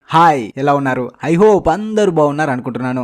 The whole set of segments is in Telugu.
హాయ్, ఎలా ఉన్నారు? ఐ హోప్ అందరూ బాగున్నారు అనుకుంటున్నాను.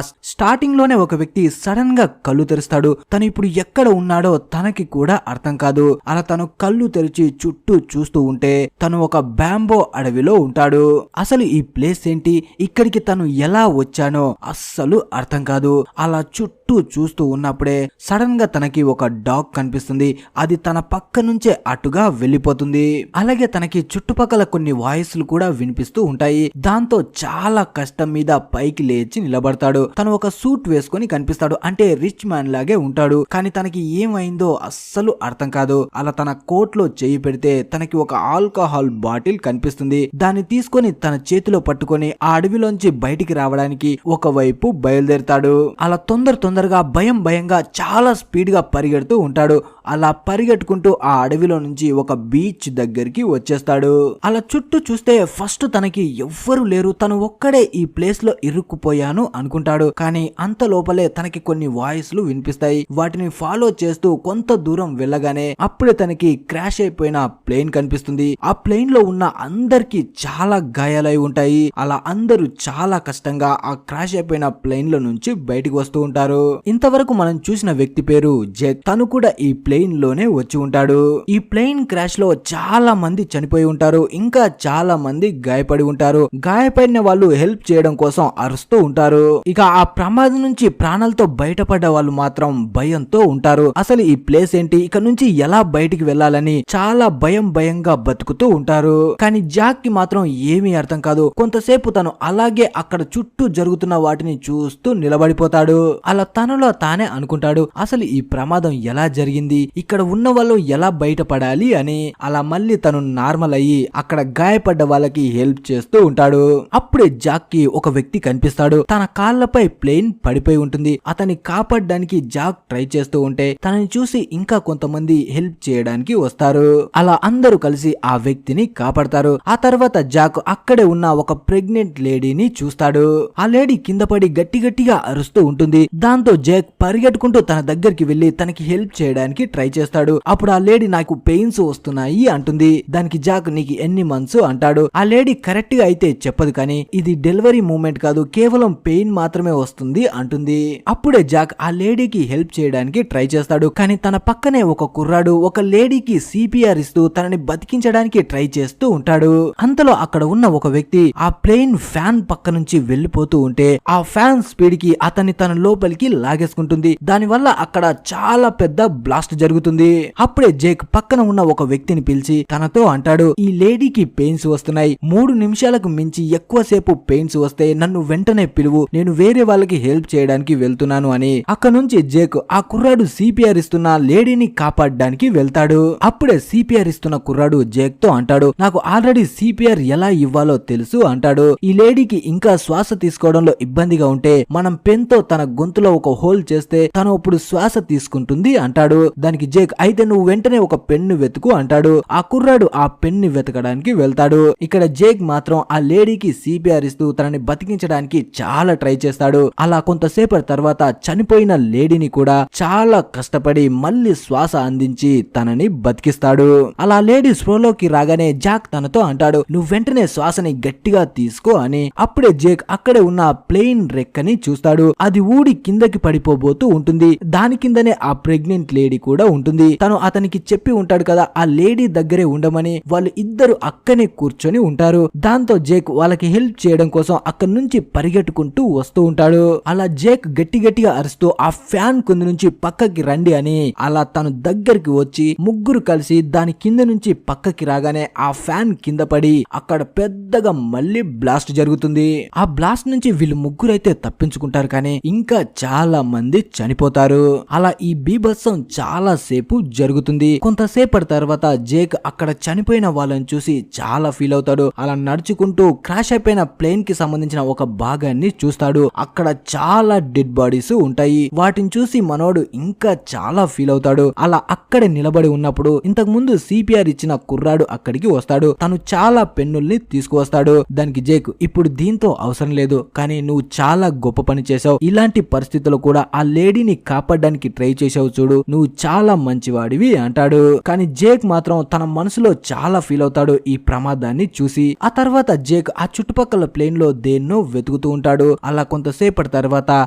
స్టార్టింగ్ లోనే ఒక వ్యక్తి సడన్ గా కళ్ళు తెరుస్తాడు. తను ఇప్పుడు ఎక్కడ ఉన్నాడో తనకి కూడా అర్థం కాదు. అలా తను కళ్ళు తెరిచి చుట్టూ చూస్తూ ఉంటే తను ఒక బ్యాంబో అడవిలో ఉంటాడు. అసలు ఈ ప్లేస్ ఏంటి, ఇక్కడికి తను ఎలా వచ్చానో అస్సలు అర్థం కాదు. అలా చుట్టూ చూస్తూ ఉన్నప్పుడే సడన్ గా తనకి ఒక డాగ్ కనిపిస్తుంది. అది తన పక్క నుంచే అటుగా వెళ్ళిపోతుంది. అలాగే తనకి చుట్టుపక్కల కొన్ని వాయిస్లు కూడా వినిపిస్తూ ఉంటాయి. దాంతో చాలా కష్టం మీద పైకి లేచి నిలబడతాడు. తను ఒక సూట్ వేసుకొని కనిపిస్తాడు, అంటే రిచ్ మ్యాన్ లాగే ఉంటాడు. కానీ తనకి ఏమైందో అస్సలు అర్థం కాదు. అలా తన కోట్లో చేయి పెడితే తనకి ఒక ఆల్కహాల్ బాటిల్ కనిపిస్తుంది. దాన్ని తీసుకొని తన చేతిలో పట్టుకొని ఆ అడవిలోంచి బయటికి రావడానికి ఒకవైపు బయలుదేరతాడు. అలా తొందరగా భయంగా చాలా స్పీడ్ గా పరిగెడుతూ ఉంటాడు. అలా పరిగెట్టుకుంటూ ఆ అడవిలో నుంచి ఒక బీచ్ దగ్గరికి వచ్చేస్తాడు. అలా చుట్టూ చూస్తే ఫస్ట్ తనకి ఎవ్వరు లేరు. తను ఒక్కడే ఈ ప్లేస్ లో ఇరుక్కుపోయాను అనుకుంటాడు. కానీ అంత లోపలే తనకి కొన్ని వాయిస్లు వినిపిస్తాయి. వాటిని ఫాలో చేస్తూ కొంత దూరం వెళ్ళగానే అప్పుడే తనకి క్రాష్ అయిపోయిన ప్లేన్ కనిపిస్తుంది. ఆ ప్లేన్ లో ఉన్న అందరికి చాలా గాయాలై ఉంటాయి. అలా అందరూ చాలా కష్టంగా ఆ క్రాష్ అయిపోయిన ప్లేన్ లో నుంచి బయటికి వస్తూ ఉంటారు. ఇంతవరకు మనం చూసిన వ్యక్తి పేరు జెక్. తను కూడా ఈ ప్లేన్ లోనే వచ్చి ఉంటాడు. ఈ ప్లేన్ క్రాష్ లో చాలా మంది చనిపోయి ఉంటారు, ఇంకా చాలా మంది గాయపడి ఉంటారు. గాయపడిన వాళ్ళు హెల్ప్ చేయడం కోసం అరుస్తూ ఉంటారు. ఇక ఆ ప్రమాదం నుంచి ప్రాణాలతో బయటపడ్డ వాళ్ళు మాత్రం భయంతో ఉంటారు. అసలు ఈ ప్లేస్ ఏంటి, ఇక నుంచి ఎలా బయటికి వెళ్లాలని చాలా భయంగా బతుకుతూ ఉంటారు. కానీ జాక్ కి మాత్రం ఏమీ అర్థం కాదు. కొంతసేపు తను అలాగే అక్కడ చుట్టూ జరుగుతున్న వాటిని చూస్తూ నిలబడిపోతాడు. అలా తనలో తానే అనుకుంటాడు, అసలు ఈ ప్రమాదం ఎలా జరిగింది, ఇక్కడ ఉన్న వాళ్ళు ఎలా బయటపడాలి అని. అలా మళ్ళీ తను నార్మల్ అయ్యి అక్కడ గాయపడ్డ వాళ్ళకి హెల్ప్ చేస్తూ ఉంటాడు. అప్పుడే జాక్ కి ఒక వ్యక్తి కనిపిస్తాడు. తన కాళ్ళపై ప్లేన్ పడిపోయి ఉంటుంది. అతన్ని కాపాడడానికి జాక్ ట్రై చేస్తూ ఉంటే తనని చూసి ఇంకా కొంతమంది హెల్ప్ చేయడానికి వస్తారు. అలా అందరూ కలిసి ఆ వ్యక్తిని కాపాడతారు. ఆ తర్వాత జాక్ అక్కడే ఉన్న ఒక ప్రెగ్నెంట్ లేడీని చూస్తాడు. ఆ లేడీ కింద పడి గట్టిగా అరుస్తూ ఉంటుంది. దాంతో జాక్ పరిగెట్టుకుంటూ తన దగ్గరికి వెళ్లి తనకి హెల్ప్ చేయడానికి ట్రై చేస్తాడు. అప్పుడు ఆ లేడీ నాకు పెయిన్స్ వస్తున్నాయి అంటుంది. దానికి జాక్ నీకు ఎన్ని మంత్స్ అంటాడు. ఆ లేడీ కరెక్ట్ గా అయితే చెప్పదు, కానీ ఇది డెలివరీ మూమెంట్ కాదు, కేవలం పెయిన్ మాత్రమే వస్తుంది అంటుంది. అప్పుడే జాక్ ఆ లేడీకి హెల్ప్ చేయడానికి ట్రై చేస్తాడు. కానీ తన పక్కనే ఒక కుర్రాడు ఒక లేడీకి సిపిఆర్ ఇస్తూ తనని బతికించడానికి ట్రై చేస్తూ ఉంటాడు. అంతలో అక్కడ ఉన్న ఒక వ్యక్తి ఆ ప్లేన్ ఫ్యాన్ పక్క నుంచి వెళ్లిపోతూ ఉంటే ఆ ఫ్యాన్ స్పీడ్ కి అతన్ని తన లోపలికి లాగేసుకుంటుంది. దానివల్ల అక్కడ చాలా పెద్ద బ్లాస్ట్ జరుగుతుంది. అప్పుడే జేక్ పక్కన ఉన్న ఒక వ్యక్తిని పిలిచి తనతో అంటాడు, ఈ లేడీకి పెయిన్స్ వస్తున్నాయి, 3 నిమిషాలకు మించి ఎక్కువసేపు పెయిన్స్ వస్తే నన్ను వెంటనే పిలువు, నేను వేరే వాళ్ళకి హెల్ప్ చేయడానికి వెళ్తున్నాను అని. అక్కడ నుంచి జేక్ ఆ కుర్రాడు సిపిఆర్ ఇస్తున్న లేడీని కాపాడడానికి వెళ్తాడు. అప్పుడే సిపిఆర్ ఇస్తున్న కుర్రాడు జేక్ తో అంటాడు, నాకు ఆల్రెడీ సిపిఆర్ ఎలా ఇవ్వాలో తెలుసు అంటాడు. ఈ లేడీకి ఇంకా శ్వాస తీసుకోవడంలో ఇబ్బందిగా ఉంటే మనం పెన్ తో తన గొంతులో ఒక హోల్ చేస్తే తను అప్పుడు శ్వాస తీసుకుంటుంది అంటాడు. దానికి జేక్ అయితే నువ్వు వెంటనే ఒక పెన్ను వెతుకు అంటాడు. ఆ కుర్రాడు ఆ పెన్ను వెతకడానికి వెళ్తాడు. ఇక్కడ జేక్ మాత్రం ఆ లేడీకి సిపిఆర్ ఇస్తూ తనని బతికించడానికి చాలా ట్రై చేస్తాడు. అలా కొంతసేపటి తర్వాత చనిపోయిన లేడీని కూడా చాలా కష్టపడి మళ్ళీ శ్వాస అందించి తనని బతికిస్తాడు. అలా లేడీ స్ప్రోలోకి రాగానే జాక్ తనతో అంటాడు, నువ్వు వెంటనే శ్వాసని గట్టిగా తీసుకో అని. అప్పుడే జేక్ అక్కడే ఉన్న ప్లేన్ రెక్కని చూస్తాడు. అది ఊడి కిందకి పడిపోబోతూ ఉంటుంది. దాని కిందనే ఆ ప్రెగ్నెంట్ లేడీ కూడా ఉంటుంది. తను అతనికి చెప్పి ఉంటాడు కదా ఆ లేడీ దగ్గరే ఉండమని. వాళ్ళు ఇద్దరు అక్కనే కూర్చొని ఉంటారు. దాంతో జేక్ వాళ్ళకి హెల్ప్ చేయడం కోసం అక్కడి నుంచి పరిగెట్టుకుంటూ వస్తూ ఉంటాడు. అలా జేక్ గట్టిగా అరుస్తూ ఆ ఫ్యాన్ కింద నుంచి పక్కకి రండి అని. అలా తను దగ్గరికి వచ్చి ముగ్గురు కలిసి దాని కింద నుంచి పక్కకి రాగానే ఆ ఫ్యాన్ కింద పడి అక్కడ పెద్దగా మళ్ళీ బ్లాస్ట్ జరుగుతుంది. ఆ బ్లాస్ట్ నుంచి వీళ్ళు ముగ్గురైతే తప్పించుకుంటారు, కానీ ఇంకా చాలా మంది చనిపోతారు. అలా ఈ బీభత్సం చాలా సేపు జరుగుతుంది. కొంతసేపటి తర్వాత జేక్ అక్కడ చనిపోయిన వాళ్ళని చూసి చాలా ఫీల్ అవుతాడు. అలా నడుచుకుంటూ క్రాష్ అయిపోయిన ప్లేన్ కి సంబంధించిన ఒక భాగాన్ని చూస్తాడు. అక్కడ చాలా డెడ్ బాడీస్ ఉంటాయి. వాటిని చూసి మనోడు ఇంకా చాలా ఫీల్ అవుతాడు. అలా అక్కడే నిలబడి ఉన్నప్పుడు ఇంతకు ముందు సిపిఆర్ ఇచ్చిన కుర్రాడు అక్కడికి వస్తాడు. తను చాలా పెన్నుల్ని తీసుకువస్తాడు. దానికి జేక్ ఇప్పుడు దీంతో అవసరం లేదు, కానీ నువ్వు చాలా గొప్ప పని చేసావు. ఇలాంటి పరిస్థితుల్లో కూడా ఆ లేడీని కాపాడడానికి ట్రై చేసావు చూడు, నువ్వు చాలా చాలా మంచివాడివి అంటాడు. కానీ జేక్ మాత్రం తన మనసులో చాలా ఫీల్ అవుతాడు ఈ ప్రమాదాన్ని చూసి. ఆ తర్వాత జేక్ ఆ చుట్టుపక్కల ప్లేన్ లో దేన్నో వెతుకుతూ ఉంటాడు. అలా కొంతసేపటి తర్వాత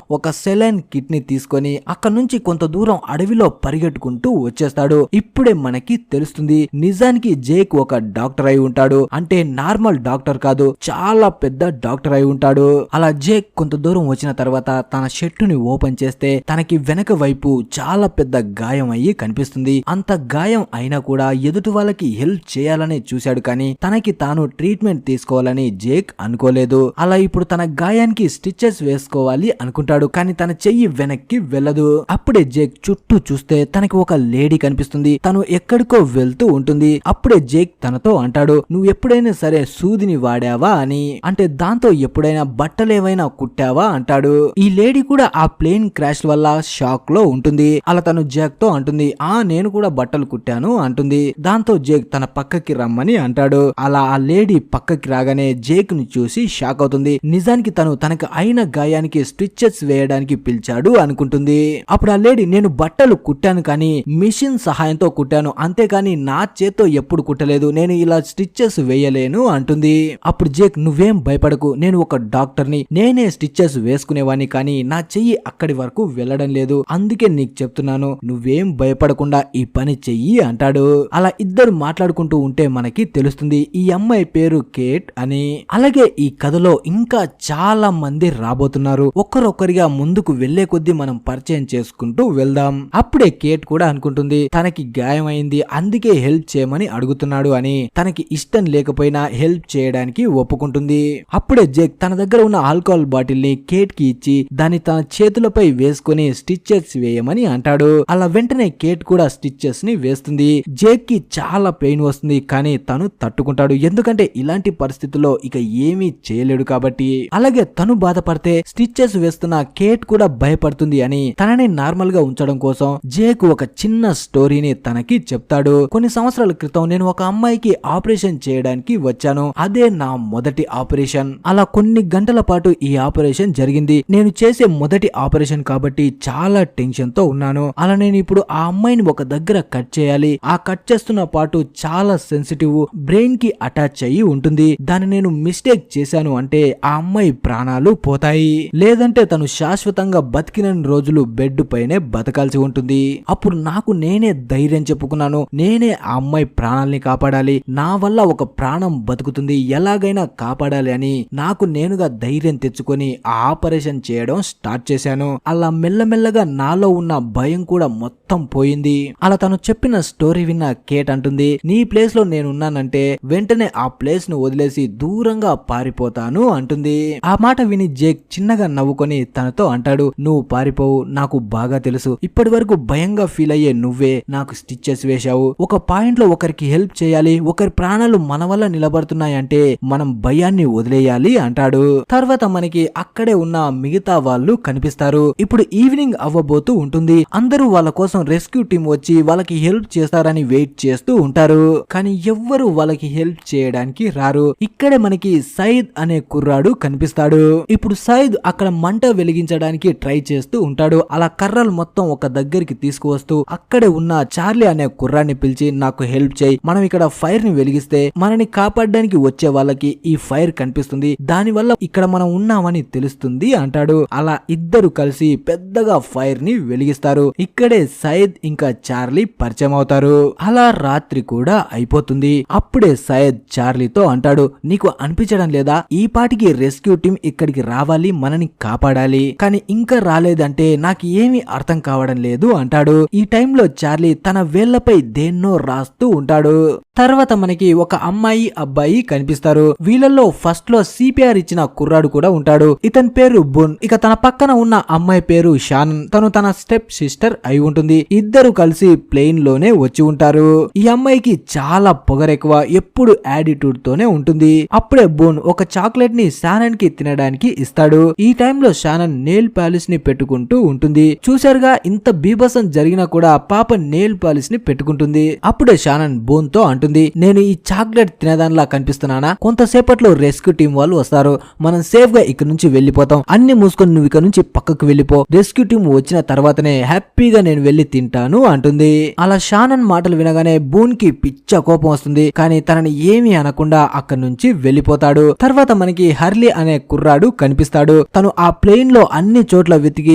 ఒక సెలైన్ కిట్ ని తీసుకొని అక్కడ నుంచి కొంత దూరం అడవిలో పరిగెట్టుకుంటూ వచ్చేస్తాడు. ఇప్పుడే మనకి తెలుస్తుంది నిజానికి జేక్ ఒక డాక్టర్ అయి ఉంటాడు. అంటే నార్మల్ డాక్టర్ కాదు, చాలా పెద్ద డాక్టర్ అయి ఉంటాడు. అలా జేక్ కొంత దూరం వచ్చిన తర్వాత తన షర్టుని ఓపెన్ చేస్తే తనకి వెనక వైపు చాలా పెద్ద గాయం అయ్యి కనిపిస్తుంది. అంత గాయం అయినా కూడా ఎదుటి వాళ్ళకి హెల్ప్ చేయాలని చూశాడు, కానీ తనకి తాను ట్రీట్మెంట్ తీసుకోవాలని జేక్ అనుకోలేదు. అలా ఇప్పుడు తన గాయానికి స్టిచెస్ వేసుకోవాలి అనుకుంటాడు, కానీ తన చెయ్యి వెనక్కి వెళ్ళదు. అప్పుడే జేక్ చుట్టూ చూస్తే తనకి ఒక లేడీ కనిపిస్తుంది. తను ఎక్కడికో వెళ్తూ ఉంటుంది. అప్పుడే జేక్ తనతో అంటాడు, నువ్వు ఎప్పుడైనా సరే సూదిని వాడావా అని. అంటే దాంతో ఎప్పుడైనా బట్టలేవైనా కుట్టావా అంటాడు. ఈ లేడీ కూడా ఆ ప్లేన్ క్రాష్ వల్ల షాక్ లో ఉంటుంది. అలా తను జేక్ తో అంటుంది, నేను కూడా బట్టలు కుట్టాను అంటుంది. దాంతో జేక్ తన పక్కకి రమ్మని అంటాడు. అలా ఆ లేడీ పక్కకి రాగానే జేక్ ను చూసి షాక్ అవుతుంది. నిజానికి తనకు అయిన గాయానికి స్టిచెస్ వేయడానికి పిలిచాడు అనుకుంటుంది. అప్పుడు ఆ లేడీ, నేను బట్టలు కుట్టాను కానీ మిషన్ సహాయంతో కుట్టాను, అంతేకాని నా చేత్తో ఎప్పుడు కుట్టలేదు, నేను ఇలా స్టిచెస్ వేయలేను అంటుంది. అప్పుడు జేక్, నువ్వేం భయపడకు, నేను ఒక డాక్టర్ని, నేనే స్టిచెస్ వేసుకునేవాడిని, కానీ నా చెయ్యి అక్కడి వరకు వెళ్ళడం లేదు, అందుకే నీకు చెప్తున్నాను, నువ్వేం భయపడకుండా ఈ పని చెయ్యి అంటాడు. అలా ఇద్దరు మాట్లాడుకుంటూ ఉంటే మనకి తెలుస్తుంది ఈ అమ్మాయి పేరు కేట్ అని. అలాగే ఈ కథలో ఇంకా చాలా మంది రాబోతున్నారు. ఒక్కరొక్కరిగా ముందుకు వెళ్లే కొద్దీ మనం పరిచయం చేసుకుంటూ వెళ్దాం. అప్పుడే కేట్ కూడా అనుకుంటుంది తనకి గాయమైంది, అందుకే హెల్ప్ చేయమని అడుగుతున్నాడు అని. తనకి ఇష్టం లేకపోయినా హెల్ప్ చేయడానికి ఒప్పుకుంటుంది. అప్పుడే జేక్ తన దగ్గర ఉన్న ఆల్కహాల్ బాటిల్ ని కేట్ కి ఇచ్చి దాన్ని తన చేతులపై వేసుకుని స్టిచెస్ వేయమని అంటాడు. అలా వెంటనే కేట్ కూడా స్టిచెస్ ని వేస్తుంది. జేక్ కి చాలా పెయిన్ వస్తుంది, కానీ తను తట్టుకుంటాడు, ఎందుకంటే ఇలాంటి పరిస్థితుల్లో ఇక ఏమీ చేయలేడు కాబట్టి. అలాగే తను బాధపడితే స్టిచెస్ వేస్తున్న కేట్ కూడా భయపడుతుంది అని తనని నార్మల్ గా ఉంచడం కోసం జేక్ ఒక చిన్న స్టోరీని తనకి చెప్తాడు. కొన్ని సంవత్సరాల క్రితం నేను ఒక అమ్మాయికి ఆపరేషన్ చేయడానికి వచ్చాను, అదే నా మొదటి ఆపరేషన్. అలా కొన్ని గంటల పాటు ఈ ఆపరేషన్ జరిగింది. నేను చేసే మొదటి ఆపరేషన్ కాబట్టి చాలా టెన్షన్ తో ఉన్నాను. అలా నేను ఇప్పుడు ఆ అమ్మాయిని ఒక దగ్గర కట్ చేయాలి. ఆ కట్ చేస్తున్న పాటు చాలా సెన్సిటివ్, బ్రెయిన్ కి అటాచ్ అయ్యి ఉంటుంది. దాన్ని నేను మిస్టేక్ చేశాను అంటే ఆ అమ్మాయి ప్రాణాలు పోతాయి, లేదంటే తను శాశ్వతంగా బతికిన రోజులు బెడ్ పైనే బతకాల్సి ఉంటుంది. అప్పుడు నాకు నేనే ధైర్యం చెప్పుకున్నాను, నేనే ఆ అమ్మాయి ప్రాణాలని కాపాడాలి, నా వల్ల ఒక ప్రాణం బతుకుతుంది, ఎలాగైనా కాపాడాలి అని నాకు నేనుగా ధైర్యం తెచ్చుకొని ఆ ఆపరేషన్ చేయడం స్టార్ట్ చేశాను. అలా మెల్లమెల్లగా నాలో ఉన్న భయం కూడా మొత్తం పోయింది. అలా తను చెప్పిన స్టోరీ విన్న కేట్ అంటుంది, నీ ప్లేస్ లో నేనున్నానంటే వెంటనే ఆ ప్లేస్ ను వదిలేసి దూరంగా పారిపోతాను అంటుంది. ఆ మాట విని జేక్ చిన్నగా నవ్వుకొని తనతో అంటాడు, నువ్వు పారిపోవు, నాకు బాగా తెలుసు, ఇప్పటి వరకు భయంగా ఫీల్ అయ్యే నువ్వే నాకు స్టిచెస్ వేశావు. ఒక పాయింట్ లో ఒకరికి హెల్ప్ చేయాలి, ఒకరి ప్రాణాలు మన వల్ల నిలబడుతున్నాయంటే మనం భయాన్ని వదిలేయాలి అంటాడు. తర్వాత మనకి అక్కడే ఉన్న మిగతా వాళ్ళు కనిపిస్తారు. ఇప్పుడు ఈవినింగ్ అవ్వబోతూ ఉంటుంది. అందరూ వాళ్ళ కోసం రెస్క్యూ టీం వచ్చి వాళ్ళకి హెల్ప్ చేస్తారని వెయిట్ చేస్తూ ఉంటారు, కానీ ఎవ్వరు వాళ్ళకి హెల్ప్ చేయడానికి రారు. ఇక్కడే మనకి సైద్ అనే కుర్రాడు కనిపిస్తాడు. ఇప్పుడు సైద్ అక్కడ మంట వెలిగించడానికి ట్రై చేస్తూ ఉంటాడు. అలా కర్రలు మొత్తం ఒక దగ్గరికి తీసుకువస్తూ అక్కడే ఉన్న చార్లీ అనే కుర్రాన్ని పిలిచి, నాకు హెల్ప్ చేయి, మనం ఇక్కడ ఫైర్ ని వెలిగిస్తే మనని కాపాడడానికి వచ్చే వాళ్ళకి ఈ ఫైర్ కనిపిస్తుంది, దాని వల్ల ఇక్కడ మనం ఉన్నామని తెలుస్తుంది అంటాడు. అలా ఇద్దరు కలిసి పెద్దగా ఫైర్ ని వెలిగిస్తారు. ఇక్కడే సైద్ ఇంకా చార్లీ పరిచయం అవుతారు. అలా రాత్రి కూడా అయిపోతుంది. అప్పుడే సైద్ చార్లీతో అంటాడు, నీకు అనిపించడం లేదా ఈ పాటికి రెస్క్యూ టీం ఇక్కడికి రావాలి, మనని కాపాడాలి, కానీ ఇంకా రాలేదంటే నాకు ఏమీ అర్థం కావడం లేదు అంటాడు. ఈ టైంలో చార్లీ తన వేళ్లపై దేన్నో రాస్తూ ఉంటాడు. తర్వాత మనకి ఒక అమ్మాయి అబ్బాయి కనిపిస్తారు. వీళ్ళల్లో ఫస్ట్ లో సిపిఆర్ ఇచ్చిన కుర్రాడు కూడా ఉంటాడు. ఇతని పేరు బున్. ఇక తన పక్కన ఉన్న అమ్మాయి పేరు షానన్. తను తన స్టెప్ సిస్టర్ అయి ఉంటుంది. ఇద్దరు కలిసి ప్లేన్ లోనే వచ్చి ఉంటారు. ఈ అమ్మాయికి చాలా పొగరెక్కువ, ఎప్పుడు యాటిట్యూడ్ తోనే ఉంటుంది. అప్పుడే బున్ ఒక చాక్లెట్ ని షానన్ కి తినడానికి ఇస్తాడు. ఈ టైంలో షానన్ నెయిల్ పాలిష్ ని పెట్టుకుంటూ ఉంటుంది. చూసారుగా, ఇంత బీభత్సం జరిగినా కూడా పాప నెయిల్ పాలిష్ ని పెట్టుకుంటుంది. అప్పుడే షానన్ బోన్ తో అంటుంది, నేను ఈ చాక్లెట్ తినేదానిలా కనిపిస్తున్నానా? కొంతసేపట్లో రెస్క్యూ టీం వాళ్ళు వస్తారు, మనం సేఫ్ గా ఇక్కడ నుంచి వెళ్లిపోతాం, అన్ని మూసుకొని నువ్వు ఇక్కడ నుంచి పక్కకు వెళ్లిపో, రెస్క్యూ టీం వచ్చిన తర్వాతనే హ్యాపీగా నేను వెళ్లి తింటాను అంటుంది. అలా షానన్ మాటలు వినగానే బూన్ కి పిచ్చ కోపం వస్తుంది. కానీ తనని ఏమీ అనకుండా అక్కడి నుంచి వెళ్లిపోతాడు. తర్వాత మనకి హర్లీ అనే కుర్రాడు కనిపిస్తాడు. తను ఆ ప్లేన్ లో అన్ని చోట్ల వెతికి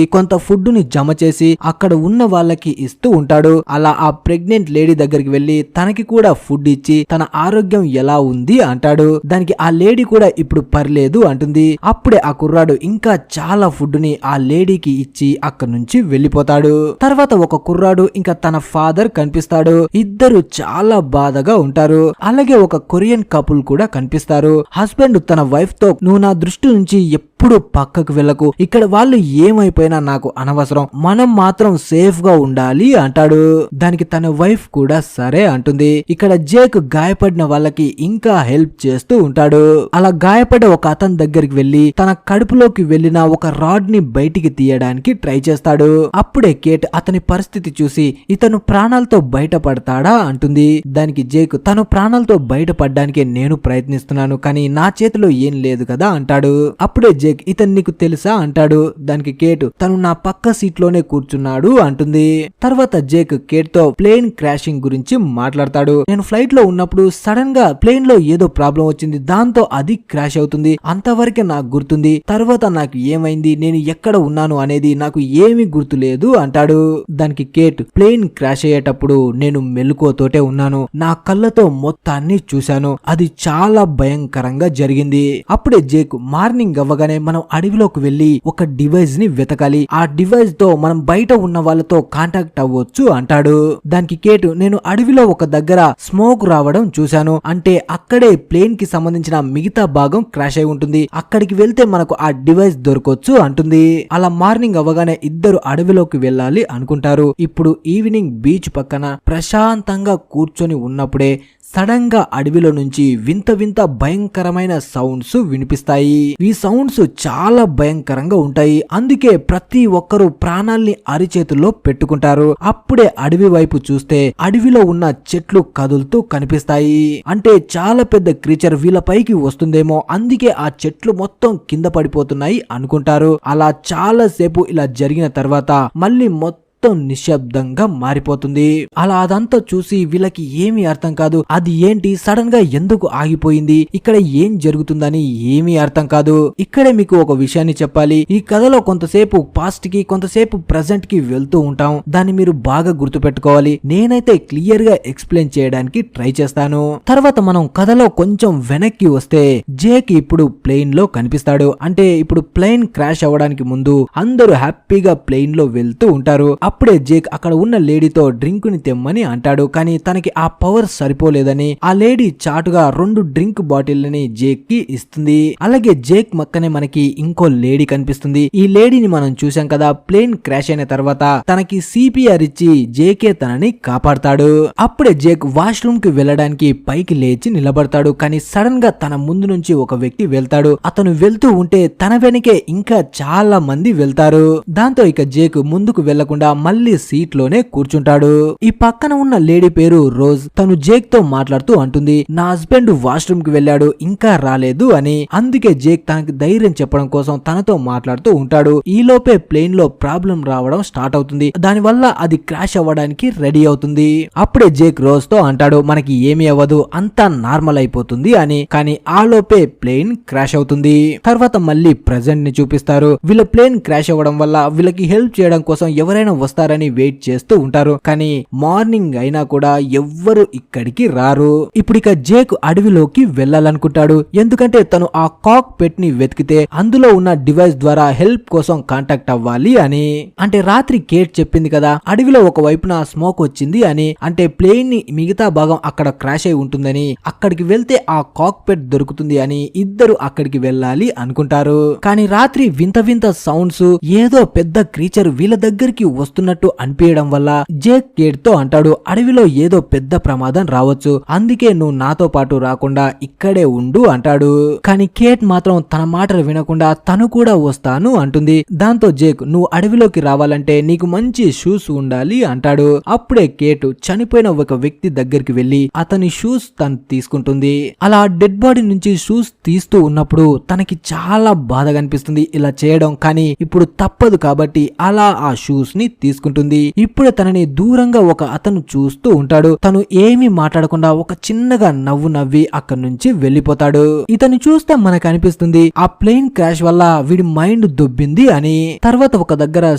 కొంత ఫుడ్ ని జమ చేసి అక్కడ ఉన్న వాళ్ళకి ఇస్తూ ఉంటాడు. అలా ఆ ప్రెగ్నెంట్ లేడీ దగ్గరికి వెళ్లి తనకి కూడా ఫుడ్ ఇచ్చి తన ఆరోగ్యం ఎలా ఉంది అంటాడు. దానికి ఆ లేడీ కూడా ఇప్పుడు పర్లేదు అంటుంది. అప్పుడే ఆ కుర్రాడు ఇంకా చాలా ఫుడ్ ని ఆ లేడీకి ఇచ్చి అక్కడి నుంచి వెళ్లిపోతాడు. తర్వాత ఒక కుర్రాడు ఇంకా తన ఫాదర్ కనిపిస్తాడు. ఇద్దరు చాలా బాధగా ఉంటారు. అలాగే ఒక కొరియన్ కపుల్ కూడా కనిపిస్తారు. హస్బెండ్ తన వైఫ్ తో నువ్వు నా దృష్టి నుంచి ఎప్పుడు పక్కకు వెళ్ళకు, ఇక్కడ వాళ్ళు ఏమైపోయినా నాకు అనవసరం, మనం మాత్రం సేఫ్ గా ఉండాలి అంటాడు. దానికి తన వైఫ్ కూడా సరే అంటుంది. ఇక్కడ జేక్ గాయపడిన వాళ్ళకి ఇంకా హెల్ప్ చేస్తూ ఉంటాడు. అలా గాయపడ్డ ఒక అతని దగ్గరికి వెళ్లి తన కడుపులోకి వెళ్లిన ఒక రాడ్ ని బయటికి తీయడానికి ట్రై చేస్తాడు. అప్పుడే కేట్ అతని పరిస్థితి చూసి ఇతను ప్రాణాలతో బయటపడతాడా అంటుంది. దానికి జేక్ తను ప్రాణాలతో బయటపడడానికి నేను ప్రయత్నిస్తున్నాను, కానీ నా చేతిలో ఏం లేదు కదా అంటాడు. అప్పుడే జేక్ ఇతను నీకు తెలుసా అంటాడు. దానికి కేట్ తను నా పక్క సీట్ లోనే కూర్చున్నాడు అంటుంది. తర్వాత జేక్ కేట్ తో ప్లేన్ క్రాషింగ్ గురించి మాట్లాడతాడు. నేను ఫ్లైట్ లో ఉన్నప్పుడు సడన్ గా ప్లేన్ లో ఏదో ప్రాబ్లం వచ్చింది, దాంతో అది క్రాష్ అవుతుంది, అంతవరకే నాకు గుర్తుంది. తర్వాత నాకు ఏమైంది, నేను ఎక్కడ ఉన్నాను అనేది నాకు ఏమీ గుర్తులేదు అంటాడు. దానికి కేట్ ప్లేన్ క్రాష్ అయ్యేటప్పుడు నేను మెలకువతోటే ఉన్నాను, నా కళ్ళతో మొత్తాన్ని చూశాను, అది చాలా భయంకరంగా జరిగింది. అప్పుడే జేక్ మార్నింగ్ అవ్వగానే మనం అడవిలోకి వెళ్లి ఒక డివైస్ ని వెతకాలి, ఆ డివైస్ తో మనం బయట ఉన్న వాళ్ళతో కాంటాక్ట్ అవ్వచ్చు అంటాడు. దానికి కేటు నేను అడవిలో ఒక దగ్గర స్మోక్ రావడం చూశాను, అంటే అక్కడే ప్లేన్ కి సంబంధించిన మిగతా భాగం క్రాష్ అయి ఉంటుంది, అక్కడికి వెళ్తే మనకు ఆ డివైస్ దొరకొచ్చు అంటుంది. అలా మార్నింగ్ అవ్వగానే ఇద్దరు అడవిలోకి వెళ్ళాలి అనుకుంటారు. ఇప్పుడు ఈవినింగ్ బీచ్ పక్కన ప్రశాంతంగా కూర్చొని ఉన్నప్పుడే సడన్ గా అడవిలో నుంచి వింత వింత భయంకరమైన సౌండ్స్ వినిపిస్తాయి. ఈ సౌండ్స్ చాలా భయంకరంగా ఉంటాయి, అందుకే ప్రతి ఒక్కరూ ప్రాణాల్ని అరిచేతుల్లో పెట్టుకుంటారు. అప్పుడే అడవి వైపు చూస్తే అడవిలో ఉన్న చెట్లు కదులుతూ కనిపిస్తాయి, అంటే చాలా పెద్ద క్రీచర్ వీళ్ళపైకి వస్తుందేమో, అందుకే ఆ చెట్లు మొత్తం కింద పడిపోతున్నాయి అనుకుంటారు. అలా చాలా సేపు ఇలా జరిగిన తర్వాత మళ్ళీ మొత్తం నిశ్శబ్దంగా మారిపోతుంది. అలా అదంతా చూసి వీళ్ళకి ఏమీ అర్థం కాదు, అది ఏంటి సడన్ గా ఎందుకు ఆగిపోయింది, ఇక్కడ ఏం జరుగుతుందని ఏమీ అర్థం కాదు. ఇక్కడే మీకు ఒక విషయాన్ని చెప్పాలి, ఈ కథలో కొంతసేపు పాస్ట్ కి కొంతసేపు ప్రెజెంట్ కి వెళ్తూ ఉంటాం, దాన్ని మీరు బాగా గుర్తు పెట్టుకోవాలి. నేనైతే క్లియర్ గా ఎక్స్ప్లెయిన్ చేయడానికి ట్రై చేస్తాను. తర్వాత మనం కథలో కొంచెం వెనక్కి వస్తే జేక్ ఇప్పుడు ప్లేన్ లో కనిపిస్తాడు. అంటే ఇప్పుడు ప్లేన్ క్రాష్ అవ్వడానికి ముందు అందరూ హ్యాపీగా ప్లేన్ లో వెళ్తూ ఉంటారు. అప్పుడే జేక్ అక్కడ ఉన్న లేడీతో డ్రింక్ ని తెమ్మని అంటాడు, కానీ తనకి ఆ పవర్ సరిపోలేదని ఆ లేడీ చాటుగా 2 డ్రింక్ బాటిల్ని జేక్ కి ఇస్తుంది. అలాగే జేక్ మక్కనే మనకి ఇంకో లేడీ కనిపిస్తుంది. ఈ లేడీని మనం చూసాం కదా, ప్లేన్ క్రాష్ అయిన తర్వాత తనకి సిపిఆర్ ఇచ్చి జేకే తనని కాపాడతాడు. అప్పుడే జేక్ వాష్రూమ్ కి వెళ్ళడానికి పైకి లేచి నిలబడతాడు, కానీ సడన్ గా తన ముందు నుంచి ఒక వ్యక్తి వెళ్తాడు. అతను వెళ్తూ ఉంటే తన వెనకే ఇంకా చాలా మంది వెళ్తారు. దాంతో ఇక జేక్ ముందుకు వెళ్లకుండా మళ్ళీ సీట్ లోనే కూర్చుంటాడు. ఈ పక్కన ఉన్న లేడీ పేరు రోజ్. తను జేక్ తో మాట్లాడుతూ అంటుంది, నా హస్బెండ్ వాష్రూమ్ కి వెళ్ళాడు, ఇంకా రాలేదు అని. అందుకే జేక్ తనకి ధైర్యం చెప్పడం కోసం తనతో మాట్లాడుతూ ఉంటాడు. ఈ లోపే ప్లేన్ లో ప్రాబ్లం రావడం స్టార్ట్ అవుతుంది, దానివల్ల అది క్రాష్ అవ్వడానికి రెడీ అవుతుంది. అప్పుడే జేక్ రోజ్ తో అంటాడు, మనకి ఏమీ అవ్వదు, అంతా నార్మల్ అయిపోతుంది అని. కానీ ఆ లోపే ప్లేన్ క్రాష్ అవుతుంది. తర్వాత మళ్ళీ ప్రెజెంట్ ని చూపిస్తారు. వీళ్ళ ప్లేన్ క్రాష్ అవ్వడం వల్ల వీళ్ళకి హెల్ప్ చేయడం కోసం ఎవరైనా వస్తారని వెయిట్ చేస్తూ ఉంటారు, కానీ మార్నింగ్ అయినా కూడా ఎవ్వరు ఇక్కడికి రారు. ఇప్పుడు ఇక జేక్ అడవిలోకి వెళ్ళాలనుకుంటాడు, ఎందుకంటే తను ఆ కాక్ పెట్ ని వెతికితే అందులో ఉన్న డివైస్ ద్వారా హెల్ప్ కోసం కాంటాక్ట్ అవ్వాలి అని. అంటే రాత్రి కేట్ చెప్పింది కదా, అడవిలో ఒక వైపున స్మోక్ వచ్చింది అని, అంటే ప్లేన్ ని మిగతా భాగం అక్కడ క్రాష్ అయి ఉంటుందని, అక్కడికి వెళ్తే ఆ కాక్ పెట్ దొరుకుతుంది అని ఇద్దరు అక్కడికి వెళ్ళాలి అనుకుంటారు. కానీ రాత్రి వింత వింత సౌండ్స్, ఏదో పెద్ద క్రీచర్ వీళ్ళ దగ్గరికి వస్తున్నట్టు అనిపించడం వల్ల జేక్ కేట్ తో అంటాడు, అడవిలో ఏదో పెద్ద ప్రమాదం రావచ్చు, అందుకే నువ్వు నాతో పాటు రాకుండా ఇక్కడే ఉండు అంటాడు. కానీ కేట్ మాత్రం తన మాటలు వినకుండా తను కూడా వస్తాను అంటుంది. దాంతో జేక్ నువ్వు అడవిలోకి రావాలంటే నీకు మంచి షూస్ ఉండాలి అంటాడు. అప్పుడే కేట్ చనిపోయిన ఒక వ్యక్తి దగ్గరికి వెళ్లి అతని షూస్ తను తీసుకుంటుంది. అలా డెడ్ బాడీ నుంచి షూస్ తీస్తూ ఉన్నప్పుడు తనకి చాలా బాధగా అనిపిస్తుంది ఇలా చేయడం, కానీ ఇప్పుడు తప్పదు కాబట్టి అలా ఆ షూస్ ని తీసుకుంటుంది. ఇప్పుడే తనని దూరంగా ఒక అతను చూస్తూ ఉంటాడు. తను ఏమీ మాట్లాడకుండా ఒక చిన్నగా నవ్వు నవ్వి అక్కడి నుంచి వెళ్లిపోతాడు. ఇతన్ని చూస్తే మనకు అనిపిస్తుంది ఆ ప్లేన్ క్రాష్ వల్ల వీడి మైండ్ దొబ్బింది అని. తర్వాత ఒక దగ్గర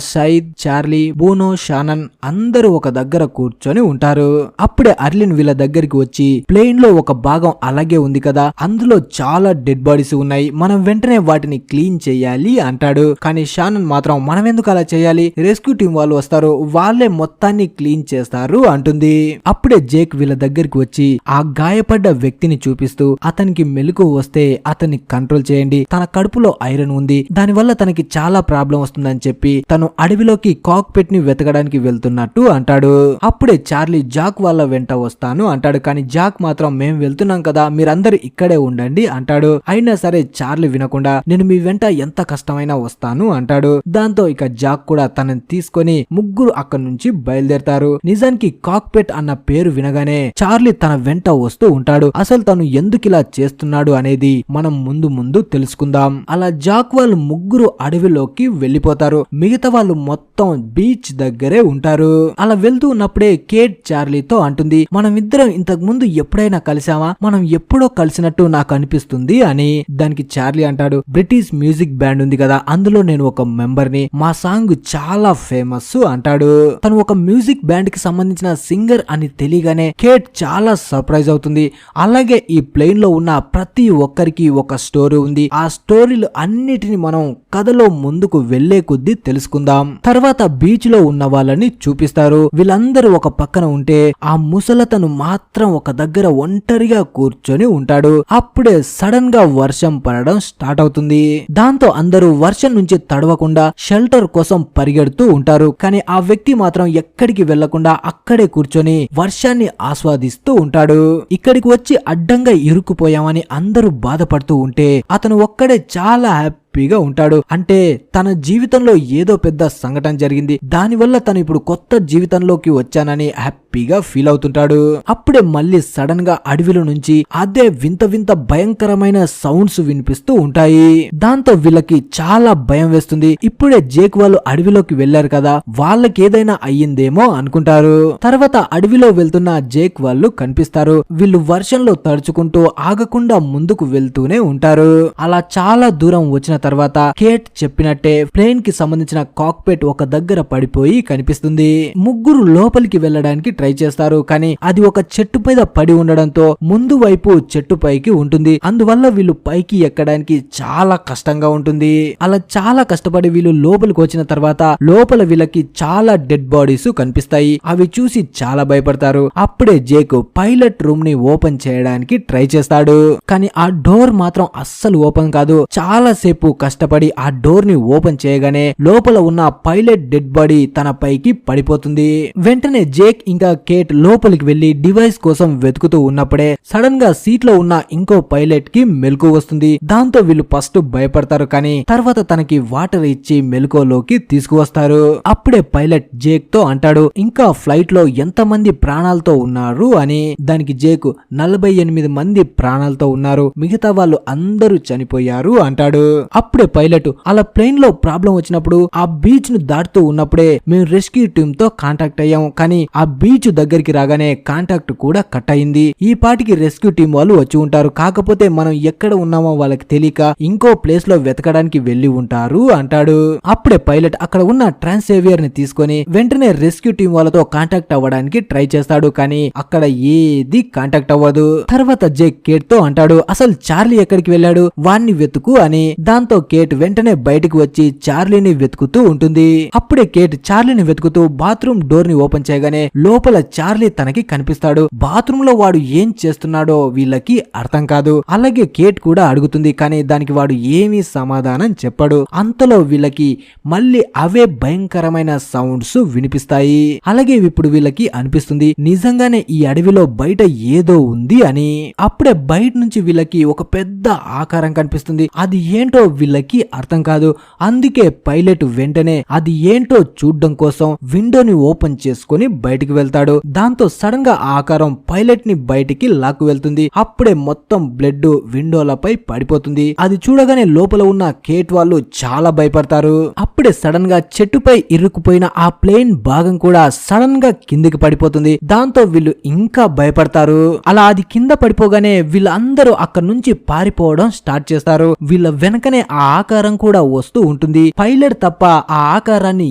సైద్, చార్లీ, బూనో, షానన్ అందరూ ఒక దగ్గర కూర్చొని ఉంటారు. అప్పుడే అర్లిన్ వీళ్ళ దగ్గరికి వచ్చి ప్లేన్ లో ఒక భాగం అలాగే ఉంది కదా, అందులో చాలా డెడ్ బాడీస్ ఉన్నాయి, మనం వెంటనే వాటిని క్లీన్ చేయాలి అంటాడు. కానీ షానన్ మాత్రం మనం ఎందుకు అలా చేయాలి, రెస్క్యూ టీం వాళ్ళు వస్తారు, వాళ్ళే మొత్తాన్ని క్లీన్ చేస్తారు అంటుంది. అప్పుడే జేక్ వీళ్ళ దగ్గరికి వచ్చి ఆ గాయపడ్డ వ్యక్తిని చూపిస్తూ అతనికి మెలకువ వస్తే అతన్ని కంట్రోల్ చేయండి, తన కడుపులో ఐరన్ ఉంది, దానివల్ల తనకి చాలా ప్రాబ్లం వస్తుందని చెప్పి తను అడవిలోకి కాక్పిట్ ని వెతకడానికి వెళ్తున్నట్టు అంటాడు. అప్పుడే చార్లీ జాక్ వాళ్ళ వెంట వస్తాను అంటాడు. కానీ జాక్ మాత్రం మేము వెళ్తున్నాం కదా, మీరందరూ ఇక్కడే ఉండండి అంటాడు. అయినా సరే చార్లీ వినకుండా నేను మీ వెంట ఎంత కష్టమైనా వస్తాను అంటాడు. దాంతో ఇక జాక్ కూడా తనని తీసుకొని ముగ్గురు అక్కడి నుంచి బయలుదేరతారు. నిజానికి కాక్పిట్ అన్న పేరు వినగానే చార్లీ తన వెంట వస్తూ ఉంటాడు. అసలు తను ఎందుకు ఇలా చేస్తున్నాడు అనేది మనం ముందు తెలుసుకుందాం. అలా జాక్ వాళ్ళు ముగ్గురు అడవిలోకి వెళ్లిపోతారు. మిగతా వాళ్ళు మొత్తం బీచ్ దగ్గరే ఉంటారు. అలా వెళ్తూ ఉన్నప్పుడే కేట్ చార్లీతో అంటుంది, మనం ఇద్దరం ఇంతకు ముందు ఎప్పుడైనా కలిసామా, మనం ఎప్పుడో కలిసినట్టు నాకు అనిపిస్తుంది అని. దానికి చార్లీ అంటాడు, బ్రిటిష్ మ్యూజిక్ బ్యాండ్ ఉంది కదా, అందులో నేను ఒక మెంబర్ ని, మా సాంగ్ చాలా ఫేమస్ అంటాడు. తను ఒక మ్యూజిక్ బ్యాండ్ కి సంబంధించిన సింగర్ అని తెలియగానే కేట్ చాలా సర్ప్రైజ్ అవుతుంది. అలాగే ఈ ప్లేన్ లో ఉన్న ప్రతి ఒక్కరికి ఒక స్టోరీ ఉంది, ఆ స్టోరీలు అన్నిటిని మనం కథలో ముందుకు వెళ్లే కొద్దీ తెలుసుకుందాం. తర్వాత బీచ్ లో ఉన్న వాళ్ళని చూపిస్తారు. వీళ్ళందరూ ఒక పక్కన ఉంటే ఆ ముసలతను మాత్రం ఒక దగ్గర ఒంటరిగా కూర్చొని ఉంటాడు. అప్పుడే సడన్ గా వర్షం పడడం స్టార్ట్ అవుతుంది. దాంతో అందరూ వర్షం నుంచి తడవకుండా షెల్టర్ కోసం పరిగెడుతూ ఉంటారు. కానీ ఆ వ్యక్తి మాత్రం ఎక్కడికి వెళ్లకుండా అక్కడే కూర్చొని వర్షాన్ని ఆస్వాదిస్తూ ఉంటాడు. ఇక్కడికి వచ్చి అడ్డంగా ఇరుక్కుపోయామని అందరూ బాధపడుతూ ఉంటే అతను ఒక్కడే చాలా హ్యాపీగా ఉంటాడు. అంటే తన జీవితంలో ఏదో పెద్ద సంఘటన జరిగింది, దానివల్ల తను ఇప్పుడు కొత్త జీవితంలోకి వచ్చానని హ్యాపీగా ఫీల్ అవుతుంటాడు. అప్పుడే మళ్ళీ సడన్ గా అడవిలో నుంచి అదే వింత వింత భయంకరమైన సౌండ్స్ వినిపిస్తూ ఉంటాయి. దాంతో వీళ్ళకి చాలా భయం వేస్తుంది. ఇప్పుడే జేక్ వాళ్ళు అడవిలోకి వెళ్లారు కదా, వాళ్ళకి ఏదైనా అయ్యిందేమో అనుకుంటారు. తర్వాత అడవిలో వెళ్తున్న జేక్ వాళ్ళు కనిపిస్తారు. వీళ్ళు వర్షంలో తడుచుకుంటూ ఆగకుండా ముందుకు వెళ్తూనే ఉంటారు. అలా చాలా దూరం వచ్చిన తర్వాత కేట్ చెప్పినట్టే ప్లేన్ కి సంబంధించిన కాక్పిట్ ఒక దగ్గర పడిపోయి కనిపిస్తుంది. ముగ్గురు లోపలికి వెళ్ళడానికి ట్రై చేస్తారు. కానీ అది ఒక చెట్టు మీద పడి ఉండడంతో ముందు వైపు చెట్టు పైకి ఉంటుంది. అందువల్ల వీళ్ళు పైకి ఎక్కడానికి చాలా కష్టంగా ఉంటుంది. అలా చాలా కష్టపడి వీళ్ళు లోపలికి వచ్చిన తర్వాత లోపల వీళ్ళకి చాలా డెడ్ బాడీస్ కనిపిస్తాయి. అవి చూసి చాలా భయపడతారు. అప్పుడే జేక్ పైలట్ రూమ్ ని ఓపెన్ చేయడానికి ట్రై చేస్తాడు. కానీ ఆ డోర్ మాత్రం అస్సలు ఓపెన్ కాదు. చాలా సేపు కష్టపడి ఆ డోర్ ని ఓపెన్ చేయగానే లోపల ఉన్న పైలట్ డెడ్ బాడీ తన పైకి పడిపోతుంది. వెంటనే జేక్ ఇంకా కేట్ లోపలికి వెళ్లి డివైస్ కోసం వెతుకుతూ ఉన్నప్పుడే సడన్ గా సీట్ లో ఉన్న ఇంకో పైలట్ కి మెలకువ వస్తుంది. దాంతో వీళ్ళు ఫస్ట్ భయపడతారు. కానీ తర్వాత తనకి వాటర్ ఇచ్చి మెలకువలోకి తీసుకువస్తారు. అప్పుడే పైలట్ జేక్ తో అంటాడు, ఇంకా ఫ్లైట్ లో ఎంత మంది ప్రాణాలతో ఉన్నారు అని. దానికి జేక్ 48 మంది ప్రాణాలతో ఉన్నారు, మిగతా వాళ్ళు అందరూ చనిపోయారు అంటాడు. అప్పుడే పైలట్ అలా ప్లేన్ లో ప్రాబ్లం వచ్చినప్పుడు ఆ బీచ్ ను దాటుతూ ఉన్నప్పుడే మేము రెస్క్యూ టీమ్ తో కాంటాక్ట్ అయ్యాం. కానీ ఆ బీచ్ దగ్గరికి రాగానే కాంటాక్ట్ కూడా కట్ అయింది. ఈ పాటికి రెస్క్యూ టీం వాళ్ళు వచ్చి ఉంటారు. కాకపోతే మనం ఎక్కడ ఉన్నామో వాళ్ళకి తెలియక ఇంకో ప్లేస్ లో వెతకడానికి వెళ్లి ఉంటారు అంటాడు. అప్పుడే పైలట్ అక్కడ ఉన్న ట్రాన్సేవియర్ ని తీసుకొని వెంటనే రెస్క్యూ టీం వాళ్ళతో కాంటాక్ట్ అవ్వడానికి ట్రై చేస్తాడు. కానీ అక్కడ ఏది కాంటాక్ట్ అవ్వదు. తర్వాత జేక్ కేట్ తో అంటాడు, అసలు చార్లీ ఎక్కడికి వెళ్ళాడు, వాణ్ణి వెతుకు అని. దాంతో కేట్ వెంటనే బయటకు వచ్చి చార్లీని వెతుకుతూ ఉంటుంది. అప్పుడే కేట్ చార్లీని వెతుకుతూ బాత్రూమ్ డోర్ ని ఓపెన్ చేయగానే లోపల చార్లీ తనకి కనిపిస్తాడు. బాత్రూమ్ లో వాడు ఏం చేస్తున్నాడో వీళ్ళకి అర్థం కాదు. అలాగే కేట్ కూడా అడుగుతుంది. కానీ దానికి వాడు ఏమీ సమాధానం చెప్పాడు. అంతలో వీళ్ళకి మళ్ళీ అవే భయంకరమైన సౌండ్స్ వినిపిస్తాయి. అలాగే ఇప్పుడు వీళ్ళకి అనిపిస్తుంది నిజంగానే ఈ అడవిలో బయట ఏదో ఉంది అని. అప్పుడే బయట నుంచి వీళ్ళకి ఒక పెద్ద ఆకారం కనిపిస్తుంది. అది ఏంటో వీళ్ళకి అర్థం కాదు. అందుకే పైలట్ వెంటనే అది ఏంటో చూడ్డం కోసం విండోని ఓపెన్ చేసుకుని బయటికి వెళ్తాడు. పెడతాడు. దాంతో సడన్ గా ఆ ఆకారం పైలట్ ని బయటికి లాక్కు వెళ్తుంది. అప్పుడే మొత్తం బ్లడ్ విండోలపై పడిపోతుంది. అది చూడగానే లోపల ఉన్న కేట్ వాళ్ళు చాలా భయపడతారు. అప్పుడే సడన్ గా చెట్టుపై ఇరుక్కుపోయిన ఆ ప్లేన్ భాగం కూడా సడన్ గా కిందికి పడిపోతుంది. దాంతో వీళ్ళు ఇంకా భయపడతారు. అలా అది కింద పడిపోగానే వీళ్ళందరూ అక్కడ నుంచి పారిపోవడం స్టార్ట్ చేస్తారు. వీళ్ళ వెనకనే ఆ ఆకారం కూడా వస్తూ ఉంటుంది. పైలట్ తప్ప ఆ ఆకారాన్ని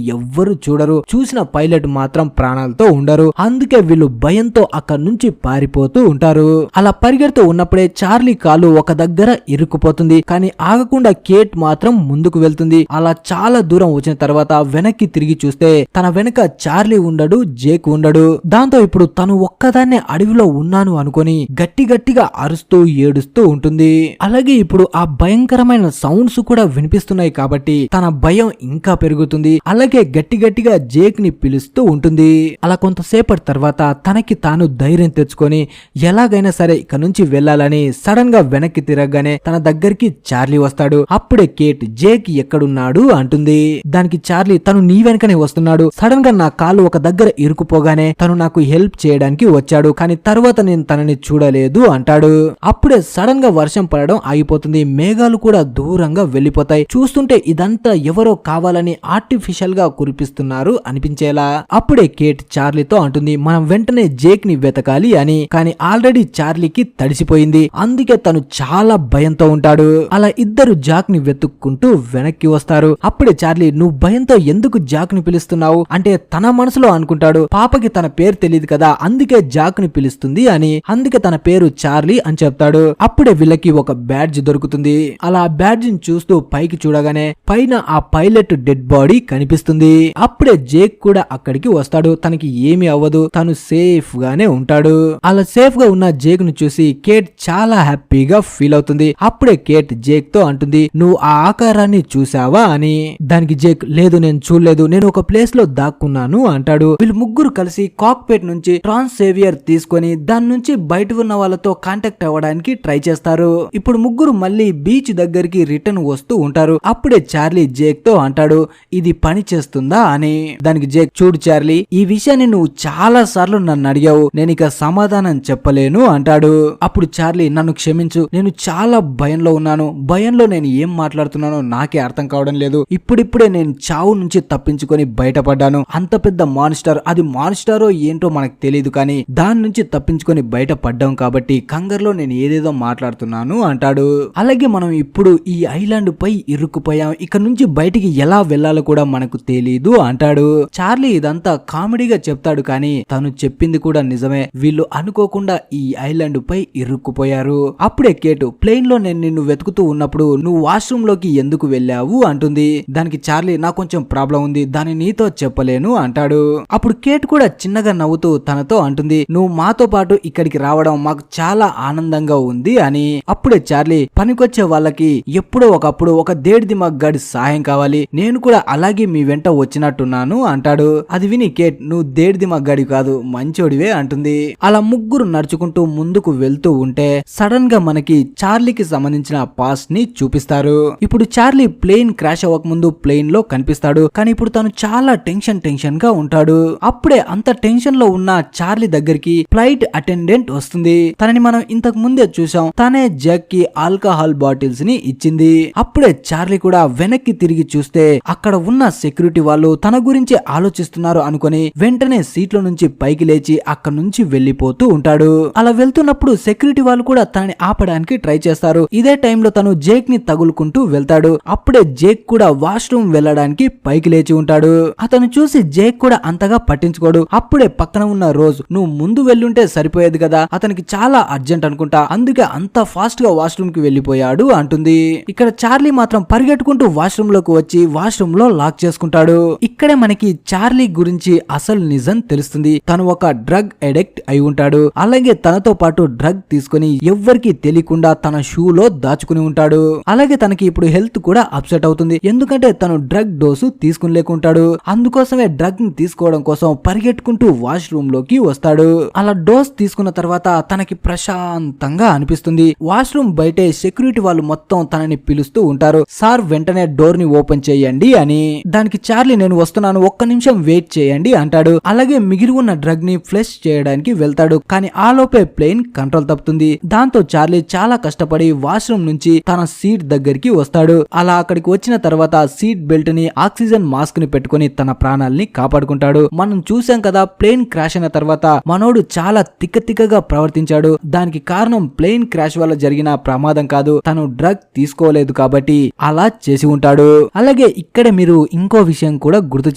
ఎవ్వరు చూడరు. చూసిన పైలట్ మాత్రం ప్రాణాలతో ఉండరు. అందుకే వీళ్ళు భయంతో అక్కడ నుంచి పారిపోతూ ఉంటారు. అలా పరిగెడుతూ ఉన్నప్పుడే చార్లీ కాలు ఒక దగ్గర ఇరుక్కుపోతుంది. కానీ ఆగకుండా కేట్ మాత్రం ముందుకు వెళ్తుంది. అలా చాలా దూరం వచ్చిన తర్వాత వెనక్కి తిరిగి చూస్తే తన వెనక చార్లీ ఉండడు, జేక్ ఉండడు. దాంతో ఇప్పుడు తను ఒక్కదాన్నే అడవిలో ఉన్నాను అనుకొని గట్టి గట్టిగా అరుస్తూ ఏడుస్తూ ఉంటుంది. అలాగే ఇప్పుడు ఆ భయంకరమైన సౌండ్స్ కూడా వినిపిస్తున్నాయి కాబట్టి తన భయం ఇంకా పెరుగుతుంది. అలాగే గట్టి గట్టిగా జేక్ ని పిలుస్తూ ఉంటుంది. అలా కొంతసేపటి తర్వాత తనకి తాను ధైర్యం తెచ్చుకొని ఎలాగైనా సరే ఇక నుంచి వెళ్ళాలని సడన్ గా వెనక్కి తిరగగానే తన దగ్గరికి చార్లీ వస్తాడు. అప్పుడే కేట్ జేక్ ఎక్కడున్నాడు అంటుంది. దానికి చార్లీ తను నీ వెనకనే వస్తున్నాడు. సడన్ గా నా కాలు ఒక దగ్గర ఇరుకుపోగానే తను నాకు హెల్ప్ చేయడానికి వచ్చాడు. కానీ తర్వాత నేను తనని చూడలేదు అంటాడు. అప్పుడే సడన్ గా వర్షం పడడం ఆగిపోతుంది. మేఘాలు కూడా దూరంగా వెళ్లిపోతాయి. చూస్తుంటే ఇదంతా ఎవరో కావాలని ఆర్టిఫిషియల్ గా కురిపిస్తున్నారు అనిపించేలా. అప్పుడే కేట్ చార్లీతో అంటుంది మనం వెంటనే జేక్ ని వెతకాలి అని. కానీ ఆల్రెడీ చార్లీకి తడిసిపోయింది. అందుకే తను చాలా భయంతో ఉంటాడు. అలా ఇద్దరు జాక్ ని వెతుక్కుంటూ వెనక్కి వస్తారు. అప్పుడే చార్లీ నువ్వు భయంతో ఎందుకు జాక్ ని పిలుస్తున్నావు అంటే తన మనసులో అనుకుంటాడు పాపకి తన పేరు తెలియదు కదా అందుకే జాక్ ని పిలుస్తుంది అని. అందుకే తన పేరు చార్లీ అని చెప్తాడు. అప్పుడే వీళ్ళకి ఒక బ్యాడ్జ్ దొరుకుతుంది. అలా ఆ బ్యాడ్జ్ ని చూస్తూ పైకి చూడగానే పైన ఆ పైలట్ డెడ్ బాడీ కనిపిస్తుంది. అప్పుడే జేక్ కూడా అక్కడికి వస్తాడు. తనకి ఏమీ అవ్వదు, తను సేఫ్ గానే ఉంటాడు. అలా సేఫ్ గా ఉన్న జేక్ ను చూసి కేట్ చాలా హ్యాపీగా ఫీల్ అవుతుంది. అప్పుడే కేట్ జేక్ తో అంటుంది నువ్వు ఆ ఆకారాన్ని చూసావా అని. దానికి జేక్ లేదు నేను చూడలేదు, నేను ఒక ప్లేస్ లో దాక్కున్నాను అంటాడు. వీళ్ళు ముగ్గురు కలిసి కాక్పిట్ నుంచి ట్రాన్స్ సేవియర్ తీసుకొని దాని నుంచి బయట ఉన్న వాళ్ళతో కాంటాక్ట్ అవ్వడానికి ట్రై చేస్తారు. ఇప్పుడు ముగ్గురు మళ్ళీ బీచ్ దగ్గరికి రిటర్న్ వస్తూ ఉంటారు. అప్పుడే చార్లీ జేక్ తో అంటాడు ఇది పని చేస్తుందా అని. దానికి జేక్ చూడు చార్లీ ఈ విషయాన్ని నువ్వు చాలా సార్లు నన్ను అడిగావు, నేను ఇక సమాధానం చెప్పలేను అంటాడు. అప్పుడు చార్లీ నన్ను క్షమించు, నేను చాలా భయంలో ఉన్నాను, భయంలో నేను ఏం మాట్లాడుతున్నానో నాకే అర్థం కావడం లేదు. ఇప్పుడిప్పుడే నేను చావు నుంచి తప్పించుకొని బయటపడ్డాను. అంత పెద్ద మాన్స్టర్, అది మాన్స్టరో ఏంటో మనకు తెలియదు కానీ దాని నుంచి తప్పించుకొని బయటపడ్డాం కాబట్టి కంగారులో నేను ఏదేదో మాట్లాడుతున్నాను అంటాడు. అలాగే మనం ఇప్పుడు ఈ ఐలాండ్ పై ఇరుక్కుపోయాం, ఇక్కడ నుంచి బయటికి ఎలా వెళ్లాలో కూడా మనకు తెలీదు అంటాడు. చార్లీ ఇదంతా కామెడీగా చెప్తాడు కానీ తను చెప్పింది కూడా నిజమే. వీళ్ళు అనుకోకుండా ఈ ఐలాండ్ పై ఇరుక్కుపోయారు. అప్పుడే కేటు ప్లేన్ లో నేను నిన్ను వెతుకుతూ ఉన్నప్పుడు నువ్వు వాష్రూమ్ లోకి ఎందుకు వెళ్ళావు అంటుంది. దానికి చార్లీ నాకు కొంచెం ప్రాబ్లం ఉంది, దాన్ని నీతో చెప్పలేను అంటాడు. అప్పుడు కేట్ కూడా చిన్నగా నవ్వుతూ తనతో అంటుంది నువ్వు మాతో పాటు ఇక్కడికి రావడం మాకు చాలా ఆనందంగా ఉంది అని. అప్పుడే చార్లీ పనికొచ్చే వాళ్ళకి ఎప్పుడో ఒకప్పుడు ఒక దేడిది మగ్గాడి సహాయం కావాలి, నేను కూడా అలాగే మీ వెంట వచ్చినట్టున్నాను అంటాడు. అది విని కేట్ నువ్వు దేడిది మగ్గాడి కాదు మంచోడివే అంటుంది. అలా ముగ్గురు నడుచుకుంటూ ముందుకు వెళ్తూ ఉంటే సడన్ గా మనకి చార్లీకి సంబంధించిన పాస్ట్ ని చూపిస్తారు. ఇప్పుడు చార్లీ ప్లేన్ క్రాష్ అవ్వక ముందు ప్లేన్ లో కనిపిస్తాడు. కానీ ఇప్పుడు తను చాలా టెన్షన్ గా ఉంటాడు. అప్పుడే అంత టెన్షన్ లో ఉన్న చార్లీ దగ్గరికి ఫ్లైట్ అటెండెంట్ వస్తుంది. తనని మనం ఇంతకు ముందే చూసాం, తనే జగ్ కి ఆల్కహాల్ బాటిల్స్ ని ఇచ్చింది. అప్పుడే చార్లీ కూడా వెనక్కి తిరిగి చూస్తే అక్కడ ఉన్న సెక్యూరిటీ వాళ్ళు తన గురించి ఆలోచిస్తున్నారు అనుకుని వెంటనే సీట్లో నుంచి పైకి లేచి అక్కడ నుంచి వెళ్లిపోతూ ఉంటాడు. అలా వెళ్తున్నప్పుడు సెక్యూరిటీ వాళ్ళు కూడా తనని ఆపడానికి ట్రై చేస్తారు. ఇదే టైంలో తను జేక్ ని తగులుకుంటూ వెళ్తాడు. అప్పుడే జేక్ కూడా వాష్రూమ్ వెళ్ళడానికి పైకి లేచి ఉంటాడు. అతను చూసి జేక్ కూడా అంతగా పట్టించుకోడు. అప్పుడే పక్కన ఉన్న రోజ్ నువ్వు ముందు వెళ్ళుంటే సరిపోయేది కదా, అతనికి చాలా అర్జెంట్ అనుకుంటా అందుకే అంత ఫాస్ట్ గా వాష్రూమ్ కి వెళ్లిపోయాడు అంటుంది. ఇక్కడ చార్లీ మాత్రం పరిగెట్టుకుంటూ వాష్రూమ్ లోకి వచ్చి వాష్రూమ్ లో లాక్ చేసుకుంటాడు. ఇక్కడే మనకి చార్లీ గురించి అసలు నిజం తెలుస్తుంది. తను ఒక డ్రగ్ అడిక్ట్ అయి ఉంటాడు. అలాగే తనతో పాటు డ్రగ్ తీసుకుని ఎవ్వరికి తెలియకుండా తన షూలో దాచుకుని ఉంటాడు. అలాగే తనకి ఇప్పుడు హెల్త్ కూడా అప్సెట్ అవుతుంది. ఎందుకంటే తను డ్రగ్ డోసు తీసుకుని లేకుంటాడు. అందుకోసమే డ్రగ్ ని తీసుకోవడం కోసం పరిగెట్టుకుంటూ వాష్రూమ్ లోకి వస్తాడు. అలా డోస్ తీసుకున్న తర్వాత తనకి ప్రశాంతంగా అనిపిస్తుంది. వాష్రూమ్ బయటే సెక్యూరిటీ వాళ్ళు మొత్తం తనని పిలుస్తూ ఉంటారు. సార్ వెంటనే డోర్ ని ఓపెన్ చేయండి అని. దానికి చార్లీ నేను వస్తున్నాను, ఒక్క నిమిషం వెయిట్ చేయండి అంటాడు. అలాగే మిగిలి ఉన్న డ్రగ్ ని ఫ్లష్ చేయడానికి వెళ్తాడు. కానీ ఆలోపే ప్లేన్ కంట్రోల్ తప్పుతుంది. దాంతో చార్లీ చాలా కష్టపడి వాష్రూమ్ నుంచి తన సీట్ దగ్గరికి వస్తాడు. అలా అక్కడికి వచ్చిన తర్వాత సీట్ బెల్ట్ ని ఆక్సిజన్ మాస్క్ ని పెట్టుకుని తన ప్రాణాలని కాపాడుకుంటాడు. మనం చూసాం కదా, ప్లేన్ క్రాష్ అయిన తర్వాత మనోడు చాలా తిక్కగా ప్రవర్తించాడు. దానికి కారణం ప్లేన్ క్రాష్ వల్ల జరిగిన ప్రమాదం కాదు, తను డ్రగ్ తీసుకోలేదు కాబట్టి అలా చేసి ఉంటాడు. అలాగే ఇక్కడ మీరు ఇంకో విషయం కూడా గుర్తు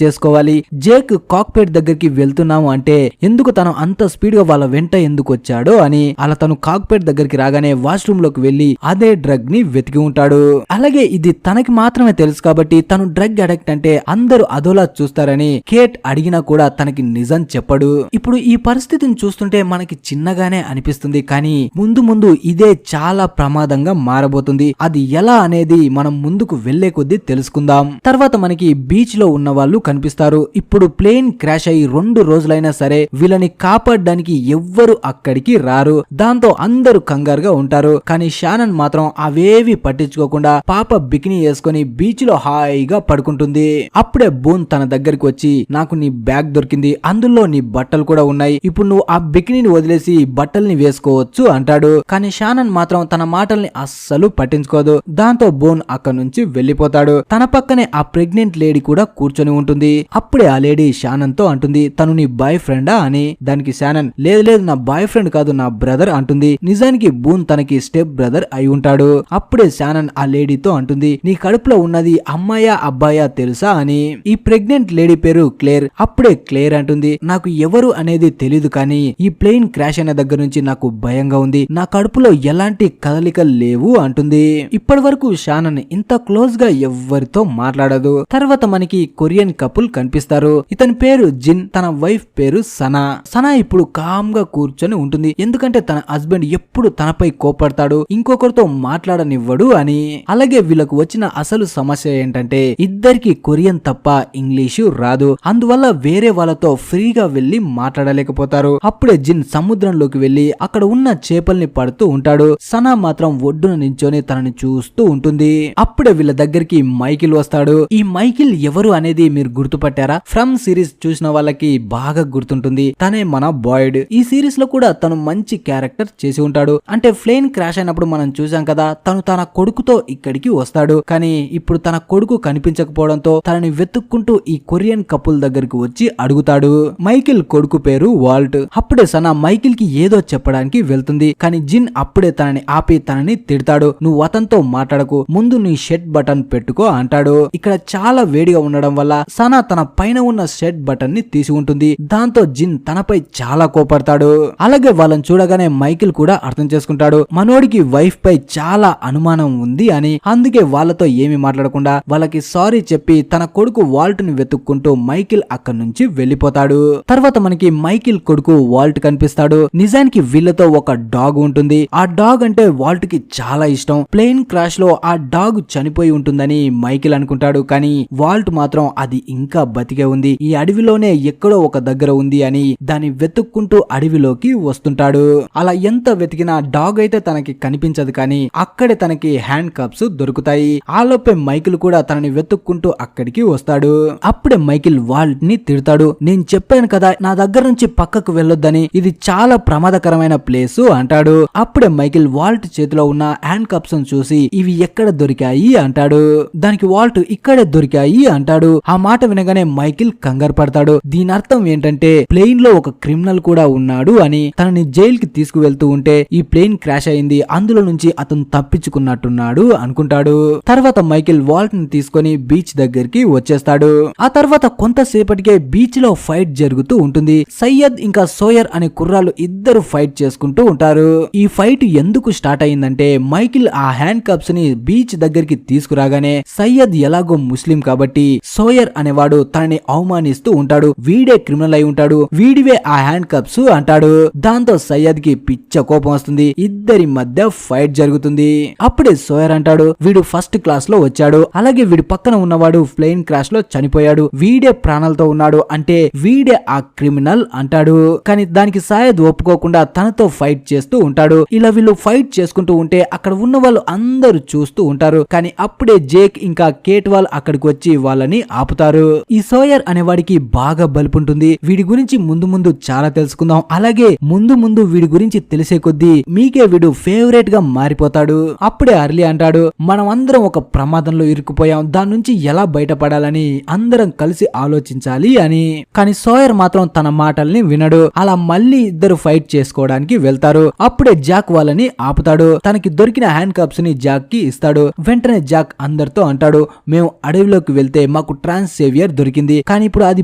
చేసుకోవాలి. జేక్ కాక్పిట్ దగ్గరికి వెళ్తున్నాము అంటే ఎందుకు తను అంత స్పీడ్ గా వాళ్ళ వెంట ఎందుకు వచ్చాడో అని. అలా తను కాక్పిట్ దగ్గరికి రాగానే వాష్రూమ్ లోకి వెళ్లి అదే డ్రగ్ ని వెతికి ఉంటాడు. అలాగే ఇది తనకి మాత్రమే తెలుసు కాబట్టి తను డ్రగ్ అడిక్ట్ అంటే అందరూ అదోలా చూస్తారని కేట్ అడిగినా కూడా తనకి నిజం చెప్పడు. ఇప్పుడు ఈ పరిస్థితిని చూస్తుంటే మనకి చిన్నగానే అనిపిస్తుంది, కానీ ముందు ముందు ఇదే చాలా ప్రమాదంగా మారబోతుంది. అది ఎలా అనేది మనం ముందుకు వెళ్లే కొద్దీ తెలుసుకుందాం. తర్వాత మనకి బీచ్ లో ఉన్న వాళ్ళు కనిపిస్తారు. ఇప్పుడు ప్లేన్ క్రాష్ అయ్యి 2 రోజులైనా సరే వీళ్ళని కాపాడడానికి ఎవ్వరు అక్కడికి రారు. దాంతో అందరూ కంగారుగా ఉంటారు. కానీ షానన్ మాత్రం అవేవి పట్టించుకోకుండా పాప బికినీ వేసుకొని బీచ్ లో హాయిగా పడుకుంటుంది. అప్పుడే బూన్ తన దగ్గరికి వచ్చి, నాకు నీ బ్యాగ్ దొరికింది, అందులో నీ బట్టలు కూడా ఉన్నాయి, ఇప్పుడు నువ్వు ఆ బికినీని వదిలేసి బట్టల్ని వేసుకోవచ్చు అంటాడు. కానీ షానన్ మాత్రం తన మాటల్ని అస్సలు పట్టించుకోదు. దాంతో బోన్ అక్కడి నుంచి వెళ్లిపోతాడు. తన పక్కనే ఆ ప్రెగ్నెంట్ లేడీ కూడా కూర్చొని ఉంటుంది. అప్పుడే ఆ లేడీ షానన్ తో అంటుంది, తను నీ బాయ్ ఫ్రెండా అని. దానికి షానన్, లేదు లేదు, నా బాయ్ ఫ్రెండ్ కాదు, నా బ్రదర్ అంటుంది. నిజానికి బూన్ తనకి స్టెప్ బ్రదర్ అయి ఉంటాడు. అప్పుడే షానన్ ఆ లేడీతో అంటుంది, నీ కడుపులో ఉన్నది అమ్మాయా అబ్బాయా తెలుసా అని. ఈ ప్రెగ్నెంట్ లేడీ పేరు క్లేర్. అప్పుడే క్లేర్ అంటుంది, నాకు ఎవరు అనేది తెలీదు, కానీ ఈ ప్లేన్ క్రాష్ అయిన దగ్గర నుంచి నాకు భయంగా ఉంది, నా కడుపులో ఎలాంటి కదలికలు లేవు అంటుంది. ఇప్పటి వరకు షానన్ ఇంత క్లోజ్ గా ఎవ్వరితో మాట్లాడదు. తర్వాత మనకి కొరియన్ కపుల్ కనిపిస్తారు. ఇతని పేరు జిన్, తన వైఫ్ పేరు సనా. సనా ఇప్పుడు కామ్ గా కూర్చొని ఉంటుంది, ఎందుకంటే తన హస్బెండ్ ఎప్పుడు తనపై కోపడతాడు, ఇంకొకరితో మాట్లాడనివ్వడు అని. అలాగే వీళ్ళకు వచ్చిన అసలు సమస్య ఏంటంటే ఇద్దరికి కొరియన్ తప్ప ఇంగ్లీషు రాదు. అందువల్ల వేరే వాళ్ళతో ఫ్రీగా వెళ్లి మాట్లాడలేకపోతారు. అప్పుడే జిన్ సముద్రంలోకి వెళ్లి అక్కడ ఉన్న చేపల్ని పడుతూ ఉంటాడు. సనా మాత్రం ఒడ్డున నించొని తనని చూస్తూ ఉంటుంది. అప్పుడే వీళ్ళ దగ్గరికి మైకిల్ వస్తాడు. ఈ మైకిల్ ఎవరు అనేది మీరు గుర్తుపట్టారా? ఫ్రమ్ సిరీస్ చూసిన వాళ్ళకి బాగా గుర్తుంటుంది, తనే మన బాయ్డ్. ఈ సిరీస్ లో కూడా తను మంచి క్యారెక్టర్ చేసి ఉంటాడు. అంటే ప్లేన్ క్రాష్ అయినప్పుడు మనం చూసాం కదా, తను తన కొడుకుతో ఇక్కడికి వస్తాడు. కానీ ఇప్పుడు తన కొడుకు కనిపించకపోవడంతో తనని వెతుక్కుంటూ ఈ కొరియన్ కపుల్ దగ్గరికి వచ్చి అడుగుతాడు. మైకిల్ కొడుకు పేరు వాల్ట్. అప్పుడే సనా మైకిల్ కి ఏదో చెప్పడానికి వెళ్తుంది. కానీ జిన్ అప్పుడే తనని ఆపి తనని తిడతాడు, నువ్వు అతనితో మాట్లాడకు, ముందు నీ షర్ట్ బటన్ పెట్టుకో అంటాడు. ఇక్కడ చాలా వేడిగా ఉండడం వల్ల సనా తన పైన ఉన్న షర్ట్ బటన్ ని తీసి ఉంటుంది. దాంతో జిన్ తనపై చాలా కోపడతాడు. అలాగే వాళ్ళని చూడగానే మైకిల్ కూడా అర్థం చేసుకుంటాడు, మనోడికి వైఫ్ పై చాలా అనుమానం ఉంది అని. అందుకే వాళ్ళతో ఏమి మాట్లాడకుండా వాళ్ళకి సారీ చెప్పి తన కొడుకు వాల్ట్ ని వెతుక్కుంటూ మైకిల్ అక్కడి నుంచి వెళ్లిపోతాడు. తర్వాత మనకి మైకిల్ కొడుకు వాల్ట్ కనిపిస్తాడు. నిజానికి వీళ్ళతో ఒక డాగ్ ఉంటుంది. ఆ డాగ్ అంటే వాల్ట్ కి చాలా ఇష్టం. ప్లేన్ క్రాష్ లో ఆ డాగ్ చనిపోయి ఉంటుందని మైకిల్ అనుకుంటాడు. కానీ వాల్ట్ మాత్రం అది ఇంకా బతికే ఉంది, ఈ అడవిలోనే ఎక్కడో ఒక దగ్గర ఉంది అని దాన్ని వెతుక్కుంటూ అడవిలోకి వస్తుంటాడు. అలా ఎంత వెతికినా డాగ్ అయితే తనకి కనిపించదు. కానీ అక్కడే తనకి హ్యాండ్ కప్స్ దొరుకుతాయి. ఆలోపే మైకిల్ కూడా తనని వెతుక్కుంటూ అక్కడికి వస్తాడు. అప్పుడే మైకిల్ వాల్ట్ ని తిడతాడు, నేను చెప్పాను కదా నా దగ్గర నుంచి పక్కకు వెళ్ళొద్దని, ఇది చాలా ప్రమాదకరమైన ప్లేస్ అంటాడు. అప్పుడే మైకిల్ వాల్ట్ చేతిలో ఉన్న హ్యాండ్ కప్స్ చూసి ఇవి ఎక్కడ దొరికాయి అంటాడు. దానికి వాల్ట్ ఇక్కడే దొరికాయి అంటాడు. ఆ మాట వినగానే మైకిల్ కంగారు పడతాడు. దీని అర్థం ఏంటంటే ప్లేన్ లో ఒక క్రిమినల్ కూడా ఉన్నాడు అని. తనని జైల్ కి తీసుకువెళ్తూ ఉంటే ఈ ప్లేన్ క్రాష్ అయింది, అందులో నుంచి అతను తప్పించుకున్నట్టున్నాడు అనుకుంటాడు. తర్వాత మైకిల్ వాల్ట్ ని తీసుకొని బీచ్ దగ్గరికి వచ్చేస్తాడు. ఆ తర్వాత కొంతసేపటికే బీచ్ లో ఫైట్ జరుగుతూ ఉంటుంది. సయ్యద్ ఇంకా సోయర్ అనే కుర్రాలు ఇద్దరు ఫైట్ చేసుకుంటూ ఉంటారు. ఈ ఫైట్ ఎందుకు స్టార్ట్ అయిందంటే మైకిల్ ఆ హ్యాండ్ కప్స్ ని బీచ్ దగ్గరికి తీసుకురాగానే సయ్యద్ ఎలాగో ముస్లిం కాబట్టి సోయర్ అనేవాడు తనని అవమానిస్తూ ఉంటాడు. వీడే క్రిమినల్ అయి ఉంటాడు, వీడివే ఆ హ్యాండ్ కప్స్ అంటాడు. దాంతో సయ్యద్ కి పిచ్చ కోపం వస్తుంది. ఇద్దరి మధ్య ఫైట్ జరుగుతుంది. అప్పుడే సోయర్ అంటాడు, వీడు ఫస్ట్ క్లాస్ లో వచ్చాడు, అలాగే వీడి పక్కన ఉన్నవాడు ప్లేన్ క్రాష్ లో చనిపోయాడు, వీడే ప్రాణాలతో ఉన్నాడు, అంటే వీడే ఆ క్రిమినల్ అంటాడు. కానీ దానికి సయ్యద్ ఒప్పుకోకుండా తనతో ఫైట్ చేస్తూ ఉంటాడు. ఇలా వీళ్ళు ఫైట్ చేసుకుంటూ ఉంటే అక్కడ ఉన్న వాళ్ళు అందరూ చూస్తూ ఉంటారు. కానీ అప్పుడే జేక్ ఇంకా కేట్ వాల్ అక్కడికి వచ్చి వాళ్ళని ఆపుతారు. ఈ సోయర్ అనేవాడికి బాగా బలుపుంటుంది. వీడి గురించి ముందు ముందు చాలా తెలుసుకుందాం. అలాగే ముందు ముందు వీడి గురించి తెలిసే కొద్దీ మీకే వీడు ఫేవరెట్ గా మారిపోతాడు. అప్పుడే అర్లీ అంటాడు, మనం అందరం ఒక ప్రమాదంలో ఇరుక్కుపోయాం, దాని నుంచి ఎలా బయటపడాలని అందరం కలిసి ఆలోచించాలి అని. కానీ సోయర్ మాత్రం తన మాటల్ని వినడు. అలా మళ్ళీ ఇద్దరు ఫైట్ చేసుకోవడానికి వెళ్తారు. అప్పుడే జాక్ వాళ్ళని ఆపుతాడు. తనకి దొరికిన హ్యాండ్ కప్స్ ని జాక్ కి ఇస్తాడు. వెంటనే జాక్ అందరితో అంటాడు, మేము అడవిలోకి వెళ్తే మాకు ట్రాన్స్ సేవియర్ దొరికింది, కానీ ఇప్పుడు అది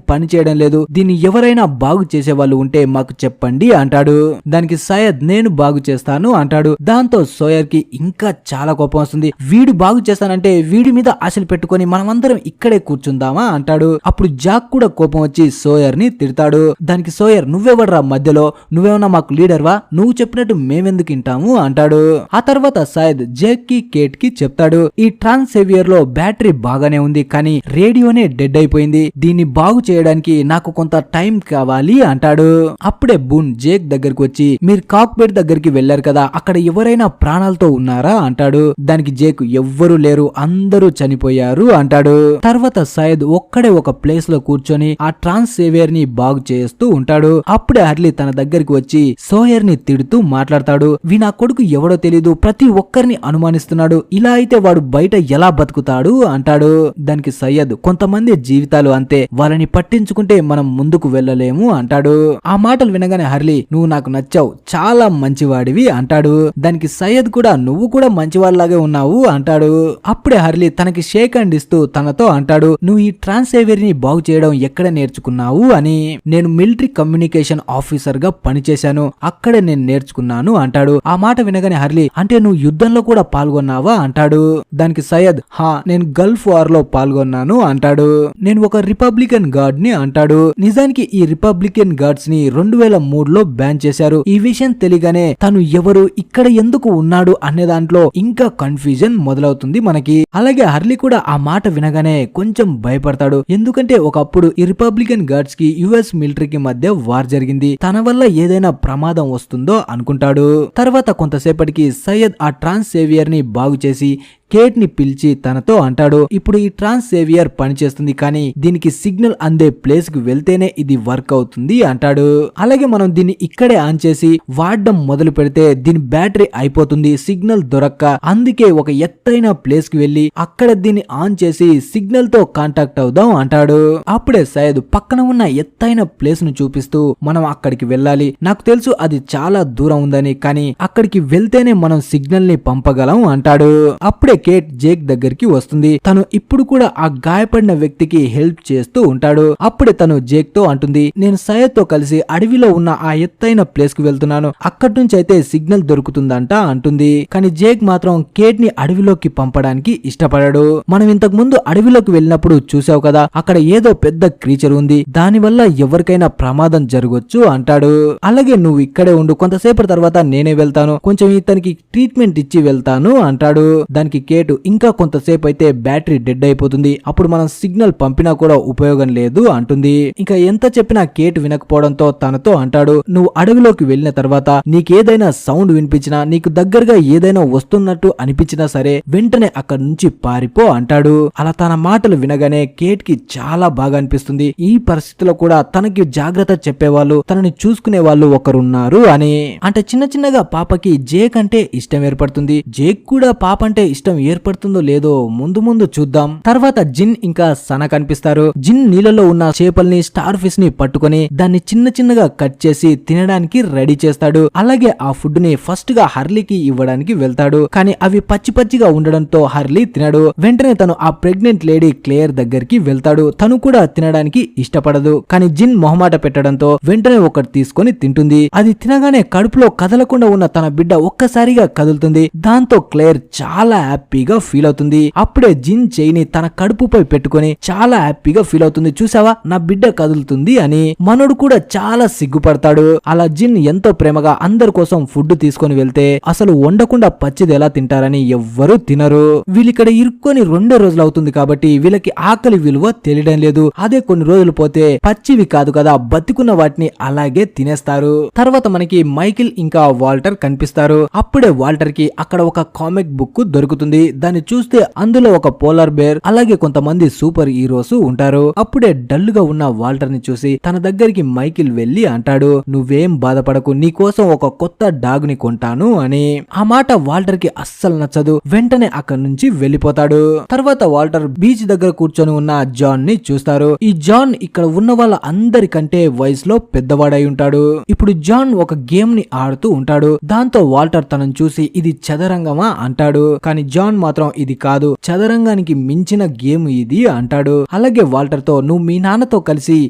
పని చేయడం లేదు. దీన్ని ఎవరైనా బాగు చేసే వాళ్ళు ఉంటే మాకు చెప్పండి అంటాడు. దానికి సయ్యద్ నేను బాగు చేస్తాను అంటాడు. దాంతో సోయర్ కి ఇంకా చాలా కోపం వస్తుంది. వీడు బాగు చేస్తానంటే వీడి మీద ఆశలు పెట్టుకొని మనమందరం ఇక్కడే కూర్చుందామా అంటాడు. అప్పుడు జాక్ కూడా కోపం వచ్చి సోయర్ ని తిడతాడు. దానికి సోయర్, నువ్వెవడ్రా మధ్యలో, నువ్వేమన్నా మాకు లీడర్వా, నువ్వు చెప్పినట్టు మేమెందుకు వింటాము అంటాడు. ఆ తర్వాత సయ్యద్ జేక్ కి కేట్ కి చెప్తాడు, ఈ ట్రాన్స్ సేవియర్ లో బ్యాటరీ బాగానే ఉంది, కానీ రేడియోనే డెడ్ అయిపోయింది. దీన్ని బాగు చేయడానికి నాకు కొంత టైం కావాలి అంటాడు. అప్పుడే బూన్ జేక్ దగ్గరికి వచ్చి, మీరు కాక్పిట్ దగ్గరికి వెళ్లారు కదా, అక్కడ ఎవరైనా ప్రాణాలతో ఉన్నారా అంటాడు. దానికి జేక్, ఎవ్వరూ లేరు, అందరూ చనిపోయారు అంటాడు. తర్వాత సయ్యద్ ఒక్కడే ఒక ప్లేస్ లో కూర్చొని ఆ ట్రాన్స్ సేవియర్ ని బాగు చేస్తూ ఉంటాడు. అప్పుడే అర్లీ తన దగ్గరికి వచ్చి సోయర్ ని తిడుతూ మాట్లాడతాడు, నా కొడుకు ఎవడో తెలీదు, ప్రతి ఒక్కరిని అనుమానిస్తున్నాడు, ఇలా అయితే వాడు బయట ఎలా బతుకుతాడు అంటాడు. దానికి సయ్యద్, కొంతమంది జీవితాలు అంతే, వాళ్ళని పట్టించుకుంటే మనం ముందుకు వెళ్ళలేము అంటాడు. ఆ మాటలు వినగానే హర్లీ, నువ్వు నాకు నచ్చావు, చాలా మంచివాడివి అంటాడు. దానికి సయ్యద్ కూడా, నువ్వు కూడా మంచివాడిలాగే ఉన్నావు అంటాడు. అప్పుడే హర్లీ తనకి షేక్ హ్యాండ్ ఇస్తూ తనతో అంటాడు, నువ్వు ఈ ట్రాన్స్ సేవియర్ ని బాగు చేయడం ఎక్కడ నేర్చుకున్నావు అని. నేను మిలిటరీ కమ్యూనికేషన్ ఆఫీసర్ గా పనిచేశాను, అక్కడే నేను నేర్చుకున్నాను అంటాడు. ఆ మాట వినగానే హర్లీ, అంటే నువ్వు యుద్ధంలో కూడా పాల్గొన్నావా అంటాడు. దానికి సయ్యద్, హా, నేను గల్ఫ్ వార్ లో పాల్గొన్నాను అంటాడు. నేను ఒక రిపబ్లికన్ గార్డ్ ని అంటాడు. నిజానికి ఈ రిపబ్లికన్ గార్డ్స్ ని 2003లో బ్యాన్ చేశారు. ఈ విషయం తెలియగానే తను ఎవరు, ఇక్కడ ఎందుకు ఉన్నాడు అనే దాంట్లో ఇంకా కన్ఫ్యూజన్ మొదలవుతుంది మనకి. అలాగే హర్లీ కూడా ఆ మాట వినగానే కొంచెం భయపడతాడు. ఎందుకంటే ఒకప్పుడు ఈ రిపబ్లికన్ గార్డ్స్ కి యుఎస్ మిలిటరీకి మధ్య వార్ జరిగింది, తన వల్ల ఏదైనా ప్రమాదం వస్తుందో అనుకుంటాడు. తర్వాత కొంతసేపటికి సయ్యద్ ఆ ట్రాన్స్ సేవియర్ ని బాగు చేసి కేట్ ని పిలిచి తనతో అంటాడు, ఇప్పుడు ఈ ట్రాన్స్ సేవియర్ పనిచేస్తుంది, కానీ దీనికి సిగ్నల్ అందే ప్లేస్ కి వెళ్తేనే ఇది వర్క్ అవుతుంది అంటాడు. అలాగే మనం దీన్ని ఇక్కడే ఆన్ చేసి వాడడం మొదలు పెడితే దీని బ్యాటరీ అయిపోతుంది, సిగ్నల్ దొరక్క, అందుకే ఒక ఎత్తైన ప్లేస్ కి వెళ్లి అక్కడ దీన్ని ఆన్ చేసి సిగ్నల్ తో కాంటాక్ట్ అవుదాం అంటాడు. అప్పుడే సయ్యద్ పక్కన ఉన్న ఎత్తైన ప్లేస్ ను చూపిస్తూ, మనం అక్కడికి వెళ్ళాలి, నాకు తెలుసు అది చాలా దూరం ఉందని, కానీ అక్కడికి వెళ్తేనే మనం సిగ్నల్ ని పంపగలం అంటాడు. అప్పుడే కేట్ జేక్ దగ్గరికి వస్తుంది. తను ఇప్పుడు కూడా ఆ గాయపడిన వ్యక్తికి హెల్ప్ చేస్తూ ఉంటాడు. అప్పుడే తను జేక్ తో అంటుంది, నేను సయ్యద్ తో కలిసి అడవిలో ఉన్న ఆ ఎత్తైన ప్లేస్ కు వెళ్తున్నాను, అక్కడి నుంచి అయితే సిగ్నల్ దొరుకుతుందంట అంటుంది. కానీ జేక్ మాత్రం కేట్ ని అడవిలోకి పంపడానికి ఇష్టపడాడు. మనం ఇంతకు ముందు అడవిలోకి వెళ్ళినప్పుడు చూసావు కదా, అక్కడ ఏదో పెద్ద క్రీచర్ ఉంది, దాని వల్ల ఎవరికైనా ప్రమాదం జరగొచ్చు అంటాడు. అలాగే నువ్వు ఇక్కడే ఉండు, కొంతసేపటి తర్వాత నేనే వెళ్తాను, కొంచెం ఇతనికి ట్రీట్మెంట్ ఇచ్చి వెళ్తాను అంటాడు. దానికి కేట్, ఇంకా కొంతసేపు అయితే బ్యాటరీ డెడ్ అయిపోతుంది, అప్పుడు మనం సిగ్నల్ పంపినా కూడా ఉపయోగం లేదు అంటుంది. ఇంకా ఎంత చెప్పినా కేట్ వినకపోవడంతో తనతో అంటాడు, నువ్వు అడవిలోకి వెళ్ళిన తర్వాత నీకేదైనా సౌండ్ వినిపించినా, నీకు దగ్గరగా ఏదైనా వస్తున్నట్టు అనిపించినా సరే వెంటనే అక్కడి నుంచి పారిపో అంటాడు. అలా తన మాటలు వినగానే కేట్ కి చాలా బాగా అనిపిస్తుంది. ఈ పరిస్థితిలో కూడా తనకి జాగ్రత్త చెప్పేవాళ్ళు, తనని చూసుకునే వాళ్ళు ఒకరున్నారు అని. అంటే చిన్న చిన్నగా పాపకి జేక్ అంటే ఇష్టం ఏర్పడుతుంది. జేక్ కూడా పాప అంటే ఇష్టం ఏర్పడుతుందో లేదో ముందు ముందు చూద్దాం. తర్వాత జిన్ ఇంకా సన కనిపిస్తారు. జిన్ నీళ్ళలో ఉన్న చేపల్ని, స్టార్ ఫిష్ ని పట్టుకొని దాన్ని చిన్న చిన్నగా కట్ చేసి తినడానికి రెడీ చేస్తాడు. అలాగే ఆ ఫుడ్ ని ఫస్ట్ గా హర్లీకి ఇవ్వడానికి వెళ్తాడు. కానీ అవి పచ్చి పచ్చిగా ఉండడంతో హర్లీ తినడు. వెంటనే తను ఆ ప్రెగ్నెంట్ లేడీ క్లేర్ దగ్గరికి వెళ్తాడు. తను కూడా తినడానికి ఇష్టపడదు. కానీ జిన్ మొహమాట పెట్టడంతో వెంటనే ఒకటి తీసుకొని తింటుంది. అది తినగానే కడుపులో కదలకుండా ఉన్న తన బిడ్డ ఒక్కసారిగా కదులుతుంది. దాంతో క్లేర్ చాలా హ్యాపీగా ఫీల్ అవుతుంది. అప్పుడే జిన్ చేయిని తన కడుపుపై పెట్టుకొని చాలా హ్యాపీగా ఫీల్ అవుతుంది. చూసావా, నా బిడ్డ కదులుతుంది అని. మనోడు కూడా చాలా సిగ్గుపడతాడు. అలా జిన్ ఎంతో ప్రేమగా అందరి కోసం ఫుడ్ తీసుకొని వెళ్తే అసలు వండకుండా పచ్చిది ఎలా తింటారని ఎవ్వరూ తినరు. వీళ్ళిక్కడ ఇరుక్కొని 2 రోజులు అవుతుంది కాబట్టి వీళ్ళకి ఆకలి విలువ తెలియడం లేదు. అదే కొన్ని రోజులు పోతే పచ్చివి కాదు కదా, బతికున్న వాటిని అలాగే తినేస్తారు. తర్వాత మనకి మైకిల్ ఇంకా వాల్టర్ కనిపిస్తారు. అప్పుడే వాల్టర్ కి అక్కడ ఒక కామిక్ బుక్ దొరుకుతుంది. ఉంటుంది. దాన్ని చూస్తే అందులో ఒక పోలార్ బేర్ అలాగే కొంతమంది సూపర్ హీరోస్ ఉంటారు. అప్పుడే డల్ గా ఉన్న వాల్టర్ ని చూసి తన దగ్గరికి మైకిల్ వెళ్లి అంటాడు, నువ్వేం బాధపడకు, నీకోసం ఒక కొత్త డాగ్ ని కొంటాను అని. ఆ మాట వాల్టర్ కి అస్సలు నచ్చదు. వెంటనే అక్కడి నుంచి వెళ్లిపోతాడు. తర్వాత వాల్టర్ బీచ్ దగ్గర కూర్చొని ఉన్న జాన్ ని చూస్తారు. ఈ జాన్ ఇక్కడ ఉన్న వాళ్ళ అందరికంటే వయసులో పెద్దవాడై ఉంటాడు. ఇప్పుడు జాన్ ఒక గేమ్ ని ఆడుతూ ఉంటాడు. దాంతో వాల్టర్ తనను చూసి ఇది చదరంగమా అంటాడు. కానీ జాన్ మాత్రం ఇది కాదు, చదరంగానికి మించిన గేమ్ ఇది అంటాడు. అలాగే వాల్టర్ తో నువ్వు మీ నాన్నతో కలిసి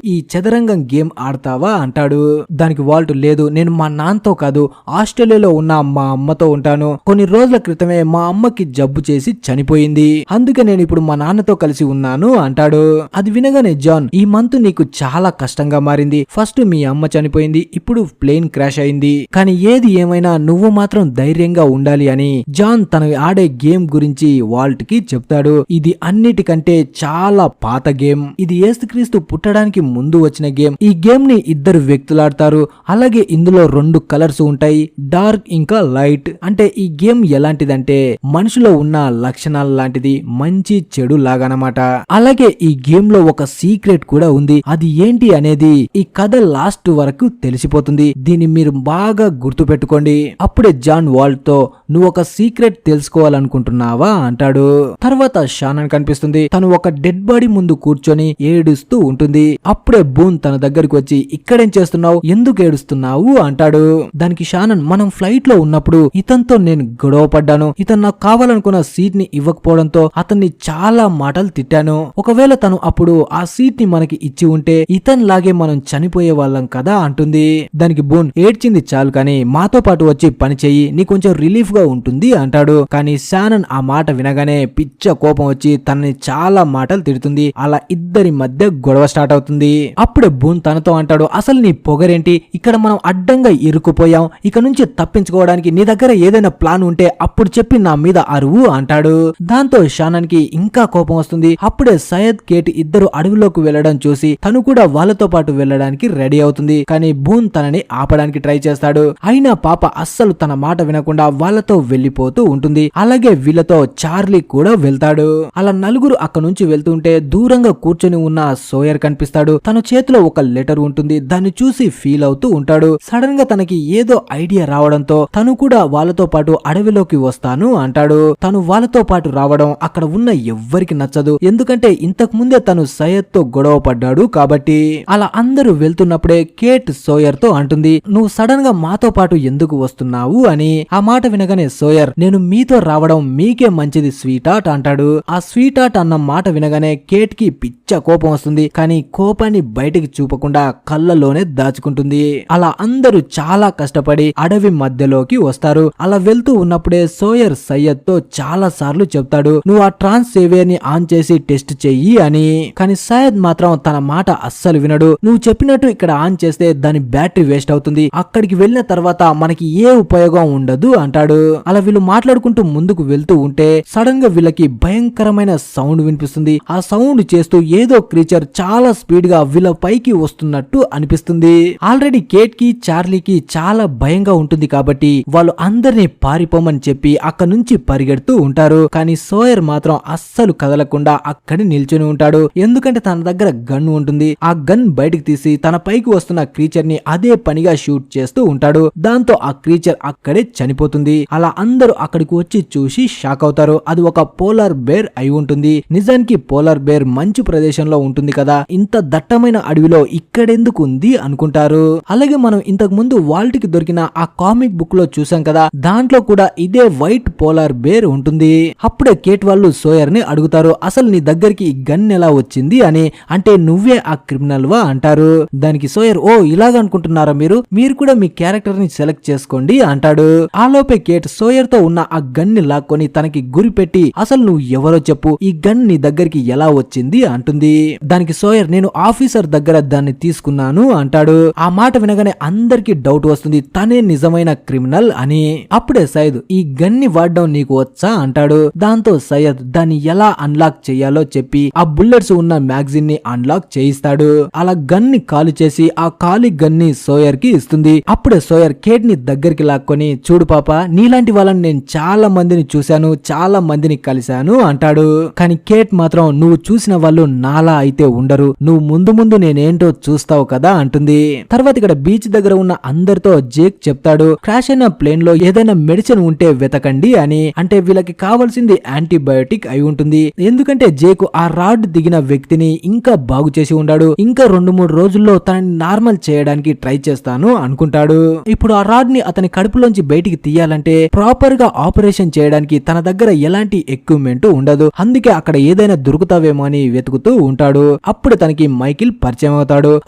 ఈ చదరంగం గేమ్ ఆడతావా అంటాడు. దానికి వాల్టర్ లేదు, నేను మా నాన్నతో కాదు, ఆస్ట్రేలియాలో ఉన్న మా అమ్మతో ఉంటాను. కొన్ని రోజుల క్రితమే మా అమ్మకి జబ్బు చేసి చనిపోయింది, అందుకే నేను ఇప్పుడు మా నాన్నతో కలిసి ఉన్నాను అంటాడు. అది వినగానే జాన్, ఈ మంత్ నీకు చాలా కష్టంగా మారింది. ఫస్ట్ మీ అమ్మ చనిపోయింది, ఇప్పుడు ప్లేన్ క్రాష్ అయింది, కానీ ఏది ఏమైనా నువ్వు మాత్రం ధైర్యంగా ఉండాలి అని జాన్ తన ఆడే గేమ్ గురించి వాల్ట్ కి చెప్తాడు. ఇది అన్నిటికంటే చాలా పాత గేమ్. ఇది యేసుక్రీస్తు పుట్టడానికి ముందు వచ్చిన గేమ్. ఈ గేమ్ ని ఇద్దరు వ్యక్తులు ఆడతారు. అలాగే ఇందులో 2 కలర్స్ ఉంటాయి, డార్క్ ఇంకా లైట్. అంటే ఈ గేమ్ ఎలాంటిదంటే మనిషిలో ఉన్న లక్షణాల లాంటిది, మంచి చెడు లాగానమాట. అలాగే ఈ గేమ్ లో ఒక సీక్రెట్ కూడా ఉంది. అది ఏంటి అనేది ఈ కథ లాస్ట్ వరకు తెలిసిపోతుంది. దీన్ని మీరు బాగా గుర్తు పెట్టుకోండి. అప్పుడే జాన్ వాల్ట్ తో నువ్వు ఒక సీక్రెట్ తెలుసుకోవాలనుకుంటున్నావా అంటాడు. తర్వాత షానన్ కనిపిస్తుంది. తను ఒక డెడ్ బాడీ ముందు కూర్చొని ఏడుస్తూ ఉంటుంది. అప్పుడే బూన్ తన దగ్గరికి వచ్చి ఇక్కడేం చేస్తున్నావు, ఎందుకు ఏడుస్తున్నావు అంటాడు. దానికి షానన్, మనం ఫ్లైట్ లో ఉన్నప్పుడు ఇతనితో నేను గొడవ పడ్డాను. ఇతను నాకు కావాలనుకున్న సీట్ ని ఇవ్వకపోవడంతో అతన్ని చాలా మాటలు తిట్టాను. ఒకవేళ తను అప్పుడు ఆ సీట్ ని మనకి ఇచ్చి ఉంటే ఇతన్ లాగే మనం చనిపోయే వాళ్ళం కదా అంటుంది. దానికి బూన్, ఏడ్చింది చాలు కానీ మాతో పాటు వచ్చి పని చెయ్యి, నీ కొంచెం రిలీఫ్ గా ఉంటుంది అంటాడు. కానీ షానన్ ఆ మాట వినగానే పిచ్చ కోపం వచ్చి తనని చాలా మాటలు తిడుతుంది. అలా ఇద్దరి మధ్య గొడవ స్టార్ట్ అవుతుంది. అప్పుడే బూన్ తనతో అంటాడు, అసలు నీ పొగరేంటి, ఇక్కడ మనం అడ్డంగా ఇరుక్కుపోయాం, ఇక నుంచి తప్పించుకోవడానికి నీ దగ్గర ఏదైనా ప్లాన్ ఉంటే అప్పుడు చెప్పి నా మీద అరువు అంటాడు. దాంతో షానన్ కి ఇంకా కోపం వస్తుంది. అప్పుడే సయ్యద్, కేట్ ఇద్దరు అడవిలోకి వెళ్లడం చూసి తను కూడా వాళ్ళతో పాటు వెళ్లడానికి రెడీ అవుతుంది. కానీ బూన్ తనని ఆపడానికి ట్రై చేస్తాడు. అయినా పాప అస్సలు తన మాట వినకుండా వాళ్ళతో వెళ్లిపోతూ ఉంటుంది. అలాగే వీళ్ళతో చార్లీ కూడా వెళ్తాడు. అలా నలుగురు అక్కడ నుంచి వెళ్తుంటే దూరంగా కూర్చొని ఉన్న సోయర్ కనిపిస్తాడు. తన చేతిలో ఒక లెటర్ ఉంటుంది. దాన్ని చూసి ఫీల్ అవుతూ ఉంటాడు. సడన్ గా తనకి ఏదో ఐడియా రావడంతో తను కూడా వాళ్ళతో పాటు అడవిలోకి వస్తాను అంటాడు. తను వాళ్ళతో పాటు రావడం అక్కడ ఉన్న ఎవ్వరికి నచ్చదు. ఎందుకంటే ఇంతకు ముందే తను సయ్యద్ తో గొడవ పడ్డాడు కాబట్టి. అలా అందరూ వెళ్తున్నప్పుడే కేట్ సోయర్ తో అంటుంది, నువ్వు సడన్ గా మాతో పాటు ఎందుకు వస్తున్నావు అని. ఆ మాట వినగానే సోయర్, నేను మీతో రావడం మీకే మంచిది స్వీట్ హార్ట్ అంటాడు. ఆ స్వీట్ హార్ట్ అన్న మాట వినగానే కేట్ కి పిచ్చ కోపం వస్తుంది. కానీ కోపాన్ని బయటికి చూపకుండా కళ్ళలోనే దాచుకుంటుంది. అలా అందరూ చాలా కష్టపడి అడవి మధ్యలోకి వస్తారు. అలా వెళ్తూ ఉన్నప్పుడే సోయర్ సయ్యద్ తో చాలా సార్లు చెప్తాడు, నువ్వు ఆ ట్రాన్స్ సేవియర్ ని ఆన్ చేసి టెస్ట్ చెయ్యి అని. కానీ సయ్యద్ మాత్రం తన మాట అస్సలు వినడు. నువ్వు చెప్పినట్టు ఇక్కడ ఆన్ చేస్తే దాని బ్యాటరీ వేస్ట్ అవుతుంది, అక్కడికి వెళ్ళిన తర్వాత మనకి ఏ ఉపయోగం ఉండదు అంటాడు. అలా వీళ్ళు మాట్లాడుకుంటూ ముందుకు వెళ్తూ ఉంటే సడన్ గా వీళ్ళకి భయంకరమైన సౌండ్ వినిపిస్తుంది. ఆ సౌండ్ చేస్తూ ఏదో క్రీచర్ చాలా స్పీడ్ గా వీళ్ళ పైకి వస్తున్నట్టు అనిపిస్తుంది. ఆల్రెడీ కేట్ కి చార్లీకి చాలా భయంగా ఉంటుంది కాబట్టి వాళ్ళు అందరినీ పారిపోమని చెప్పి అక్కడ నుంచి పరిగెడుతూ ఉంటారు. కానీ సోయర్ మాత్రం అస్సలు కదలకుండా అక్కడి నిల్చొని ఉంటాడు. ఎందుకంటే తన దగ్గర గన్ ఉంటుంది. ఆ గన్ బయటికి తీసి తన పైకి వస్తున్న క్రీచర్ ని అదే పనిగా షూట్ చేస్తూ ఉంటాడు. దాంతో ఆ క్రీచర్ అక్కడే చనిపోతుంది. అలా అందరూ అక్కడికి వచ్చి చూసి షాక్ అవుతారు. అది ఒక పోలార్ బేర్ అయి ఉంటుంది. నిజానికి పోలార్ బేర్ మంచు ప్రదేశంలో ఉంటుంది కదా, ఇంత దట్టమైన అడవిలో ఇక్కడెందుకు ఉంది అనుకుంటారు. అలాగే మనం ఇంతకు ముందు వాల్ట్ కి దొరికిన ఆ కామిక్ బుక్ లో చూసాం కదా, దాంట్లో కూడా ఇదే వైట్ పోలార్ బేర్ ఉంటుంది. అప్పుడే కేట్ వాళ్ళు సోయర్ ని అడుగుతారు, అసలు నీ దగ్గరికి ఈ గన్ ఎలా వచ్చింది అని. అంటే నువ్వే ఆ క్రిమినల్ వా అంటారు. దానికి సోయర్, ఓ ఇలాగనుకుంటున్నారా మీరు కూడా మీ క్యారెక్టర్ ని సెలెక్ట్ చేసుకోండి అంటాడు. ఆలోపే కేట్ సోయర్ తో ఉన్న ఆ గన్ ని లాక్కొని తనకి గురి పెట్టి, అసలు నువ్వు ఎవరో చెప్పు, ఈ గన్ నీ దగ్గరికి ఎలా వచ్చింది అంటుంది. దానికి సోయర్, నేను ఆఫీసర్ దగ్గర దాన్ని తీసుకున్నాను అంటాడు. ఆ మాట వినగానే అందరికి డౌట్ వస్తుంది, తనే నిజమైన క్రిమినల్ అని. అప్పుడే సయ్యద్, ఈ గన్ ని వాడడం నీకు వచ్చా అంటాడు. దాంతో సయ్యద్ దాన్ని ఎలా అన్లాక్ చేయాలో చెప్పి ఆ బుల్లెట్స్ ఉన్న మ్యాగజైన్ ని అన్లాక్ చేయిస్తాడు. అలా గన్ ని కాలు చేసి ఆ ఖాళీ గన్ ని సోయర్ కి ఇస్తుంది. అప్పుడే సోయర్ కేట్ ని దగ్గరికి లాక్కొని, చూడు పాప, నీలాంటి వాళ్ళని నేను చాలా మందిని చూశాను, చూశాను, చాలా మందిని కలిశాను అంటాడు. కానీ కేట్ మాత్రం నువ్వు చూసిన వాళ్ళు నాలా అయితే ఉండరు, నువ్వు ముందు ముందు నేనేంటో చూస్తావు కదా అంటుంది. తర్వాత ఇక్కడ బీచ్ దగ్గర ఉన్న అందరితో జేక్ చెప్తాడు, క్రాష్ అయిన ప్లేన్ లో ఏదైనా మెడిసిన్ ఉంటే వెతకండి అని. అంటే వీళ్ళకి కావాల్సింది యాంటీబయోటిక్ అయి ఉంటుంది. ఎందుకంటే జేక్ ఆ రాడ్ దిగిన వ్యక్తిని ఇంకా బాగు చేసి ఉండాడు, ఇంకా 2-3 రోజుల్లో తనని నార్మల్ చేయడానికి ట్రై చేస్తాను అనుకుంటాడు. ఇప్పుడు ఆ రాడ్ ని అతని కడుపులోంచి బయటికి తీయాలంటే ప్రాపర్ గా ఆపరేషన్ చేయడానికి తన దగ్గర ఎలాంటి ఎక్విప్మెంట్ ఉండదు. అందుకే అక్కడ ఏదైనా దొరుకుతావేమో అని వెతుకుతూ ఉంటాడు. అప్పుడు తనకి మైకిల్ పరిచయం అవుతాడు.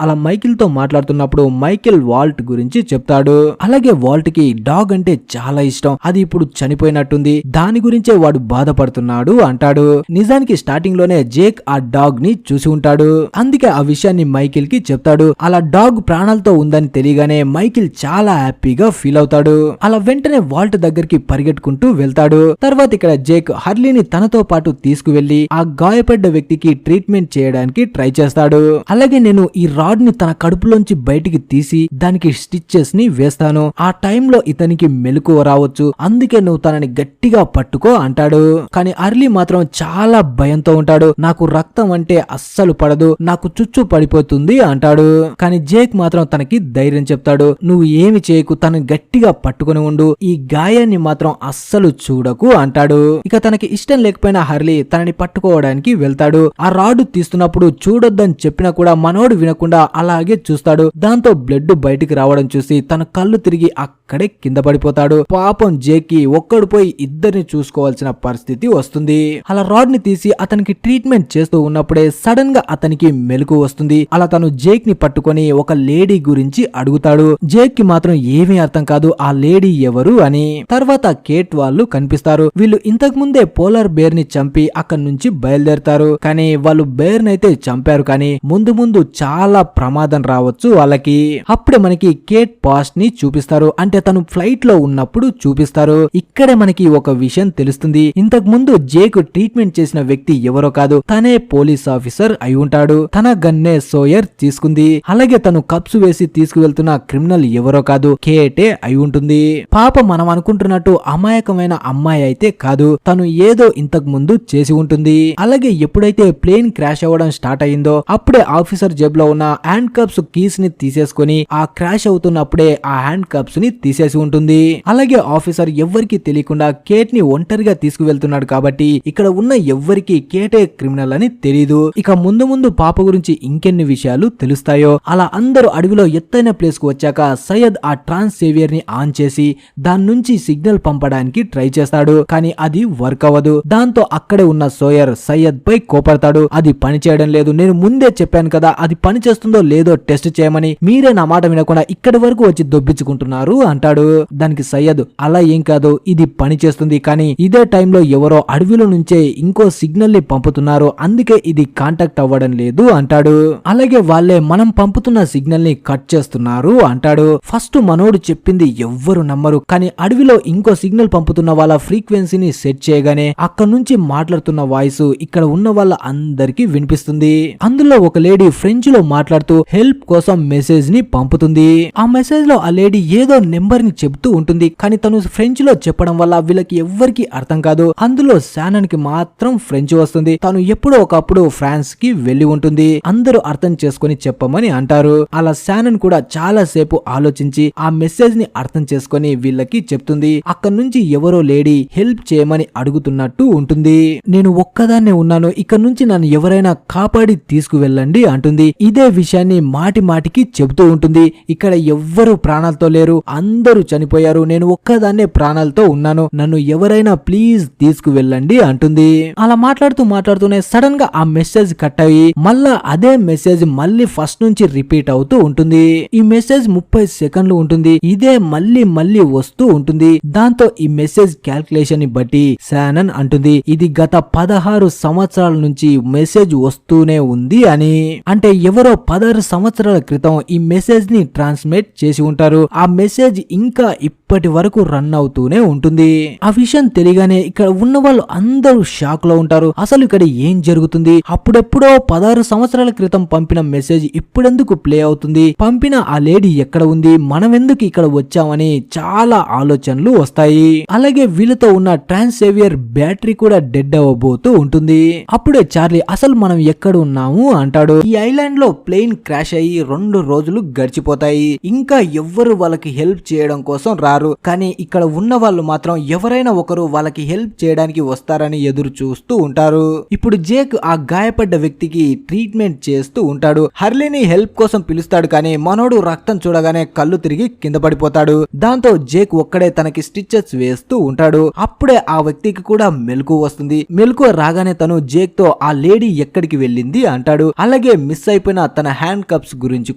అలా మైకిల్ తో మాట్లాడుతున్నప్పుడు మైకిల్ వాల్ట్ గురించి చెప్తాడు. అలాగే వాల్ట్ కి డాగ్ అంటే చాలా ఇష్టం, అది ఇప్పుడు చనిపోయినట్టుంది, దాని గురించే వాడు బాధపడుతున్నాడు అంటాడు. నిజానికి స్టార్టింగ్ లోనే జేక్ ఆ డాగ్ ని చూసి ఉంటాడు, అందుకే ఆ విషయాన్ని మైకిల్ కి చెప్తాడు. అలా డాగ్ ప్రాణాలతో ఉందని తెలియగానే మైకిల్ చాలా హ్యాపీగా ఫీల్ అవుతాడు. అలా వెంటనే వాల్ట్ దగ్గరికి పరిగెట్టుకుంటూ వెళ్తాడు. తర్వాత ఇక్కడ జేక్ హర్లీని తనతో పాటు తీసుకువెళ్లి ఆ గాయపడ్డ వ్యక్తికి ట్రీట్మెంట్ చేయడానికి ట్రై చేస్తాడు. అలాగే నేను ఈ రాడ్ ని తన కడుపులోంచి బయటికి తీసి దానికి స్టిచెస్ ని వేస్తాను, ఆ టైంలో ఇతనికి మెలకువ రావచ్చు, అందుకే నువ్వు తనని గట్టిగా పట్టుకో అంటాడు. కానీ హర్లీ మాత్రం చాలా భయంతో ఉంటాడు, నాకు రక్తం అంటే అస్సలు పడదు, నాకు చుచ్చు పడిపోతుంది అంటాడు. కానీ జేక్ మాత్రం తనకి ధైర్యం చెప్తాడు, నువ్వు ఏమి చేయకు, తనని గట్టిగా పట్టుకుని ఉండు, ఈ గాయాన్ని మాత్రం అస్సలు చూడకు అంటాడు. ఇక తనకి ఇష్టం లేకపోయినా హర్లీ తనని పట్టుకోవడానికి వెళ్తాడు. ఆ రాడ్ తీస్తున్నప్పుడు చూడొద్దని చెప్పినా కూడా మనోడు వినకుండా అలాగే చూస్తాడు. దాంతో బ్లడ్ బయటికి రావడం చూసి తన కళ్ళు తిరిగి అక్కడే కింద పడిపోతాడు. పాపం జేక్ కి ఒక్కడు పోయి ఇద్దరిని చూసుకోవాల్సిన పరిస్థితి వస్తుంది. అలా రాడ్ ని తీసి అతనికి ట్రీట్మెంట్ చేస్తూ ఉన్నప్పుడే సడన్ గా అతనికి మెలకు వస్తుంది. అలా తను జేక్ ని పట్టుకొని ఒక లేడీ గురించి అడుగుతాడు. జేక్ కి మాత్రం ఏమీ అర్థం కాదు ఆ లేడీ ఎవరు అని. తర్వాత కేట్ వాళ్ళు కనిపిస్తారు. వీళ్ళు ఇంతకు ముందే పోలార్ బేర్ ని చంపి అక్కడి నుంచి బయలుదేరతారు. కానీ వాళ్ళు బేర్ నైతే చంపారు, కానీ ముందు ముందు చాలా ప్రమాదం రావచ్చు వాళ్ళకి. అప్పుడే మనకి కేట్ పాస్ట్ ని చూపిస్తారు, అంటే తను ఫ్లైట్ లో ఉన్నప్పుడు చూపిస్తారు. ఇక్కడే మనకి ఒక విషయం తెలుస్తుంది, ఇంతకు ముందు జేక్ ట్రీట్మెంట్ చేసిన వ్యక్తి ఎవరో కాదు, తనే పోలీస్ ఆఫీసర్ అయి ఉంటాడు. తన గన్నే సోయర్ తీసుకుంది. అలాగే తను కప్స్ వేసి తీసుకువెళ్తున్న క్రిమినల్ ఎవరో కాదు, కేటే అయి ఉంటుంది. పాప మనం అనుకుంటున్నట్టు అమాయకమైన అమ్మాయి అయితే కాదు, తను ఏదో ఇంతకు ముందు చేసి ఉంటుంది. అలాగే ఎప్పుడైతే ప్లేన్ క్రాష్ అవ్వడం స్టార్ట్ అయిందో అప్పుడే ఆఫీసర్ జేబులో ఉన్న హ్యాండ్ కప్స్ కీస్ ని తీసేసుకొని ఆ క్రాష్ అవుతున్నప్పుడే ఆ హ్యాండ్ కప్స్ ని తీసేసి ఉంటుంది. అలాగే ఆఫీసర్ ఎవ్వరికి తెలియకుండా కేట్ ని ఒంటరిగా తీసుకువెళ్తున్నాడు కాబట్టి ఇక్కడ ఉన్న ఎవ్వరికి కేటే క్రిమినల్ అని తెలీదు. ఇక ముందు ముందు పాప గురించి ఇంకెన్ని విషయాలు తెలుస్తాయో. అలా అందరూ అడవిలో ఎత్తైన ప్లేస్ కు వచ్చాక సయ్యద్ ఆ ట్రాన్స్ సేవియర్ ని ఆన్ చేసి దాని నుంచి సిగ్నల్ పంపడానికి ట్రై చేస్తాడు, కానీ అది వర్క్ అవ్వదు. దాంతో అక్కడే ఉన్న సోయర్ సయ్యద్ పై కోపడతాడు, అది పని చేయడం లేదు, నేను ముందే చెప్పాను కదా అది పని చేస్తుందో లేదో టెస్ట్ చేయమని, మీరే నా మాట వినకుండా ఇక్కడి వరకు వచ్చి దొబ్బించుకుంటున్నారు అంటాడు. దానికి సయ్యద్ అలా ఏం కాదు, ఇది పని చేస్తుంది, కానీ ఇదే టైంలో ఎవరో అడవిలో నుంచే ఇంకో సిగ్నల్ ని పంపుతున్నారు, అందుకే ఇది కాంటాక్ట్ అవ్వడం లేదు అంటాడు. అలాగే వాళ్ళే మనం పంపుతున్న సిగ్నల్ ని కట్ చేస్తున్నారు అంటాడు. ఫస్ట్ మనోడు చెప్పింది ఎవ్వరు నమ్మరు, కానీ అడవిలో ఇంకో సిగ్నల్ పంపుతున్న వాళ్ళ ఫ్రీక్వెన్సీని సెట్ చేయగానే అక్కడ నుంచి మాట్లాడుతున్న వాయిస్ ఇక్కడ ఉన్న వాళ్ళ అందరికి వినిపిస్తుంది. అందులో ఒక లేడీ ఫ్రెంచ్ లో మాట్లాడుతూ హెల్ప్ కోసం మెసేజ్ ని పంపుతుంది. ఆ మెసేజ్ లో ఆ లేడీ ఏదో నెంబర్ ని చెప్తూ ఉంటుంది, కానీ తను ఫ్రెంచ్ లో చెప్పడం వల్ల వీళ్ళకి ఎవ్వరికి అర్థం కాదు. అందులో శానన్ కి మాత్రం ఫ్రెంచ్ వస్తుంది, తను ఎప్పుడో ఒకప్పుడు ఫ్రాన్స్ కి వెళ్లి ఉంటుంది, అందరూ అర్థం చేసుకుని చెప్పమని అంటారు. అలా శానన్ కూడా చాలా సేపు ఆలోచించి ఆ మెసేజ్ ని అర్థం చేసుకుని వీళ్ళకి చెప్తుంది. అక్కడ నుంచి ఎవరో లేడీ హెల్ప్ చేయమని అడుగుతున్నట్టు ఉంటుంది. నేను ఒక్కదాన్నే ఉన్నాను, ఇక్కడ నుంచి నన్ను ఎవరైనా కాపాడి తీసుకువెళ్ళండి అంటుంది. ఇదే విషయాన్ని మాటి మాటికి చెబుతూ ఉంటుంది. ఇక్కడ ఎవ్వరు ప్రాణాలతో లేరు, అందరూ చనిపోయారు, నేను ఒక్కదాన్నే ప్రాణాలతో ఉన్నాను, నన్ను ఎవరైనా ప్లీజ్ తీసుకువెళ్ళండి అంటుంది. అలా మాట్లాడుతూనే సడన్ గా ఆ మెసేజ్ కట్ అయ్యి మళ్ళా అదే మెసేజ్ మళ్ళీ ఫస్ట్ నుంచి రిపీట్ అవుతూ ఉంటుంది. ఈ మెసేజ్ 30 సెకండ్లు ఉంటుంది, ఇదే మళ్ళీ మళ్ళీ వస్తూ ఉంటుంది. దాంతో ఈ మెసేజ్ క్యాల్కులేషన్ ని బట్టి శానన్ అంటుంది, ఇది గత 16 సంవత్సరాల నుంచి మెసేజ్ వస్తూనే ఉంది అని. అంటే ఎవరో 16 సంవత్సరాల క్రితం ఈ మెసేజ్ ని ట్రాన్స్మిట్ చేసి ఉంటారు. ఆ మెసేజ్ మెసేజ్ ఇంకా ఇప్పటి వరకు రన్ అవుతూనే ఉంటుంది. ఆ విషయం తెలియగానే ఇక్కడ ఉన్న వాళ్ళు అందరూ షాక్ లో ఉంటారు. అసలు ఇక్కడ ఏం జరుగుతుంది, అప్పుడెప్పుడో 16 సంవత్సరాల క్రితం పంపిన మెసేజ్ ఇప్పుడెందుకు ప్లే అవుతుంది, పంపిన ఆ లేడీ ఎక్కడ ఉంది, మనం ఎందుకు ఇక్కడ వచ్చామని చాలా ఆలోచనలు వస్తాయి. అలాగే వీళ్ళతో ఉన్న ట్రాన్స్సేవియర్ బ్యాటరీ కూడా డెడ్ అవ్వబోతూ ఉంటుంది. అప్పుడే చార్లీ అసలు మనం ఎక్కడ ఉన్నాము అంటాడు. ఈ ఐలాండ్ లో ప్లేన్ క్రాష్ అయ్యి 2 రోజులు గడిచిపోతాయి. ఇంకా ఎవ్వరు వాళ్ళకి హెల్ప్ చేయడం కోసం రారు. కానీ ఇక్కడ ఉన్న వాళ్ళు మాత్రం ఎవరైనా ఒకరు వాళ్ళకి హెల్ప్ చేయడానికి వస్తారని ఎదురు చూస్తూ ఉంటారు. ఇప్పుడు జేక్ ఆ గాయపడ్డ వ్యక్తికి ట్రీట్మెంట్ చేస్తూ ఉంటాడు. హర్లీని హెల్ప్ కోసం పిలుస్తాడు కానీ మనోడు రక్తం చూడగానే కళ్ళు తిరిగి కింద పడిపోతాడు. దాంతో జేక్ ఒక్కడే తనకి స్టిచెస్ వేస్తూ ఉంటాడు. అప్పుడే ఆ వ్యక్తికి కూడా మెలకు వస్తుంది. మెలకు రాగానే తను జేక్ తో ఆ లేడీ ఎక్కడికి వెళ్ళింది అంటాడు. అలాగే మిస్ అయిపోయిన తన హ్యాండ్ కప్స్ గురించి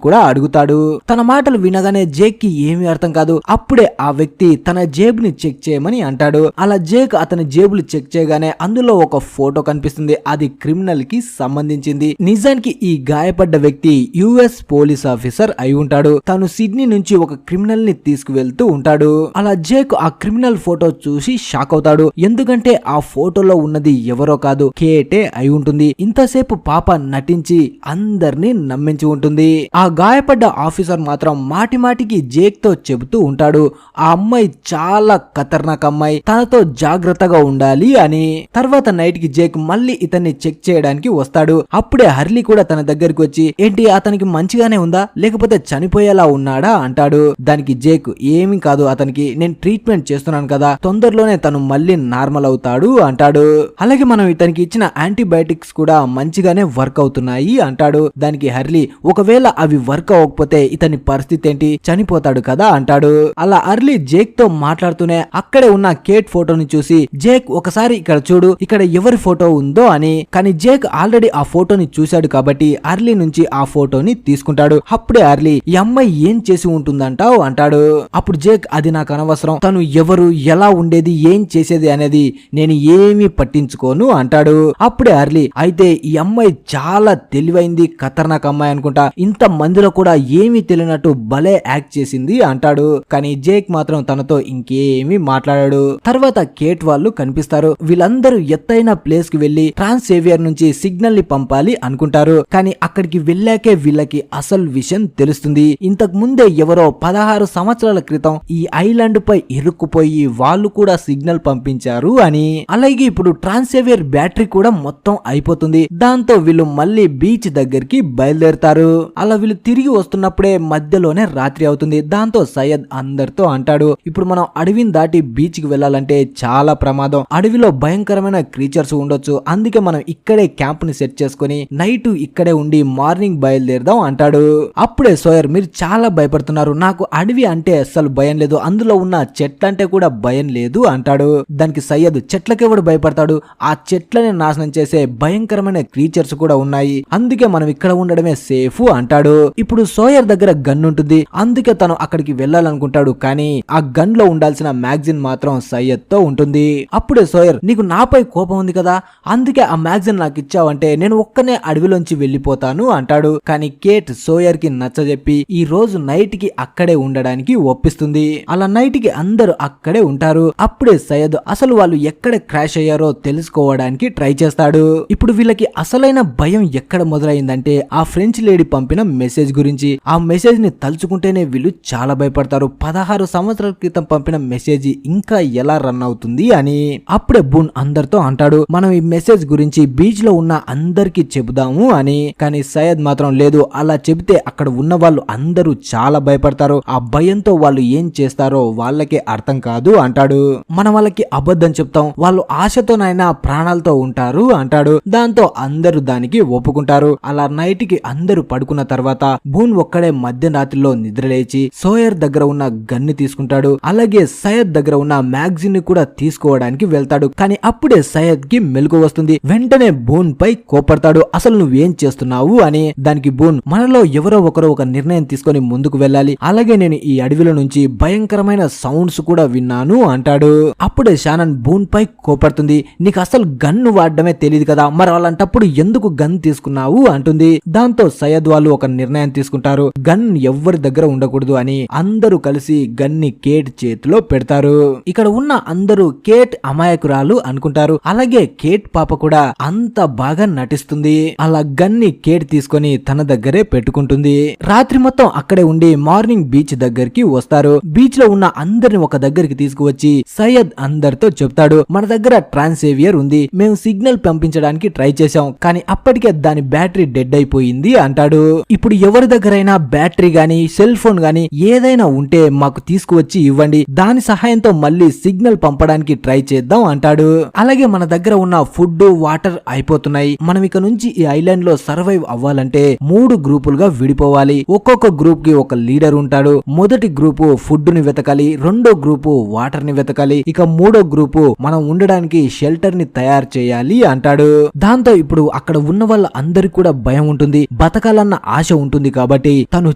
కూడా అడుగుతాడు. తన మాటలు వినగానే జేక్ కి ఏమీ అర్థం కాదు. అప్పుడే ఆ వ్యక్తి తన జేబుని చెక్ చేయమని అంటాడు. అలా జేక్ అతని జేబులు చెక్ చేయగానే అందులో ఒక ఫోటో కనిపిస్తుంది. అది క్రిమినల్ కి సంబంధించింది. నిజానికి ఈ గాయపడ్డ వ్యక్తి యుఎస్ పోలీస్ ఆఫీసర్ అయి ఉంటాడు. తను సిడ్నీ నుంచి ఒక క్రిమినల్ ని తీసుకువెళ్తూ ఉంటాడు. అలా జేక్ ఆ క్రిమినల్ ఫోటో చూసి షాక్ అవుతాడు. ఎందుకంటే ఆ ఫోటోలో ఉన్నది ఎవరో కాదు, కేటే అయి ఉంటుంది. ఇంతసేపు పాప నటించి అందరినీ నమ్మించి ఉంటుంది. ఆ గాయపడ్డ ఆఫీసర్ మాత్రం మాటి మాటికి జేక్ తో చెబుతూ ఉంటాడు, ఆ అమ్మాయి చాలా ఖతర్నాక్ అమ్మాయి, తనతో జాగ్రత్తగా ఉండాలి అని. తర్వాత నైట్ కి జేక్ మళ్ళీ ఇతన్ని చెక్ చేయడానికి వస్తాడు. అప్పుడే హర్లీ కూడా తన దగ్గరికి వచ్చి, ఏంటి అతనికి మంచిగానే ఉందా లేకపోతే చనిపోయేలా ఉన్నాడా అంటాడు. దానికి జేక్, ఏమీ కాదు అతనికి, నేను ట్రీట్మెంట్ చేస్తున్నాను కదా, తొందరలోనే తను మళ్ళీ నార్మల్ అవుతాడు అంటాడు. అలాగే మనం ఇతనికి ఇచ్చిన యాంటీబయాటిక్స్ కూడా మంచిగానే వర్క్ అవుతున్నాయి అంటాడు. దానికి హర్లీ, ఒకవేళ అవి వర్క్ అవ్వకపోతే ఇతని పరిస్థితి ఏంటి, చనిపోతాడు కదా అంటాడు. అలా హర్లీ జేక్ తో మాట్లాడుతూనే అక్కడే ఉన్న కేట్ ఫోటోని చూసి, జేక్ ఒకసారి ఇక్కడ చూడు, ఇక్కడ ఎవరి ఫోటో ఉందో అని. కానీ జేక్ ఆల్రెడీ ఆ ఫోటోని చూశాడు కాబట్టి హర్లీ నుంచి ఆ ఫోటోని తీసుకుంటాడు. అప్పుడే హర్లీ, ఈ అమ్మాయి ఏం చేసి ఉంటుందంటావు అంటాడు. అప్పుడు జేక్, అది నాకు అనవసరం, తను ఎవరు, ఎలా ఉండేది, ఏం చేసేది అనేది నేను ఏమీ పట్టించుకోను అంటాడు. అప్పుడే హర్లీ, అయితే ఈ అమ్మాయి చాలా తెలివైంది, ఖతర్నాక్ అమ్మాయి అనుకుంటా, ఇంత మందిలో కూడా ఏమీ తెలియనట్టు భలే యాక్ట్ చేసింది అంటాడు. కానీ జేక్ మాత్రం తనతో ఇంకేమీ మాట్లాడాడు. తర్వాత కేట్ వాళ్ళు కనిపిస్తారు. వీళ్ళందరూ ఎత్తైన ప్లేస్ కి వెళ్లి ట్రాన్స్సేవియర్ నుంచి సిగ్నల్ ని పంపాలి అనుకుంటారు. కానీ అక్కడికి వెళ్ళాకే వీళ్ళకి అసలు విషయం తెలుస్తుంది. ఇంతకు ముందే ఎవరో 16 సంవత్సరాల క్రితం ఈ ఐలాండ్ పై ఇరుక్కుపోయి వాళ్ళు కూడా సిగ్నల్ పంపించారు అని. అలాగే ఇప్పుడు ట్రాన్స్సేవియర్ బ్యాటరీ కూడా మొత్తం అయిపోతుంది. దాంతో వీళ్ళు మళ్ళీ బీచ్ దగ్గరికి బయలుదేరుతారు. అలా వీళ్ళు తిరిగి వస్తున్నప్పుడే మధ్యలోనే రాత్రి అవుతుంది. దాంతో సయ్యద్ అందరితో అంటాడు, ఇప్పుడు మనం అడవిని దాటి బీచ్ కి వెళ్ళాలంటే చాలా ప్రమాదం, అడవిలో భయంకరమైన క్రీచర్స్ ఉండొచ్చు, అందుకే మనం ఇక్కడే క్యాంప్ ని సెట్ చేసుకుని నైట్ ఇక్కడే ఉండి మార్నింగ్ బయలుదేరదాం అంటాడు. అప్పుడే సోయర్, మీరు చాలా భయపడుతున్నారు, నాకు అడవి అంటే అస్సలు భయం లేదు, అందులో ఉన్న చెట్లంటే కూడా భయం లేదు అంటాడు. దానికి సయ్యద్, చెట్లకెవడు భయపడతాడు, ఆ చెట్లని నాశనం చేసే భయంకరమైన క్రీచర్స్ కూడా ఉన్నాయి, అందుకే మనం ఇక్కడ ఉండడమే సేఫ్ అంటాడు. ఇప్పుడు సోయర్ దగ్గర గన్ ఉంటుంది, అందుకే తను అక్కడికి వెళ్ళాలనుకుంటాడు. కానీ ఆ గన్ లో ఉండాల్సిన మ్యాగజిన్ మాత్రం సయ్యద్ తో ఉంటుంది. అప్పుడే సోయర్, నీకు నాపై కోపం ఉంది కదా, అందుకే ఆ మ్యాగజిన్ నాకు ఇచ్చావంటే నేను ఒక్కనే అడవిలోంచి వెళ్ళిపోతాను అంటాడు. కానీ కేట్ సోయర్ కి నచ్చజెప్పి ఈ రోజు నైట్ కి అక్కడే ఉండడానికి ఒప్పిస్తుంది. అలా నైట్ కి అందరూ అక్కడే ఉంటారు. అప్పుడే సయ్యద్ అసలు వాళ్ళు ఎక్కడ క్రాష్ అయ్యారో తెలుసుకోవడానికి ట్రై చేస్తాడు. ఇప్పుడు వీళ్ళకి అసలైన భయం ఎక్కడ మొదలైందంటే ఆ ఫ్రెంచ్ లేడీ పంపిన మెసేజ్ గురించి. ఆ మెసేజ్ ని తలుచుకుంటేనే వీళ్ళు చాలా భయపడతారు. 16 సంవత్సరాల క్రితం పంపిన మెసేజ్ ఇంకా ఎలా రన్ అవుతుంది అని. అప్పుడే బూన్ అందరితో అంటాడు, మనం ఈ మెసేజ్ గురించి బీచ్ లో ఉన్న అందరికి చెబుదాము అని. కానీ సయ్యద్ మాత్రం లేదు, అలా చెబితే అక్కడ ఉన్న వాళ్ళు అందరూ చాలా భయపడతారు, ఆ భయంతో వాళ్ళు ఏం చేస్తారో వాళ్ళకే అర్థం కాదు అంటాడు. మనం వాళ్ళకి అబద్ధం చెప్తాం, వాళ్ళు ఆశతోనైనా ప్రాణాలతో ఉంటారు అంటాడు. దాంతో అందరూ దానికి ఒప్పుకుంటారు. అలా నైట్ కి అందరూ పడుకున్న తర్వాత బూన్ ఒక్కడే మధ్యరాత్రిలో నిద్రలేచి సోయర్ దగ్గర ఉన్న గన్ని తీసుకుంటాడు. అలాగే సయ్యద్ దగ్గర ఉన్న మ్యాగజిన్ ని కూడా తీసుకోవడానికి వెళ్తాడు. కానీ అప్పుడే సయ్యద్ కి మెలకు వస్తుంది. వెంటనే బూన్ పై కోపడతాడు, అసలు నువ్వేం చేస్తున్నావు అని. దానికి బూన్, మనలో ఎవరో ఒకరు ఒక నిర్ణయం తీసుకొని ముందుకు వెళ్ళాలి, అలాగే నేను ఈ అడవిలో నుంచి భయంకరమైన సౌండ్స్ కూడా విన్నాను అంటాడు. అప్పుడే షానన్ బూన్ పై కోపడుతుంది, నీకు అసలు గన్ను వాడడమే తెలియదు కదా, మరి అలాంటప్పుడు ఎందుకు గన్ తీసుకున్నావు అంటుంది. దాంతో సయ్యద్ వాళ్ళు ఒక నిర్ణయం తీసుకుంటారు, గన్ ఎవ్వరి దగ్గర ఉండకూడదు అని. అందరూ అందరూ కలిసి గన్ని కేట్ చేతిలో పెడతారు. ఇక్కడ ఉన్న అందరూ కేట్ అమాయకురాలు అనుకుంటారు. అలాగే కేట్ పాప కూడా అంత బాగా నటిస్తుంది. అలా గన్ని కేట్ తీసుకొని తన దగ్గరే పెట్టుకుంటుంది. రాత్రి మొత్తం అక్కడే ఉండి మార్నింగ్ బీచ్ దగ్గరికి వస్తారు. బీచ్ లో ఉన్న అందరిని ఒక దగ్గరికి తీసుకువచ్చి సయ్యద్ అందరితో చెప్తాడు, మన దగ్గర ట్రాన్సేవియర్ ఉంది, మేము సిగ్నల్ పంపించడానికి ట్రై చేశాం, కానీ అప్పటికే దాని బ్యాటరీ డెడ్ అయిపోయింది అంటాడు. ఇప్పుడు ఎవరి దగ్గరైనా బ్యాటరీ గాని సెల్ ఫోన్ గాని ఏదైనా ఉంటే మాకు తీసుకువచ్చి ఇవ్వండి, దాని సహాయంతో మళ్ళీ సిగ్నల్ పంపడానికి ట్రై చేద్దాం అంటాడు. అలాగే మన దగ్గర ఉన్న ఫుడ్ వాటర్ అయిపోతున్నాయి, మనం ఇక నుంచి ఈ ఐలాండ్ లో సర్వైవ్ అవ్వాలంటే 3 గ్రూపులుగా విడిపోవాలి. ఒక్కొక్క గ్రూప్ కి ఒక లీడర్ ఉంటాడు. మొదటి గ్రూపు ఫుడ్ ని వెతకాలి, రెండో గ్రూపు వాటర్ ని వెతకాలి, ఇక మూడో గ్రూపు మనం ఉండడానికి షెల్టర్ ని తయారు చేయాలి అంటాడు. దాంతో ఇప్పుడు అక్కడ ఉన్న వాళ్ళ అందరికి కూడా భయం ఉంటుంది, బతకాలన్న ఆశ ఉంటుంది. కాబట్టి తను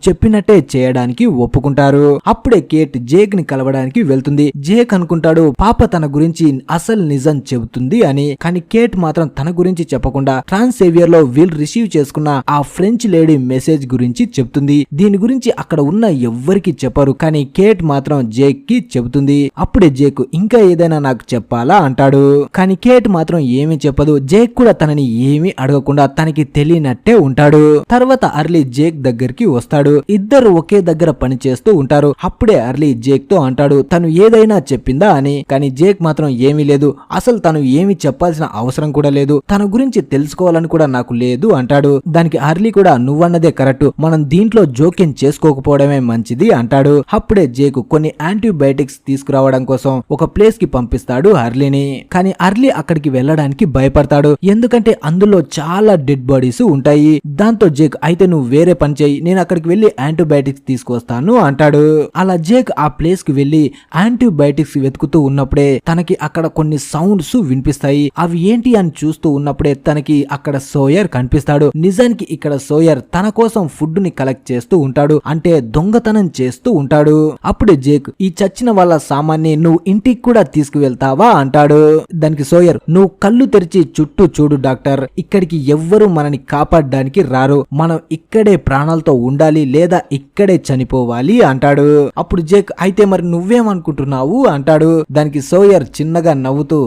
చెప్పినట్టే చేయడానికి ఒప్పుకుంటారు. అప్పుడే కేట్ జేక్ ని కలవడానికి వెళ్తుంది. జేక్ అనుకుంటాడు పాప తన గురించి అసలు నిజం చెబుతుంది అని, కానీ కేట్ మాత్రం తన గురించి చెప్పకుండా ట్రాన్సేవియర్ లో వీళ్ళు రిసీవ్ చేసుకున్న ఆ ఫ్రెంచ్ లేడీ మెసేజ్ గురించి చెప్తుంది. దీని గురించి అక్కడ ఉన్న ఎవ్వరికి చెప్పరు, కానీ కేట్ మాత్రం జేక్ కి చెబుతుంది. అప్పుడే జేక్ ఇంకా ఏదైనా నాకు చెప్పాలా అంటాడు, కానీ కేట్ మాత్రం ఏమీ చెప్పదు. జేక్ కూడా తనని ఏమీ అడగకుండా తనకి తెలియనట్టే ఉంటాడు. తర్వాత అర్లీ జేక్ దగ్గరికి వస్తాడు. ఇద్దరు ఒకే దగ్గర పని చేస్తూ ఉంటారు. అప్పుడే అర్లీ జేక్ తో అంటాడు తను ఏదైనా చెప్పిందా అని, కానీ జేక్ మాత్రం ఏమీ లేదు, అసలు తను ఏమీ చెప్పాల్సిన అవసరం కూడా లేదు, తన గురించి తెలుసుకోవాలని కూడా నాకు లేదు అంటాడు. దానికి అర్లీ కూడా నువ్వన్నదే కరెక్ట్, మనం దీంట్లో జోక్యం చేసుకోకపోవడమే మంచిది అంటాడు. అప్పుడే జేక్ కొన్ని యాంటీబయాటిక్స్ తీసుకురావడం కోసం ఒక ప్లేస్ కి పంపిస్తాడు అర్లీని. కానీ అర్లీ అక్కడికి వెళ్ళడానికి భయపడతాడు, ఎందుకంటే అందులో చాలా డెడ్ బాడీస్ ఉంటాయి. దాంతో జేక్ అయితే నువ్వు వేరే పని చేయి, నేను అక్కడికి వెళ్లి యాంటీబయాటిక్స్ తీసుకొస్తాను అంటాడు. అలా జేక్ ఆ ప్లేస్ కి వెళ్లి యాంటీబయాటిక్స్ వెతుకుతూ ఉన్నప్పుడే తనకి అక్కడ కొన్ని సౌండ్స్ వినిపిస్తాయి. అవి ఏంటి అని చూస్తూ ఉన్నప్పుడే తనకి అక్కడ సోయర్ కనిపిస్తాడు. నిజానికి ఇక్కడ సోయర్ తన కోసం ఫుడ్ ని కలెక్ట్ చేస్తూ ఉంటాడు, అంటే దొంగతనం చేస్తూ ఉంటాడు. అప్పుడే జేక్ ఈ చచ్చిన వాళ్ళ సామాన్ని నువ్వు ఇంటికి కూడా తీసుకువెళ్తావా అంటాడు. దానికి సోయర్ నువ్వు కళ్ళు తెరిచి చుట్టూ చూడు డాక్టర్, ఇక్కడికి ఎవ్వరూ మనని కాపాడడానికి రారు, మనం ఇక్కడే ప్రాణాలతో ఉండాలి లేదా ఇక్కడే చనిపోవాలి అంటాడు. అప్పుడు జేక్ అయితే మరి నువ్వేమనుకుంటున్నావు అంటాడు. దానికి సోయర్ చిన్నగా నవ్వుతూ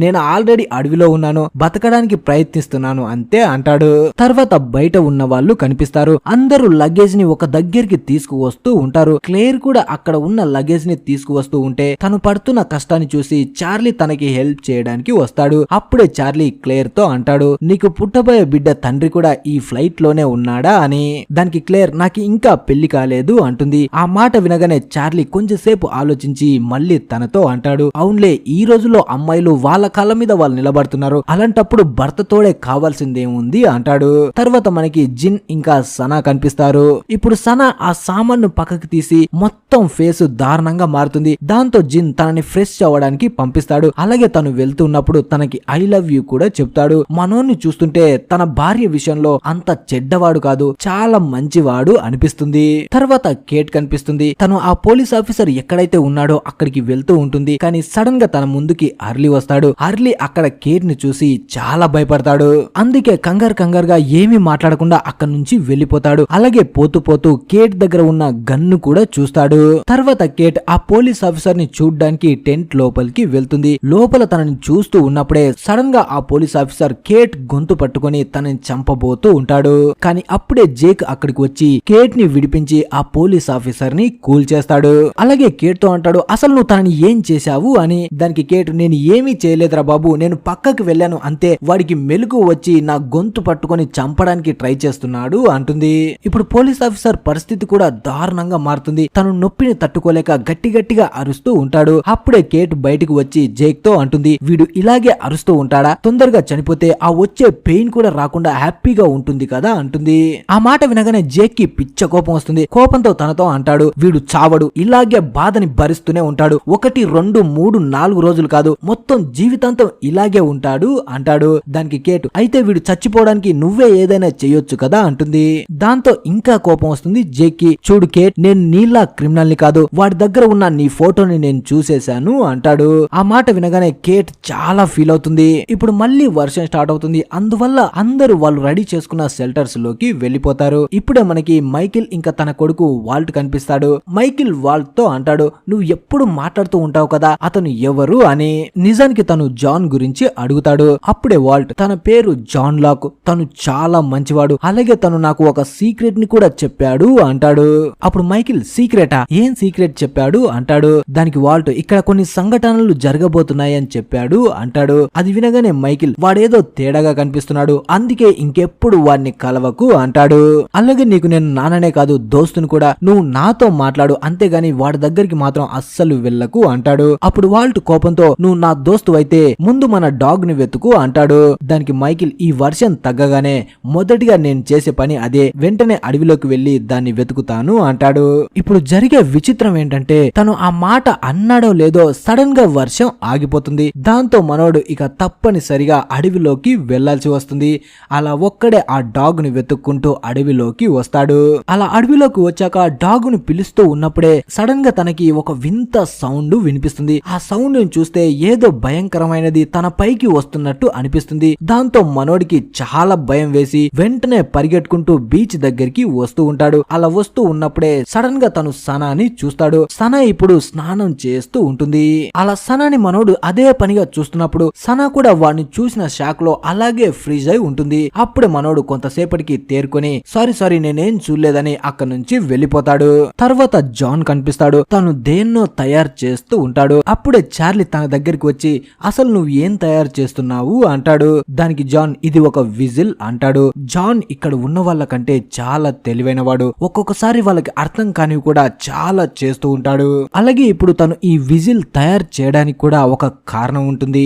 నేను ఆల్రెడీ అడవిలో ఉన్నాను, బతకడానికి ప్రయత్నిస్తున్నాను అంతే అంటాడు. తర్వాత బయట ఉన్న వాళ్ళు కనిపిస్తారు. అందరూ లగేజ్ ని ఒక దగ్గరికి తీసుకువస్తూ ఉంటారు. క్లేర్ కూడా అక్కడ ఉన్న లగేజ్ ని తీసుకువస్తూ ఉంటే తను పడుతున్న కష్టాన్ని చూసి చార్లీ తనకి హెల్ప్ చేయడానికి వస్తాడు. అప్పుడే చార్లీ క్లేర్ తో అంటాడు నీకు పుట్టబోయే బిడ్డ తండ్రి కూడా ఈ ఫ్లైట్ లోనే ఉన్నాడా అని. దానికి క్లేర్ నాకు ఇంకా పెళ్లి కాలేదు అంటుంది. ఆ మాట వినగానే చార్లీ కొంచెంసేపు ఆలోచించి మళ్ళీ తనతో అంటాడు అవునులే, ఈ రోజుల్లో అమ్మాయిలు వాళ్ళ కాళ్ళ మీద వాళ్ళు నిలబడుతున్నారు, అలాంటప్పుడు భర్తతోడే కావాల్సిందేముంది అంటాడు. తర్వాత మనకి జిన్ ఇంకా సనా కనిపిస్తారు. ఇప్పుడు సనా ఆ సామాన్ను పక్కకి తీసి మొత్తం ఫేస్ దారుణంగా మారుతుంది. దాంతో జిన్ తనని ఫ్రెష్ అవ్వడానికి పంపిస్తాడు. అలాగే తను వెళ్తున్నప్పుడు తనకి ఐ లవ్ యూ కూడా చెప్తాడు. మనోన్ని చూస్తుంటే తన భార్య విషయంలో అంత చెడ్డవాడు కాదు, చాలా మంచివాడు అనిపిస్తుంది. తర్వాత కేట్ కనిపిస్తుంది. తను ఆ పోలీస్ ఆఫీసర్ ఎక్కడైతే ఉన్నాడో అక్కడికి వెళ్తూ ఉంటుంది. కానీ సడన్ గా తన ముందుకి అర్లీ వస్తాడు. అర్లీ అక్కడ కేట్ ని చూసి చాలా భయపడతాడు. అందుకే కంగారుగా ఏమీ మాట్లాడకుండా అక్కడి నుంచి వెళ్లిపోతాడు. అలాగే పోతూ పోతూ కేట్ దగ్గర ఉన్న గన్ను కూడా చూస్తాడు. తర్వాత కేట్ ఆ పోలీస్ ఆఫీసర్ ని చూడ్డానికి టెంట్ లోపలికి వెళ్తుంది. లోపల తనని చూస్తూ ఉన్నప్పుడే సడన్ గా ఆ పోలీస్ ఆఫీసర్ కేట్ గొంతు పట్టుకొని తనని చంపబోతూ ఉంటాడు. కానీ అప్పుడే జేక్ అక్కడికి వచ్చి కేట్ ని విడిపించి ఆ పోలీస్ ఆఫీసర్ ని కూల్ చేస్తాడు. అలాగే కేట్ తో అంటాడు అసలు నువ్వు తనని ఏం చేశావు అని. దానికి కేట్ నేను ఏమీ చేయలేదురా బాబు, నేను పక్కకి వెళ్ళాను అంతే, వాడికి మెలుగు వచ్చి నా గొంతు పట్టుకొని చంపడానికి ట్రై చేస్తున్నాడు అంటుంది. ఇప్పుడు పోలీస్ ఆఫీసర్ పరిస్థితి కూడా దారుణంగా మారుతుంది. తను నొప్పిని తట్టుకోలేక గట్టిగా అరుస్తూ ఉంటాడు. అప్పుడే కేట్ బయటకు వచ్చి జేక్ తో అంటుంది వీడు ఇలాగే అరుస్తూ ఉంటాడా, తొందరగా చనిపోతే ఆ వచ్చే పెయిన్ కూడా రాకుండా హ్యాపీగా ఉంటుంది కదా అంటుంది. ఆ మాట వినగానే జేక్ కి పిచ్చ కోపం వస్తుంది. కోపంతో తనతో అంటాడు వీడు చావడు, ఇలాగే బాధని భరిస్తూనే ఉంటాడు, 1 2 3 4 రోజులు కాదు, మొత్తం జీవితాంతం ఇలాగే ఉంటాడు అంటాడు. దానికి కేట్ అయితే వీడు చచ్చిపోవడానికి నువ్వే ఏదైనా చేయొచ్చు కదా అంటుంది. దాంతో ఇంకా కోపం వస్తుంది జేక్ కి. చూడు కేట్, నేను నీలా క్రిమినల్ ని కాదు, వాడి దగ్గర ఉన్న నీ ఫోటోని నేను చూసేశాను అంటాడు. ఆ మాట వినగానే కేట్ చాలా ఫీల్ అవుతుంది. ఇప్పుడు మళ్ళీ వర్షం స్టార్ట్ అవుతుంది. అందువల్ల అందరూ వాళ్ళు రెడీ చేసుకున్న షెల్టర్స్ లోకి వెళ్లిపోతారు. ఇప్పుడే మనకి మైకిల్ ఇంకా తన కొడుకు వాల్ట్ కనిపిస్తారు. కనిపిస్తాడు. మైకిల్ వాల్ట్ తో అంటాడు, నువ్వు ఎప్పుడు మాట్లాడుతూ ఉంటావు కదా, అతను ఎవరు అని. నిజానికి తను జాన్ గురించి అడుగుతాడు. అప్పుడే వాల్ట్, తన పేరు జాన్ లాక్, తను చాలా మంచివాడు, అలాగే తను నాకు ఒక సీక్రెట్ ని కూడా చెప్పాడు అంటాడు. అప్పుడు మైకిల్, సీక్రెటా, ఏం సీక్రెట్ చెప్పాడు అంటాడు. దానికి వాల్ట్, ఇక్కడ కొన్ని సంఘటనలు జరగబోతున్నాయి అని చెప్పాడు అంటాడు. అది వినగానే మైకిల్, వాడేదో తేడాగా కనిపిస్తున్నాడు, అందుకే ఇంకెప్పుడు వాడిని కలవకు అంటాడు. అలాగే నీకు నేను నాన్ననే కాదు దోస్తుని కూడా, నువ్వు నాతో మాట్లాడు, అంతేగాని వాడి దగ్గరికి మాత్రం అస్సలు వెళ్ళకు అంటాడు. అప్పుడు వాల్ట్ కోపంతో, నువ్వు నా దోస్తు అయితే ముందు మన డాగ్ ని వెతుకు అంటాడు. దానికి మైకిల్, ఈ వర్షం తగ్గగానే మొదటిగా నేను చేసే పని అదే, వెంటనే అడవిలోకి వెళ్లి దాన్ని వెతుకుతాను అంటాడు. ఇప్పుడు జరిగే విచిత్రం ఏంటంటే, తను ఆ మాట అన్నాడో లేదో సడన్ గా వర్షం ఆగిపోతుంది. దాంతో మనోడు ఇక తప్పనిసరిగా అడవిలోకి వెళ్లాల్సి వస్తుంది. అలా ఒక్కడే ఆ డాగ్ ని వెతుక్కుంటూ అడవిలోకి వస్తాడు. అలా అడవిలోకి వచ్చాక డాగ్ ను పిలుస్తూ ఉన్నప్పుడే సడన్ గా తనకి ఒక వింత సౌండ్ వినిపిస్తుంది. ఆ సౌండ్ ని చూస్తే ఏదో భయంకరమైనది తన పైకి వస్తున్నట్టు అనిపిస్తుంది. దాంతో మనోడికి చాలా భయం వేసి వెంటనే పరిగెట్టుకుంటూ బీచ్ దగ్గరికి వస్తూ ఉంటాడు. అలా వస్తూ ఉన్నప్పుడే సడన్ గా తను సనాని చూస్తాడు. సనా ఇప్పుడు స్నానం చేస్తూ ఉంటుంది. అలా సనాని మనోడు అదే పనిగా చూస్తున్నప్పుడు సనా కూడా వాడిని చూసిన షాక్ లో అలాగే ఫ్రీజ్ అయి ఉంటుంది. అప్పుడే మనోడు కొంతసేపటికి తేరుకొని సారీ నేనేం చూడలేదని అక్కడి నుంచి వెళ్ళిపోతాడు. తర్వాత జాన్ కనిపిస్తాడు. తను దేన్నో తయారు చేస్తూ ఉంటాడు. అప్పుడే చార్లీ తన దగ్గరికి వచ్చి, అసలు నువ్వు ఏం తయారు చేస్తున్నావు అంటాడు. దానికి జాన్, ఇది ఒక విజిల్ అంటాడు. జాన్ ఇక్కడ ఉన్న వాళ్ళకంటే చాలా తెలివైన వాడు. ఒక్కొక్కసారి వాళ్ళకి అర్థం కానివి కూడా చాలా చేస్తూ ఉంటాడు. అలాగే ఇప్పుడు తను ఈ విజిల్ తయారు చేయడానికి కూడా ఒక కారణం ఉంటుంది.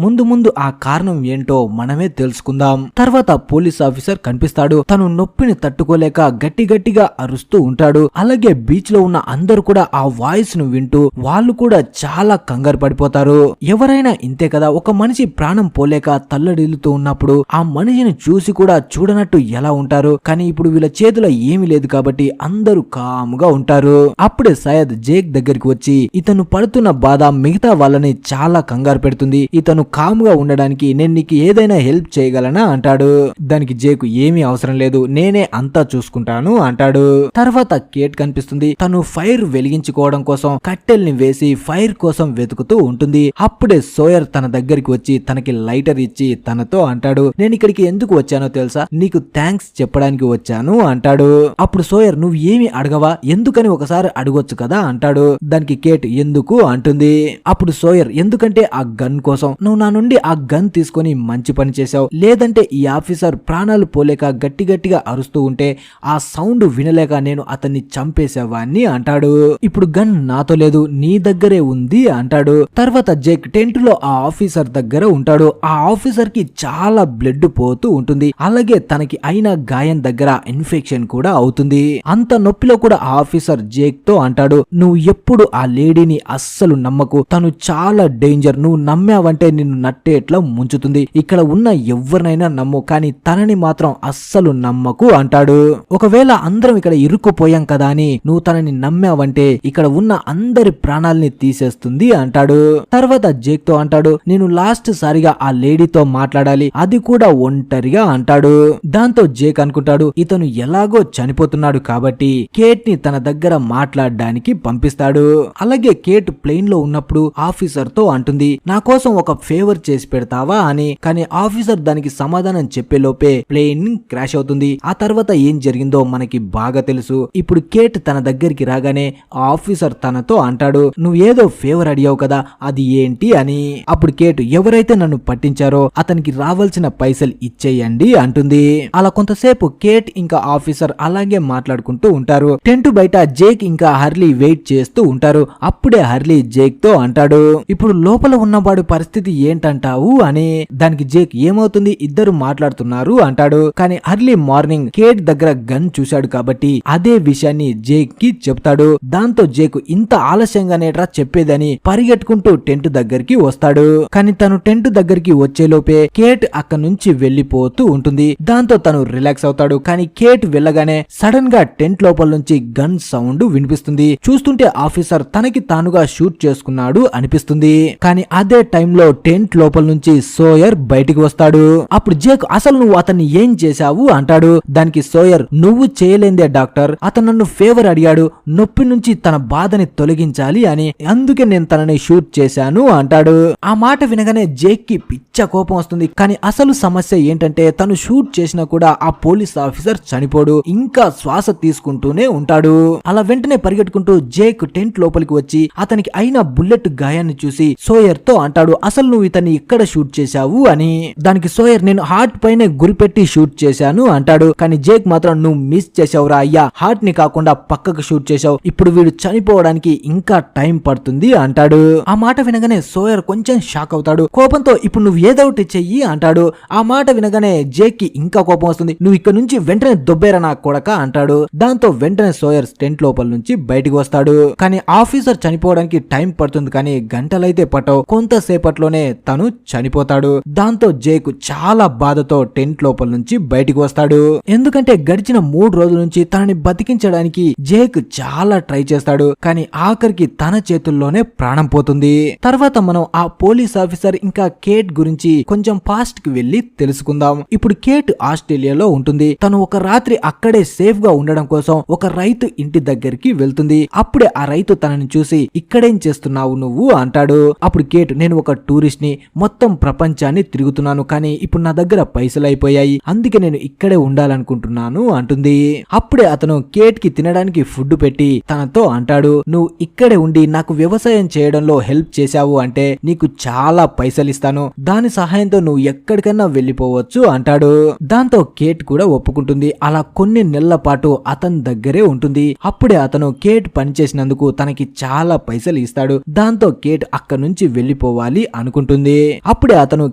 ముందు ఆ కారణం ఏంటో మనమే తెలుసుకుందాం. తర్వాత పోలీస్ ఆఫీసర్ కనిపిస్తాడు. తను నొప్పిని తట్టుకోలేక గట్టిగా అరుస్తూ ఉంటాడు. అలాగే బీచ్ లో ఉన్న అందరూ కూడా ఆ వాయిస్ ను వింటూ వాళ్ళు కూడా చాలా కంగారు పడిపోతారు. ఎవరైనా ఇంతే కదా, ఒక మనిషి ప్రాణం పోలేక తల్లడిల్లుతూ ఉన్నప్పుడు ఆ మనిషిని చూసి కూడా చూడనట్టు ఎలా ఉంటారు. కానీ ఇప్పుడు వీళ్ళ చేతిలో ఏమీ లేదు కాబట్టి అందరూ కాముగా ఉంటారు. అప్పుడే సయద్ జేక్ దగ్గరికి వచ్చి, ఇతను పడుతున్న బాధ మిగతా వాళ్ళని చాలా కంగారు పెడుతుంది, ఇతను కాముగా ఉండడానికి నేను నీకు ఏదైనా హెల్ప్ చేయగలనా అంటాడు. దానికి జేక్, ఏమీ అవసరం లేదు, నేనే అంతా చూసుకుంటాను అంటాడు. తర్వాత కేట్ కనిపిస్తుంది. తను ఫైర్ వెలిగించుకోవడం కోసం కట్టెల్ని వేసి ఫైర్ కోసం వెతుకుతూ ఉంటుంది. అప్పుడే సోయర్ తన దగ్గరికి వచ్చి తనకి లైటర్ ఇచ్చి తనతో అంటాడు, నేను ఇక్కడికి ఎందుకు వచ్చానో తెలుసా, నీకు థ్యాంక్స్ చెప్పడానికి వచ్చాను అంటాడు. అప్పుడు సోయర్, నువ్వు ఏమి అడగవా, ఎందుకని ఒకసారి అడగొచ్చు కదా అంటాడు. దానికి కేట్, ఎందుకు అంటుంది. అప్పుడు సోయర్, ఎందుకంటే ఆ గన్ కోసం, నువ్వు నా నుండి ఆ గన్ తీసుకొని మంచి పని చేశావు, లేదంటే ఈ ఆఫీసర్ ప్రాణాలు పోలేక గట్టిగా అరుస్తూ ఉంటే ఆ సౌండ్ వినలేక నేను అతన్ని చంపేసేవాన్ని అంటాడు. ఇప్పుడు గన్ నాతో లేదు, నీ దగ్గరే ఉంది అంటాడు. తర్వాత జేక్ టెంట్ లో ఆ ఆఫీసర్ దగ్గర ఉంటాడు. ఆ ఆఫీసర్ కి చాలా బ్లడ్ పోతూ ఉంటుంది. అలాగే తనకి అయిన గాయం దగ్గర ఇన్ఫెక్షన్ కూడా అవుతుంది. అంత నొప్పిలో కూడా ఆ ఆఫీసర్ జేక్ తో అంటాడు, నువ్వు ఎప్పుడు ఆ లేడీని అస్సలు నమ్మకు, తను చాలా డేంజర్, నువ్వు నమ్మావంటే నిన్ను నట్టేట్లా ముంచుతుంది, ఇక్కడ ఉన్న ఎవరినైనా నమ్ము కానీ తనని మాత్రం అస్సలు నమ్మకు అంటాడు. ఒకవేళ అందరం ఇక్కడ ఇరుక్కుపోయాం కదా అని నువ్వు తనని నమ్మావంటే ఇక్కడ ఉన్న అందరి ప్రాణాలని తీసేస్తుంది అంటాడు. తర్వాత జేక్ తో అంటాడు, నేను లాస్ట్ సారిగా ఆ లేడీతో మాట్లాడాలి, అది కూడా ఒంటరిగా అంటాడు. దాంతో జేక్ అనుకుంటాడు, ఇతను ఎలాగో చనిపోతున్నాడు కాబట్టి కేట్ ని తన దగ్గర మాట్లాడడానికి పంపిస్తాడు. అలాగే కేట్ ప్లేన్ లో ఉన్నప్పుడు ఆఫీసర్ తో అంటుంది, నా కోసం ఒక ఫేవర్ చేసి పెడతావా అని. కానీ ఆఫీసర్ దానికి సమాధానం చెప్పే లోపే ప్లేన్ క్రాష్ అవుతుంది. ఆ తర్వాత ఏం జరిగిందో మనకి బాగా తెలుసు. ఇప్పుడు కేట్ తన దగ్గరికి రాగానే ఆఫీసర్ తనతో అంటాడు, నువ్వు ఏదో ఫేవర్ అడిగావు కదా, అది ఏంటి అని. అప్పుడు కేట్, ఎవరైతే నన్ను పట్టించారో అతనికి రావాల్సిన పైసలు ఇచ్చేయండి అంటుంది. అలా కొంతసేపు కేట్ ఇంకా ఆఫీసర్ అలాగే మాట్లాడుకుంటూ ఉంటారు. టెంట్ బయట జేక్ ఇంకా హర్లీ వెయిట్ చేస్తూ ఉంటారు. అప్పుడే హర్లీ జేక్ తో అంటాడు, ఇప్పుడు లోపల ఉన్నవాడు పరిస్థితి ఏంటంటావు అని. దానికి జేక్, ఏమవుతుంది, ఇద్దరు మాట్లాడుతున్నారు అంటాడు. కానీ హర్లీ మార్నింగ్ కేట్ దగ్గర గన్ చూశాడు కాబట్టి అదే విషయాన్ని జేక్ కి చెప్తాడు. దాంతో జేక్, ఇంత ఆలస్యంగానేట్రా చెప్పేదని పరిగెట్టుకుంటూ టెంట్ దగ్గరికి వస్తాడు. కానీ తను టెంట్ దగ్గరికి వచ్చేలోపే కేట్ అక్కడి నుంచి వెళ్లిపోతూ ఉంటుంది. దాంతో తను రిలాక్స్ అవుతాడు. కానీ కేట్ వెళ్ళగానే సడన్ గా టెంట్ లోపల నుంచి గన్ సౌండ్ వినిపిస్తుంది. చూస్తుంటే ఆఫీసర్ తనకి తానుగా షూట్ చేసుకున్నాడు అనిపిస్తుంది. కానీ అదే టైంలో టెంట్ లోపల నుంచి సోయర్ బయటికి వస్తాడు. అప్పుడు జేక్, అసలు నువ్వు అతన్ని ఏం చేశావు అంటాడు. దానికి సోయర్, నువ్వు చేయలేందే డాక్టర్, అతను నన్ను ఫేవర్ సోయర్ అడిగాడు నొప్పి నుంచి తన బాధని తొలగించాలి అని, అందుకే నేను తనని షూట్ చేశాను అంటాడు. ఆ మాట వినగానే జేక్ కి పిచ్చ కోపం వస్తుంది. కానీ అసలు సమస్య ఏంటంటే తను షూట్ చేసినా కూడా ఆ పోలీస్ ఆఫీసర్ చనిపోడు, ఇంకా శ్వాస తీసుకుంటూనే ఉంటాడు. అలా వెంటనే పరిగెట్టుకుంటూ జేక్ టెంట్ లోపలికి వచ్చి అతనికి అయిన బుల్లెట్ గాయాన్ని చూసి సోయర్ తో అంటాడు అసలు నువ్వు ఇతన్ని ఇక్కడ షూట్ చేశావు అని. దానికి సోయర్ నేను హార్ట్ పైనే గురిపెట్టి షూట్ చేశాను అంటాడు. కానీ జేక్ మాత్రం నువ్వు మిస్ చేసావురా అయ్యా, హార్ట్ ని కాకుండా పక్కకు షూట్ చేశావు, ఇప్పుడు వీడు చనిపోవడానికి ఇంకా టైం పడుతుంది అంటాడు. ఆ మాట వినగానే సోయర్ కొంచెం షాక్ అవుతాడు. కోపంతో ఇప్పుడు నువ్వు ఏదోటి చెయ్యి అంటాడు. ఆ మాట వినగానే జేక్ కి ఇంకా కోపం వస్తుంది. నువ్వు ఇక్కడ నుంచి వెంటనే దొబ్బేరా నా కొడక అంటాడు. దాంతో వెంటనే సోయర్ టెంట్ లోపల నుంచి బయటికి వస్తాడు. కానీ ఆఫీసర్ చనిపోవడానికి టైం పడుతుంది కానీ గంటలైతే పట్టవు, కొంతసేపట్లోనే తను చనిపోతాడు. దాంతో జేక్ చాలా బాధతో టెంట్ లోపల నుంచి బయటికి వస్తాడు. ఎందుకంటే గడిచిన 3 రోజుల నుంచి తనని బతికించడానికి జేక్ చాలా ట్రై చేస్తాడు. కానీ ఆఖరికి తన చేతుల్లోనే ప్రాణం పోతుంది. తర్వాత మనం ఆ పోలీస్ ఆఫీసర్ ఇంకా కేట్ గురించి కొంచెం పాస్ట్ కి వెళ్లి తెలుసుకుందాం. ఇప్పుడు కేట్ ఆస్ట్రేలియాలో ఉంటుంది. తను ఒక రాత్రి అక్కడే సేఫ్ గా ఉండడం కోసం ఒక రైతు ఇంటి దగ్గరికి వెళ్తుంది. అప్పుడే ఆ రైతు తనని చూసి ఇక్కడేం చేస్తున్నావు నువ్వు అంటాడు. అప్పుడు కేట్ నేను ఒక టూరిస్ట్ ని, మొత్తం ప్రపంచాన్ని తిరుగుతున్నాను, కానీ ఇప్పుడు నా దగ్గర పైసలు అయిపోయాయి, అందుకే నేను ఇక్కడే ఉండాలనుకుంటున్నాను అంటుంది. అప్పుడే అతను కేట్ కి తినడానికి ఫుడ్ పెట్టి తనతో అంటాడు నువ్వు ఇక్కడే ఉండి నాకు వ్యవసాయం చేయడంలో హెల్ప్ చేశావు అంటే నీకు చాలా పైసలు ఇస్తాను, దాని సహాయంతో నువ్వు ఎక్కడికైనా వెళ్లిపోవచ్చు అంటాడు. దాంతో కేట్ కూడా ఒప్పుకుంటుంది. అలా కొన్ని నెలల పాటు అతని దగ్గరే ఉంటుంది. అప్పుడే అతను కేట్ పనిచేసినందుకు తనకి చాలా పైసలు ఇస్తాడు. దాంతో కేట్ అక్కడి నుంచి వెళ్లిపోవాలి అనుకుంటుంది. అప్పుడే అతను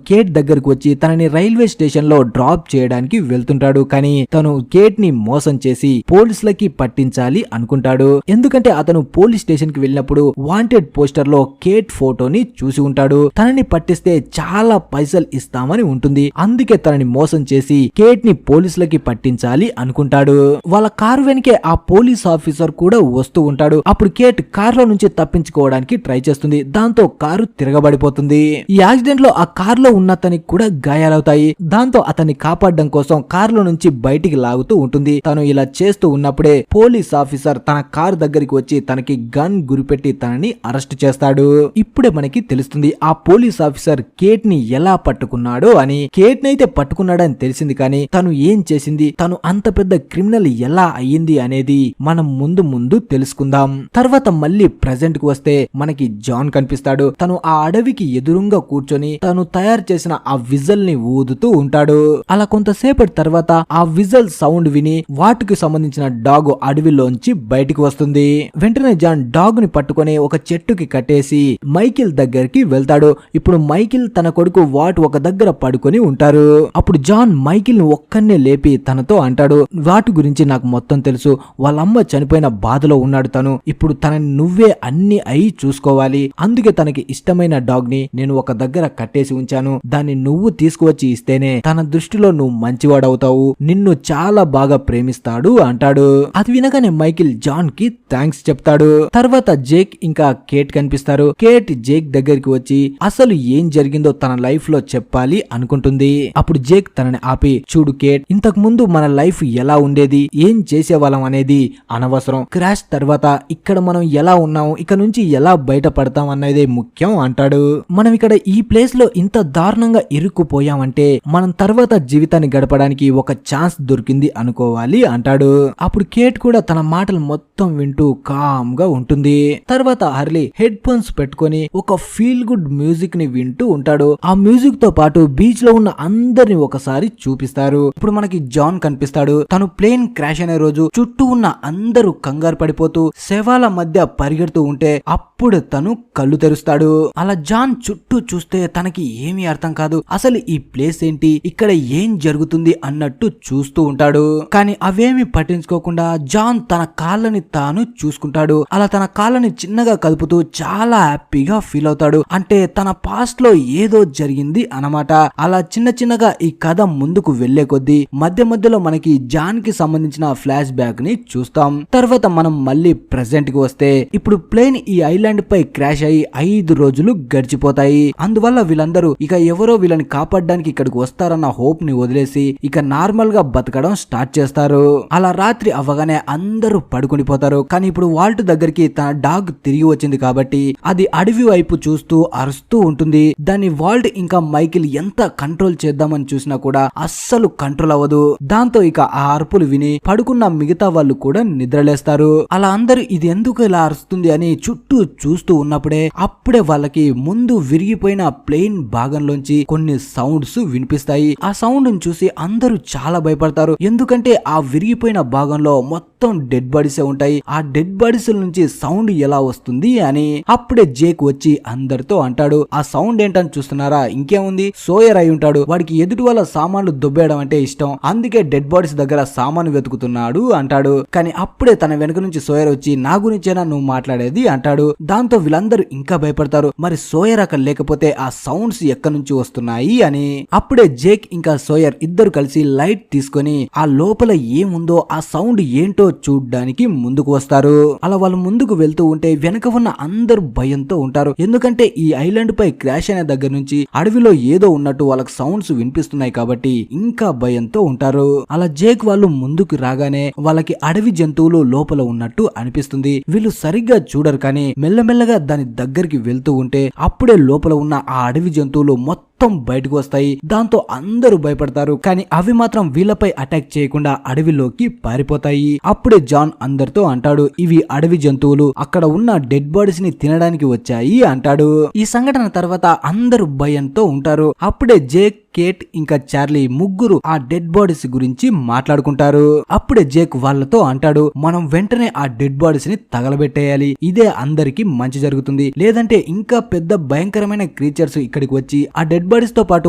కేట్ దగ్గరకు వచ్చి తనని రైల్వే స్టేషన్ లో డ్రాప్ చేయడానికి వెళ్తుంటాడు. కానీ తను కేట్ ని మోసం చేసి పోలీసులకి పట్టించాలి అనుకుంటాడు. ఎందుకంటే అతను పోలీస్ స్టేషన్ కి వెళ్ళినప్పుడు వాంటెడ్ పోస్టర్ లో కేట్ ఫోటోని చూసి ఉంటాడు. తనని పట్టిస్తే చాలా పైసలు ఇస్తామని ఉంటుంది. అందుకే తనని మోసం చేసి కేట్ ని పోలీసులకి పట్టించాలి అనుకుంటాడు. వాళ్ళ కారు వెనకే ఆ పోలీస్ ఆఫీసర్ కూడా వస్తూ ఉంటాడు. అప్పుడు కేట్ కారులో నుంచి తప్పించుకోవడానికి ట్రై చేస్తుంది. దాంతో కారు తిరగబడిపోతుంది. ఈ యాక్సిడెంట్ లో ఆ కారులో ఉన్న అతనికి కూడా గాయాలవుతాయి. దాంతో అతన్ని కాపాడడం కోసం కారులో నుంచి బయటికి లాగుతూ ఉంటుంది. తను ఇలా చేస్తూ ఉన్నప్పుడే పోలీస్ ఆఫీసర్ తన కారు దగ్గరికి వచ్చి తనకి గన్ గురిపెట్టి తనని అరెస్ట్ చేస్తాడు. ఇప్పుడే మనకి తెలుస్తుంది ఆ పోలీస్ ఆఫీసర్ కేట్ ని ఎలా పట్టుకున్నాడో అని. కేట్ ని అయితే పట్టుకున్నాడని తెలిసింది కానీ తను ఏం చేసింది, తను అంత పెద్ద క్రిమినల్ ఎలా అయ్యింది అనేది మనం ముందు ముందు తెలుసుకుందాం. తర్వాత మళ్ళీ ప్రెజెంట్ కు వస్తే మనకి జాన్ కనిపిస్తాడు. తను ఆ అడవికి ఎదురుంగా కూర్చొని తను తయారు చేసిన ఆ విజల్ ని ఊదుతూ ఉంటాడు. అలా కొంతసేపటి తర్వాత ఆ విజల్ సౌండ్ విని వాటికి సంబంధించిన డాగ్ అడవిలోంచి బయటికి వస్తుంది. వెంటనే జాన్ డాగ్ ని పట్టుకొని ఒక చెట్టుకి కట్టేసి మైకిల్ దగ్గరికి వెళ్తాడు. ఇప్పుడు మైకిల్ తన కొడుకు వాట్ ఒక దగ్గర పడుకొని ఉంటారు. అప్పుడు జాన్ మైకిల్ ని ఒక్కనే లేపి తనతో అంటాడు వాటి గురించి నాకు మొత్తం తెలుసు, వాళ్ళమ్మ చనిపోయిన బాధలో ఉన్నాడు తను, ఇప్పుడు తనని నువ్వే అన్ని అయి చూసుకోవాలి, అందుకే తనకి ఇష్టమైన డాగ్ ని నేను ఒక దగ్గర కట్టేసి ఉంచాను, దాన్ని నువ్వు తీసుకువచ్చి ఇస్తేనే తన దృష్టిలో నువ్వు మంచివాడవుతావు, నిన్ను చాలా బాగా ప్రేమిస్తాడు అంటాడు. అది వినగానే మైకిల్ జాన్ కి థ్యాంక్స్ చెప్తాడు. తర్వాత జేక్ ఇంకా కేట్ కనిపిస్తారు. కేట్ జేక్ దగ్గరికి వచ్చి అసలు ఏం జరిగిందో తన లైఫ్ లో చెప్పాలి అనుకుంటుంది. అప్పుడు జేక్ తనని ఆపి చూడు కేట్, ఇంతకు ముందు మన లైఫ్ ఎలా ఉండేది, ఏం చేసేవాళ్ళం అనేది అనవసరం, క్రాష్ తర్వాత ఇక్కడ మనం ఎలా ఉన్నాం, ఇక నుంచి ఎలా బయటపడతాం అన్నదే ముఖ్యం అంటాడు. మనం ఇక్కడ ఈ ప్లేస్ లో ఇంత దారుణంగా ఇరుక్కుపోయామంటే మనం తర్వాత జీవితాన్ని గడపడానికి ఒక ఛాన్స్ దొరికింది అనుకోవాలి అంటాడు. అప్పుడు కేట్ కూడా తన మాటలు మొత్తం వింటూ కామ్ గా ఉంటుంది. తర్వాత హర్లీ హెడ్ ఫోన్స్ పెట్టుకొని ఒక ఫీల్ గుడ్ మ్యూజిక్ ని వింటూ ఉంటాడు. ఆ మ్యూజిక్ తో పాటు బీచ్ లో ఉన్న అందరిని ఒకసారి చూపిస్తారు. ఇప్పుడు మనకి జాన్ కనిపిస్తాడు. తను ప్లేన్ క్రాష్ అయిన రోజు చుట్టూ ఉన్న అందరూ కంగారు పడిపోతూ శవాల మధ్య పరిగెడుతూ ఉంటే అప్పుడు తను కళ్ళు తెరుస్తాడు. అలా జాన్ చుట్టూ చూస్తే తనకి ఏమీ అర్థం కాదు. అసలు ఈ ప్లేస్ ఏంటి, ఇక్కడ ఏం జరుగుతుంది అన్నట్టు చూస్తూ ఉంటాడు. కానీ అవేమి పట్టించుకోకుండా జాన్ తన కాళ్ళని తాను చూసుకుంటాడు. అలా తన కాళ్ళని చిన్నగా కదుపుతూ చాలా హ్యాపీగా ఫీల్ అవుతాడు. అంటే తన పాస్ట్ లో ఏదో జరిగింది అన్నమాట. అలా చిన్న చిన్నగా ఈ కథ ముందుకు వెళ్లే కొద్దీ మధ్య మధ్యలో మనకి జాన్ కి సంబంధించిన ఫ్లాష్ బ్యాక్ ని చూస్తాం. తర్వాత మనం మళ్ళీ ప్రెసెంట్ కి వస్తే ఇప్పుడు ప్లేన్ ఈ ఐలాండ్ పై క్రాష్ అయ్యి 5 రోజులు గడిచిపోతాయి. అందువల్ల వీళ్ళందరూ ఇక ఎవరో వీళ్ళని కాపాడడానికి ఇక్కడికి వస్తారన్న హోప్ ని వదిలేసి ఇక నార్మల్ గా బతకడం స్టార్ట్ చేస్తారు. అలా రాత్రి అవ్వగానే అందరూ అందరూ పడుకునిపోతారు. కానీ ఇప్పుడు వాల్ట్ దగ్గరికి తన డాగ్ తిరిగి వచ్చింది కాబట్టి అది అడవి వైపు చూస్తూ అరుస్తూ ఉంటుంది. దాన్ని వాల్ట్ ఇంకా మైకిల్ ఎంత కంట్రోల్ చేద్దామని చూసినా కూడా అస్సలు కంట్రోల్ అవ్వదు. దాంతో ఇక ఆ అరుపులు విని పడుకున్న మిగతా వాళ్ళు కూడా నిద్రలేస్తారు. అలా అందరూ ఇది ఎందుకు ఇలా అరుస్తుంది అని చుట్టూ చూస్తూ ఉన్నప్పుడే అప్పుడే వాళ్ళకి ముందు విరిగిపోయిన ప్లేన్ భాగంలోంచి కొన్ని సౌండ్స్ వినిపిస్తాయి. ఆ సౌండ్ చూసి అందరూ చాలా భయపడతారు. ఎందుకంటే ఆ విరిగిపోయిన భాగంలో మొత్తం డెడ్ బాడీసే ఉంటాయి. ఆ డెడ్ బాడీస్ నుంచి సౌండ్ ఎలా వస్తుంది అని అప్పుడే జేక్ వచ్చి అందరితో అంటాడు. ఆ సౌండ్ ఏంటని చూస్తున్నారా? ఇంకేముంది, సోయర్ అయి ఉంటాడు. వాడికి ఎదుటి వాళ్ళ సామాన్లు దొబ్బేయడం అంటే ఇష్టం, అందుకే డెడ్ బాడీస్ దగ్గర సామాను వెతుకుతున్నాడు అంటాడు. కానీ అప్పుడే తన వెనుక నుంచి సోయర్ వచ్చి నా గురించేనా నువ్వు మాట్లాడేది అంటాడు. దాంతో వీళ్ళందరూ ఇంకా భయపడతారు. మరి సోయర్ అక్కడ లేకపోతే ఆ సౌండ్స్ ఎక్కడి నుంచి వస్తున్నాయి అని. అప్పుడే జేక్ ఇంకా సోయర్ ఇద్దరు కలిసి లైట్ తీసుకొని ఆ లోపల ఏముందో ఆ సౌండ్ ఏంటో చూడ్డానికి ముందుకు వస్తారు. అలా వాళ్ళు ముందుకు వెళ్తూ ఉంటే వెనక ఉన్న అందరూ భయంతో ఉంటారు. ఎందుకంటే ఈ ఐలాండ్ పై క్రాష్ అయిన దగ్గర నుంచి అడవిలో ఏదో ఉన్నట్టు వాళ్ళకి సౌండ్స్ వినిపిస్తున్నాయి కాబట్టి ఇంకా భయంతో ఉంటారు. అలా జేక్ వాళ్ళు ముందుకు రాగానే వాళ్ళకి అడవి జంతువులు లోపల ఉన్నట్టు అనిపిస్తుంది. వీళ్ళు సరిగ్గా చూడరు కానీ మెల్లమెల్లగా దాని దగ్గరికి వెళ్తూ ఉంటే అప్పుడే లోపల ఉన్న ఆ అడవి జంతువులు మొత్తం బయటకు వస్తాయి. దాంతో అందరూ భయపడతారు. కానీ అవి మాత్రం వీళ్ళపై అటాక్ చేయకుండా అడవిలోకి పారిపోతాయి. అప్పుడే జాన్ అందరితో అంటాడు, ఇవి అడవి జంతువులు, అక్కడ ఉన్న డెడ్ బాడీస్ ని తినడానికి వచ్చాయి అంటాడు. ఈ సంఘటన తర్వాత అందరూ భయంతో ఉంటారు. అప్పుడే జేక్, కేట్ ఇంకా చార్లీ ముగ్గురు ఆ డెడ్ బాడీస్ గురించి మాట్లాడుకుంటారు. అప్పుడే జేక్ వాళ్ళతో అంటాడు, మనం వెంటనే ఆ డెడ్ బాడీస్ ని తగలబెట్టేయాలి. ఇదే అందరికి మంచి జరుగుతుంది. లేదంటే ఇంకా పెద్ద భయంకరమైన క్రీచర్స్ ఇక్కడికి వచ్చి ఆ డెడ్ బాడీస్ తో పాటు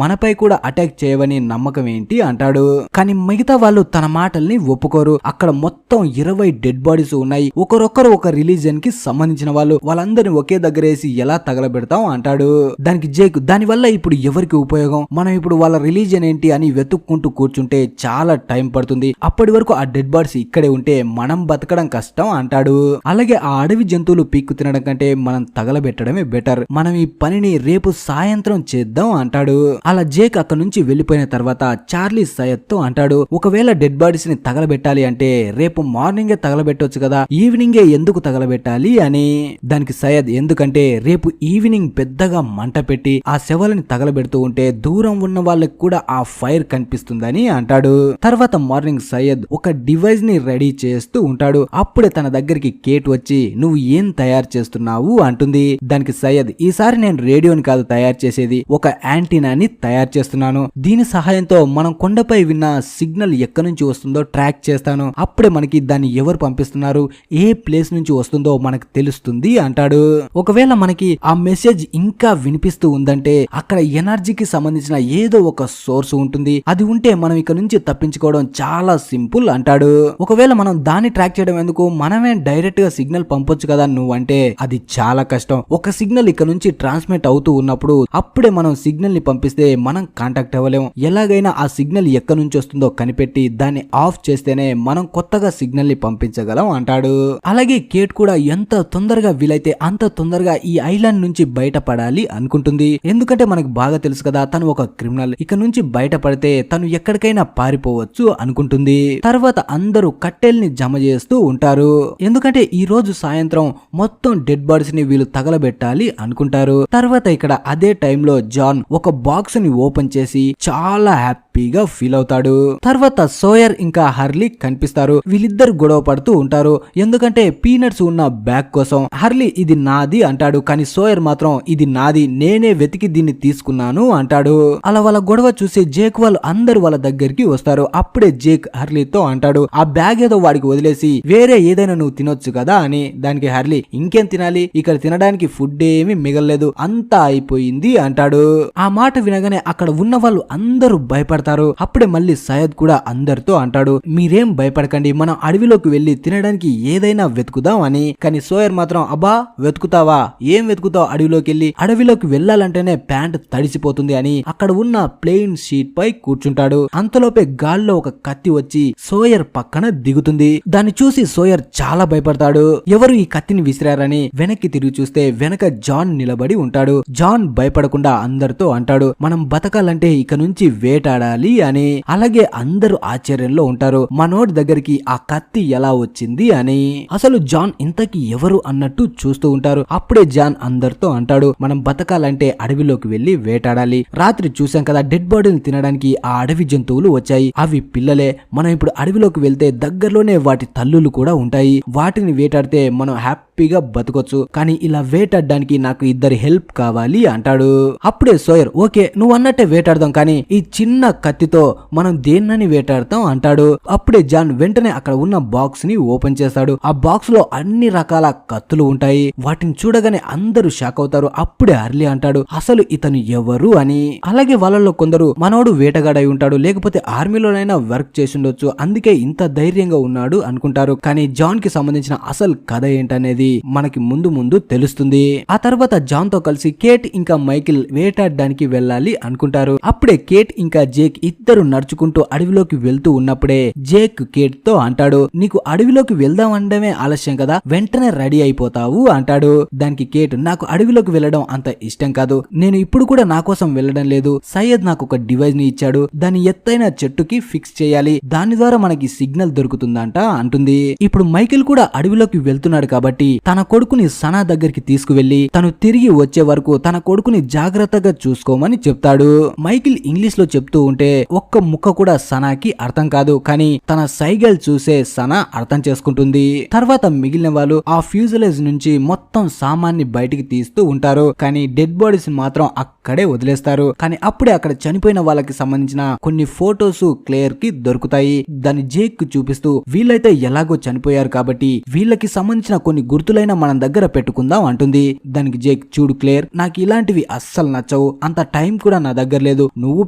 మనపై కూడా అటాక్ చేయవని నమ్మకం ఏంటి అంటాడు. కానీ మిగతా వాళ్ళు తన మాటల్ని ఒప్పుకోరు. అక్కడ మొత్తం 20 డెడ్ బాడీస్ ఉన్నాయి. ఒకరొకరు ఒక రిలీజియన్ కి సంబంధించిన వాళ్ళు. వాళ్ళందరినీ ఒకే దగ్గరేసి ఎలా తగలబెడతాం అంటాడు. దానికి జేక్, దాని వల్ల ఇప్పుడు ఎవరికి ఉపయోగం? మనం ఇప్పుడు వాళ్ళ రిలీజియన్ ఏంటి అని వెతుక్కుంటూ కూర్చుంటే చాలా టైం పడుతుంది. అప్పటి వరకు ఆ డెడ్ బాడీస్ ఇక్కడే ఉంటే మనం బతకడం కష్టం అంటాడు. అలాగే ఆ అడవి జంతువులు పీక్కు తినడం కంటే మనం తగలబెట్టడమే బెటర్. మనం ఈ పనిని రేపు సాయంత్రం చేద్దాం అంటాడు. అలా జేక్ అక్కడ నుంచి వెళ్లిపోయిన తర్వాత చార్లీ సయద్ తో అంటాడు, ఒకవేళ డెడ్ బాడీస్ ని తగలబెట్టాలి అంటే రేపు మార్నింగే తగలబెట్టొచ్చు కదా, ఈవినింగే ఎందుకు తగలబెట్టాలి అని. దానికి సయద్, ఎందుకంటే రేపు ఈవినింగ్ పెద్దగా మంట పెట్టి ఆ శవాలని తగలబెడుతూ ఉంటే దూరం ఉన్న వాళ్ళకి కూడా ఆ ఫైర్ కనిపిస్తుందని అంటాడు. తర్వాత మార్నింగ్ సయ్యద్ ఒక డివైస్ ని రెడీ చేస్తూ ఉంటాడు. అప్పుడే తన దగ్గరికి కేట్ వచ్చి, నువ్వు ఏం తయారు చేస్తున్నావు అంటుంది. దానికి సయ్యద్, ఈసారి నేను రేడియోని కాదు తయారు చేసేది, ఒక యాంటీనాని తయారు చేస్తున్నాను. దీని సహాయంతో మనం కొండపై విన్న సిగ్నల్ ఎక్కడి నుంచి వస్తుందో ట్రాక్ చేస్తాను. అప్పుడే మనకి దాన్ని ఎవరు పంపిస్తున్నారు, ఏ ప్లేస్ నుంచి వస్తుందో మనకు తెలుస్తుంది అంటాడు. ఒకవేళ మనకి ఆ మెసేజ్ ఇంకా వినిపిస్తూ ఉందంటే అక్కడ ఎనర్జీకి సంబంధించిన ఏదో ఒక సోర్స్ ఉంటుంది. అది ఉంటే మనం ఇక్కడ నుంచి తప్పించుకోవడం చాలా సింపుల్ అంటాడు. ఒకవేళ మనం దాన్ని ట్రాక్ చేయడం ఎందుకు, మనమే డైరెక్ట్ గా సిగ్నల్ పంపొచ్చు కదా నువ్వంటే. అది చాలా కష్టం. ఒక సిగ్నల్ ఇక్కడ నుంచి ట్రాన్స్మిట్ అవుతూ ఉన్నప్పుడు అప్పుడే మనం సిగ్నల్ ని పంపిస్తే మనం కాంటాక్ట్ అవ్వలేం. ఎలాగైనా ఆ సిగ్నల్ ఎక్కడి నుంచి వస్తుందో కనిపెట్టి దాన్ని ఆఫ్ చేస్తేనే మనం కొత్తగా సిగ్నల్ ని పంపించగలం అంటాడు. అలాగే కేట్ కూడా ఎంత తొందరగా వీలైతే అంత తొందరగా ఈ ఐలాండ్ నుంచి బయటపడాలి అనుకుంటుంది. ఎందుకంటే మనకు బాగా తెలుసు కదా తను ఒక క్రిమినల్. ఇక నుంచి బయటపడితే తను ఎక్కడికైనా పారిపోవచ్చు అనుకుంటుంది. తర్వాత అందరూ కట్టెల్ని జమ చేస్తూ ఉంటారు. ఎందుకంటే ఈ రోజు సాయంత్రం మొత్తం డెడ్ బాడీస్ ని వీళ్ళు తగలబెట్టాలి అనుకుంటారు. తర్వాత ఇక్కడ అదే టైంలో జాన్ ఒక బాక్స్ ని ఓపెన్ చేసి చాలా హ్యాపీగా ఫీల్ అవుతాడు. తర్వాత సోయర్ ఇంకా హర్లీ కనిపిస్తారు. వీళ్ళిద్దరు గొడవ పడుతూ ఉంటారు. ఎందుకంటే పీనట్స్ ఉన్న బ్యాగ్ కోసం. హర్లీ ఇది నాది అంటాడు. కానీ సోయర్ మాత్రం ఇది నాది, నేనే వెతికి దీన్ని తీసుకున్నాను అంటాడు. అలా వాళ్ళ గొడవ చూసి జేక్ వాళ్ళు అందరు వాళ్ళ దగ్గరికి వస్తారు. అప్పుడే జేక్ హర్లీతో అంటాడు, ఆ బ్యాగ్ ఏదో వాడికి వదిలేసి వేరే ఏదైనా నువ్వు తినొచ్చు కదా అని. దానికి హర్లీ, ఇంకేం తినాలి, ఇక్కడ తినడానికి ఫుడ్ ఏమీ మిగలలేదు, అంతా అయిపోయింది అంటాడు. ఆ మాట వినగానే అక్కడ ఉన్న వాళ్ళు అందరూ భయపడతారు. అప్పుడే మళ్ళీ సయ్యద్ కూడా అందరితో అంటాడు, మీరేం భయపడకండి, మనం అడవిలోకి వెళ్లి తినడానికి ఏదైనా వెతుకుదాం అని. కానీ సోయర్ మాత్రం, అబ్బా వెతుకుతావా, ఏం వెతుకుతావు అడవిలోకి వెళ్ళి, అడవిలోకి వెళ్లాలంటేనే ప్యాంట్ తడిసిపోతుంది అని అక్కడ ఉన్న ప్లెయిన్ షీట్ పై కూర్చుంటాడు. అంతలోపే గాల్లో ఒక కత్తి వచ్చి సోయర్ పక్కన దిగుతుంది. దాన్ని చూసి సోయర్ చాలా భయపడతాడు. ఎవరు ఈ కత్తిని విసిరారని వెనక్కి తిరిగి చూస్తే వెనక జాన్ నిలబడి ఉంటాడు. జాన్ భయపడకుండా అందరితో అంటాడు, మనం బతకాలంటే ఇక నుంచి వేటాడాలి వెళ్ళాలి అని. అలాగే అందరూ ఆశ్చర్యంలో ఉంటారు, మనోడి దగ్గరికి ఆ కత్తి ఎలా వచ్చింది అని. అసలు జాన్ ఇంతకీ ఎవరు అన్నట్టు చూస్తూ ఉంటారు. అప్పుడే జాన్ అందరితో అంటాడు, మనం బతకాలంటే అడవిలోకి వెళ్లి వేటాడాలి. రాత్రి చూసాం కదా, డెడ్ బాడీని తినడానికి ఆ అడవి జంతువులు వచ్చాయి. అవి పిల్లలే. మనం ఇప్పుడు అడవిలోకి వెళ్తే దగ్గరలోనే వాటి తల్లులు కూడా ఉంటాయి. వాటిని వేటాడితే మనం హ్యాపీగా బతకొచ్చు. కానీ ఇలా వేటాడడానికి నాకు ఇద్దరి హెల్ప్ కావాలి అంటాడు. అప్పుడే సోయర్, ఓకే నువ్వు అన్నట్టే వేటాడదాం, కానీ ఈ చిన్న కత్తితో మనం దేన్నని వేటాడతాం అంటాడు. అప్పుడే జాన్ వెంటనే అక్కడ ఉన్న బాక్స్ ని ఓపెన్ చేస్తాడు. ఆ బాక్స్ లో అన్ని రకాల కత్తులు ఉంటాయి. వాటిని చూడగానే అందరూ షాక్ అవుతారు. అప్పుడే అర్లీ అంటాడు, అసలు ఇతను ఎవరు అని. అలాగే వాళ్ళలో కొందరు మనోడు వేటగాడై ఉంటాడు, లేకపోతే ఆర్మీలోనైనా వర్క్ చేసి ఉండొచ్చు, అందుకే ఇంత ధైర్యంగా ఉన్నాడు అనుకుంటారు. కానీ జాన్ కి సంబంధించిన అసలు కథ ఏంటనేది మనకి ముందు ముందు తెలుస్తుంది. ఆ తర్వాత జాన్ తో కలిసి కేట్ ఇంకా మైకిల్ వేటాడడానికి వెళ్ళాలి అనుకుంటారు. అప్పుడే కేట్ ఇంకా జేక్ ఇద్దరు నడుచుకుంటూ అడవిలోకి వెళ్తూ ఉన్నప్పుడే జేక్ కేట్ తో అంటాడు, నీకు అడవిలోకి వెళ్దాం అనడమే ఆలస్యం కదా, వెంటనే రెడీ అయిపోతావు అంటాడు. దానికి కేట్, నాకు అడవిలోకి వెళ్ళడం అంత ఇష్టం కాదు, నేను ఇప్పుడు కూడా నా కోసం వెళ్ళడం లేదు. సయ్యద్ నాకు ఒక డివైస్ ని ఇచ్చాడు, దాన్ని ఎత్తైన చెట్టుకి ఫిక్స్ చేయాలి, దాని ద్వారా మనకి సిగ్నల్ దొరుకుతుందంట అంటుంది. ఇప్పుడు మైకిల్ కూడా అడవిలోకి వెళ్తున్నాడు కాబట్టి తన కొడుకుని సనా దగ్గరికి తీసుకువెళ్లి తను తిరిగి వచ్చే వరకు తన కొడుకుని జాగ్రత్తగా చూసుకోమని చెప్తాడు. మైకిల్ ఇంగ్లీష్ లో చెప్తూ ఉంటే ఒక్క ముక్క కూడా సనాకి అర్థం కాదు, కానీ తన సైగల్ చూసే సనా అర్థం చేసుకుంటుంది. తర్వాత మిగిలిన వాళ్ళు ఆ ఫ్యూజలేజ్ నుంచి మొత్తం సామాన్ని బయటికి తీస్తూ ఉంటారు, కానీ డెడ్ బాడీస్ మాత్రం అక్కడే వదిలేస్తారు. కానీ అప్పుడే అక్కడ చనిపోయిన వాళ్ళకి సంబంధించిన కొన్ని ఫోటోస్ క్లేర్ కి దొరుకుతాయి. దాన్ని జేక్ కు చూపిస్తూ, వీళ్ళైతే ఎలాగో చనిపోయారు కాబట్టి వీళ్ళకి సంబంధించిన కొన్ని గుర్తులైనా మనం దగ్గర పెట్టుకుందాం అంటుంది. దానికి జేక్, చూడు క్లేర్, నాకు ఇలాంటివి అస్సలు నచ్చవు, అంత టైం కూడా నా దగ్గర లేదు, నువ్వు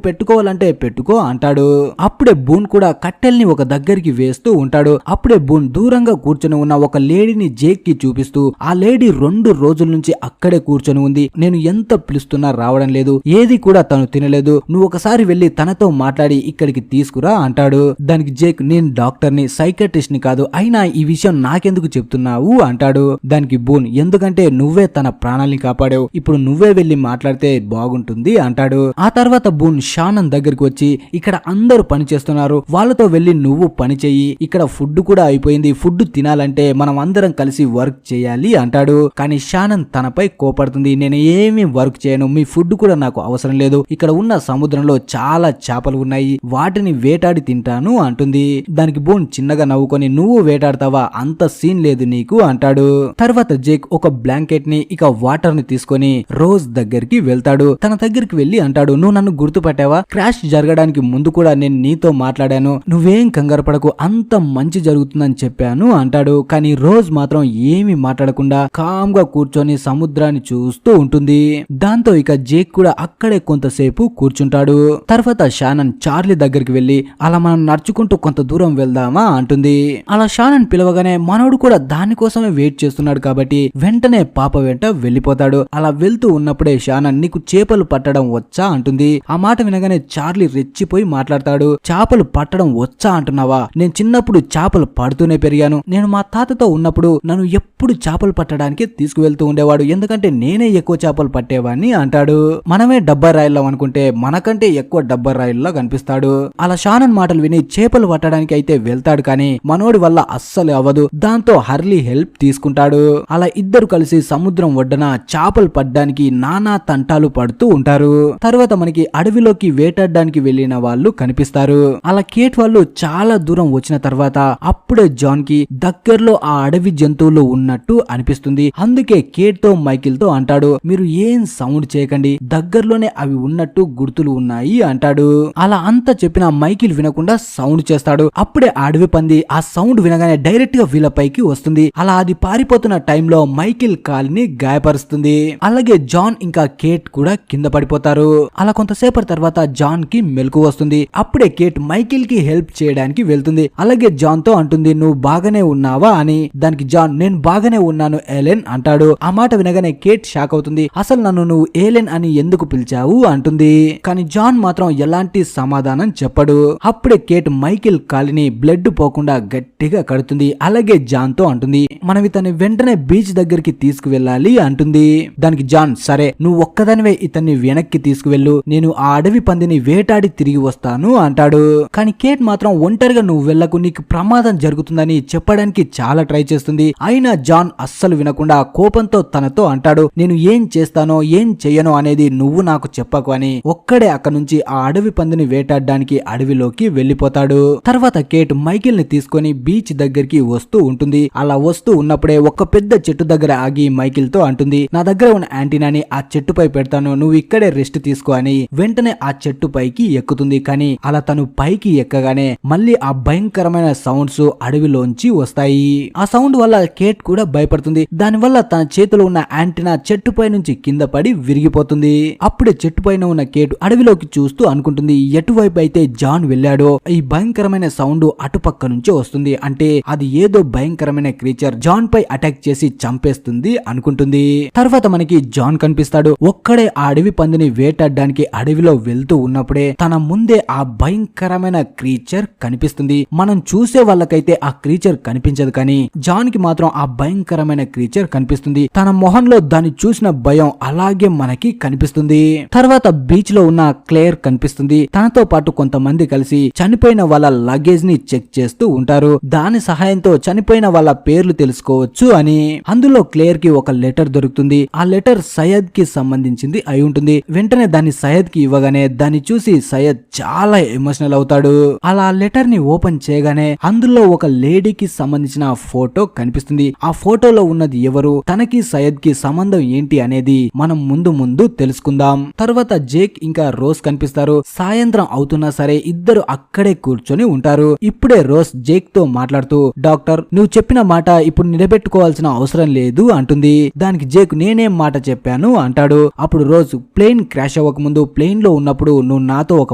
పెట్టుకోవాలంటే పెట్టుకో అంటాడు. అప్పుడే బూన్ కూడా కట్టెల్ని ఒక దగ్గరికి వేస్తూ ఉంటాడు. అప్పుడే బూన్ దూరంగా కూర్చొని ఉన్న ఒక లేడీని జేక్ కి చూపిస్తూ, ఆ లేడీ 2 రోజుల నుంచి అక్కడే కూర్చొని ఉంది, నేను ఎంత పిలుస్తున్నా రావడం లేదు, ఏది కూడా తను తినలేదు, నువ్వు ఒకసారి వెళ్లి తనతో మాట్లాడి ఇక్కడికి తీసుకురా అంటాడు. దానికి జేక్, నేను డాక్టర్ని, సైకాట్రిస్ట్ ని కాదు, అయినా ఈ విషయం నాకెందుకు చెప్తున్నావు అంటాడు. దానికి బూన్, ఎందుకంటే నువ్వే తన ప్రాణాల్ని కాపాడావు, ఇప్పుడు నువ్వే వెళ్లి మాట్లాడితే బాగుంటుంది అంటాడు. ఆ తర్వాత బూన్ షానన్ దగ్గరికి వచ్చి, ఇక్కడ అందరూ పని చేస్తున్నారు, వాళ్ళతో వెళ్లి నువ్వు పని చెయ్యి, ఇక్కడ ఫుడ్ కూడా అయిపోయింది, ఫుడ్ తినాలంటే మనం అందరం కలిసి వర్క్ చేయాలి అంటాడు. కానీ షానన్ తనపై కోపడుతుంది, నేను ఏమీ వర్క్ చేయను, మీ ఫుడ్ కూడా నాకు అవసరం లేదు, ఇక్కడ ఉన్న సముద్రంలో చాలా చేపలు ఉన్నాయి, వాటిని వేటాడి తింటాను అంటుంది. దానికి బూన్ చిన్నగా నవ్వుకొని, నువ్వు వేటాడతావా, అంత సీన్ లేదు నీకు అంటాడు. తర్వాత జేక్ ఒక బ్లాంకెట్ ని ఇక వాటర్ ని తీసుకొని రోజ్ దగ్గరికి వెళ్తాడు. తన దగ్గరికి వెళ్లి అంటాడు, నువ్వు నన్ను గుర్తుపట్టావా, క్రాష్ జరగడానికి ముందు కూడా నేను నీతో మాట్లాడాను, నువ్వేం కంగారు పడకు, అంత మంచి జరుగుతుందని చెప్పాను అంటాడు. కానీ రోజ్ మాత్రం ఏమీ మాట్లాడకుండా కామ్ గా కూర్చొని సముద్రాన్ని చూస్తూ ఉంటుంది. దాంతో ఇక జేక్ కూడా అక్కడే కొంతసేపు కూర్చుంటాడు. తర్వాత షానన్ చార్లీ దగ్గరికి వెళ్లి, అలా మనం నడుచుకుంటూ కొంత దూరం వెళ్దామా అంటుంది. అలా షానన్ పిలవగానే మనోడు కూడా దానికోసమే వెయిట్ చేస్తున్నాడు కాబట్టి వెంటనే పాప వెంట వెళ్లిపోతాడు. అలా వెళ్తూ ఉన్నప్పుడే షానన్, నీకు చేపలు పట్టడం వచ్చా అంటుంది. ఆ మాట వినగానే చార్లీ రెచ్చిపోయి మాట్లాడతాడు, చేపలు పట్టడం వచ్చా అంటున్నావా, నేను చిన్నప్పుడు చేపలు పడుతూనే పెరిగాను, నేను మా తాతతో ఉన్నప్పుడు నన్ను ఎప్పుడు చేపలు పట్టడానికి తీసుకువెళ్తూ ఉండేవాడు, ఎందుకంటే నేనే ఎక్కువ చేపలు పట్టేవాడిని అంటాడు. మనమే డబ్బా రాయిల్లా అనుకుంటే మనకంటే ఎక్కువ డబ్బా రాయిల్లా కనిపిస్తాడు. అలా షానన్ మాటలు విని చేపలు పట్టడానికి అయితే వెళ్తాడు, కానీ మనోడి వల్ల అస్సలు అవ్వదు. దాంతో హర్లీ హెల్ప్ తీసుకుంటాడు. అలా ఇద్దరు కలిసి సముద్రం ఒడ్డున చేపలు పడ్డానికి నానా తంటాలు పడుతూ ఉంటారు. తర్వాత మనకి అడవిలోకి వేటాడడానికి వెళ్లిన వాళ్ళు కనిపిస్తారు. అలా కేట్ వాళ్ళు చాలా దూరం వచ్చిన తర్వాత అప్పుడే జాన్ కి దగ్గరలో ఆ అడవి జంతువులు ఉన్నట్టు అనిపిస్తుంది. అందుకే కేట్ తో మైకిల్ తో అంటాడు, మీరు ఏం సౌండ్ చేయకండి, దగ్గరలోనే అవి ఉన్నట్టు గుర్తులు ఉన్నాయి అంటాడు. అలా అంతా చెప్పిన మైకిల్ వినకుండా సౌండ్ చేస్తాడు. అప్పుడే ఆ అడవి పంది ఆ సౌండ్ వినగానే డైరెక్ట్ గా వీళ్ళపైకి వస్తుంది. అలా అది పారిపోతున్న టైంలో మైకిల్ కాలిని గాయపరుస్తుంది. అలాగే జాన్ ఇంకా కేట్ కూడా కింద పడిపోతారు. అలా కొంతసేపటి తర్వాత జాన్ కి మెలకు వస్తుంది. అప్పుడే కేట్ మైకిల్ కి హెల్ప్ చేయడానికి వెళ్తుంది. అలాగే జాన్ తో అంటుంది, నువ్వు బాగానే ఉన్నావా అని. దానికి జాన్, నేను బాగానే ఉన్నాను ఏలెన్ అంటాడు. ఆ మాట వినగానే కేట్ షాక్ అవుతుంది. అసలు నన్ను నువ్వు ఏలెన్ అని ఎందుకు పిలిచావు అంటుంది. కానీ జాన్ మాత్రం ఎలాంటి సమాధానం చెప్పడు. అప్పుడే కేట్ మైకిల్ కాలిని బ్లడ్ పోకుండా గట్టిగా కడుతుంది. అలాగే జాన్ తో అంటుంది, మనం ఇతన్ని వెంటనే బీచ్ దగ్గరికి తీసుకువెళ్ళాలి అంటుంది. దానికి జాన్, సరే నువ్వు ఒక్కదానివే ఇతన్ని వెనక్కి తీసుకువెళ్ళు, నేను ఆ అడవి పందిని వేటాడి వేటాడి తిరిగి వస్తాను అంటాడు. కానీ కేట్ మాత్రం ఒంటరిగా నువ్వు వెళ్లకు, నీకు ప్రమాదం జరుగుతుందని చెప్పడానికి చాలా ట్రై చేస్తుంది. అయినా జాన్ అస్సలు వినకుండా కోపంతో తనతో అంటాడు, నేను ఏం చేస్తానో ఏం చెయ్యనో అనేది నువ్వు నాకు చెప్పకు అని. ఒక్కడే అక్కడ నుంచి ఆ అడవి పందిని వేటాడడానికి అడవిలోకి వెళ్లిపోతాడు. తర్వాత కేట్ మైకిల్ ని తీసుకొని బీచ్ దగ్గరికి వస్తూ ఉంటుంది. అలా వస్తూ ఉన్నప్పుడే ఒక పెద్ద చెట్టు దగ్గర ఆగి మైకిల్ తో అంటుంది, నా దగ్గర ఉన్న యాంటీనాని ఆ చెట్టుపై పెడతాను, నువ్వు ఇక్కడే రెస్ట్ తీసుకో అని. వెంటనే ఆ చెట్టు పైకి ఎక్కుతుంది. కానీ అలా తను పైకి ఎక్కగానే మళ్ళీ ఆ భయంకరమైన సౌండ్స్ అడవిలోంచి వస్తాయి. ఆ సౌండ్ వల్ల కేట్ కూడా భయపడుతుంది. దానివల్ల తన చేతిలో ఉన్న యాంటీనా చెట్టుపై నుంచి కింద పడి విరిగిపోతుంది. అప్పుడే చెట్టు పైన ఉన్న కేట్ అడవిలోకి చూస్తూ అనుకుంటుంది, ఎటువైపు అయితే జాన్ వెళ్ళాడో ఈ భయంకరమైన సౌండ్ అటుపక్క నుంచే వస్తుంది. అంటే అది ఏదో భయంకరమైన క్రీచర్ జాన్ పై అటాక్ చేసి చంపేస్తుంది అనుకుంటుంది. తర్వాత మనకి జాన్ కనిపిస్తాడు. ఒక్కడే ఆ అడవి పందిని వేటాడడానికి అడవిలో వెళ్తూ ఉన్నప్పుడే తన ముందే ఆ భయంకరమైన క్రీచర్ కనిపిస్తుంది. మనం చూసే వాళ్ళకైతే ఆ క్రీచర్ కనిపించదు, కానీ జాన్ కి మాత్రం ఆ భయంకరమైన క్రీచర్ కనిపిస్తుంది. తన మొహంలో దాన్ని చూసిన భయం అలాగే మనకి కనిపిస్తుంది. తర్వాత బీచ్ లో ఉన్న క్లేర్ కనిపిస్తుంది. తనతో పాటు కొంతమంది కలిసి చనిపోయిన వాళ్ళ లగేజ్ ని చెక్ చేస్తూ ఉంటారు. దాని సహాయంతో చనిపోయిన వాళ్ళ పేర్లు తెలుసుకోవచ్చు అని. అందులో క్లేర్ కి ఒక లెటర్ దొరుకుతుంది. ఆ లెటర్ సయ్యద్ కి సంబంధించింది అయి ఉంటుంది. వెంటనే దాన్ని సయ్యద్ కి ఇవ్వగానే దాన్ని చూసి సయ్యద్ చాలా ఎమోషనల్ అవుతాడు. అలా లెటర్ ని ఓపెన్ చేయగానే అందులో ఒక లేడీకి సంబంధించిన ఫోటో కనిపిస్తుంది. ఆ ఫోటోలో ఉన్నది ఎవరు, తనకి సయ్యద్ కి సంబంధం ఏంటి అనేది మనం ముందు ముందు తెలుసుకుందాం. తర్వాత జేక్ ఇంకా రోజ్ కనిపిస్తారు. సాయంత్రం అవుతున్నా సరే ఇద్దరు అక్కడే కూర్చొని ఉంటారు. ఇప్పుడే రోజ్ జేక్ తో మాట్లాడుతూ, డాక్టర్ నువ్వు చెప్పిన మాట ఇప్పుడు నిలబెట్టుకోవాల్సిన అవసరం లేదు అంటుంది. దానికి జేక్ నేనేం మాట చెప్పాను అంటాడు. అప్పుడు రోజ్ ప్లేన్ క్రాష్ అవ్వక ముందు ప్లేన్ లో ఉన్నప్పుడు నువ్వు నాతో ఒక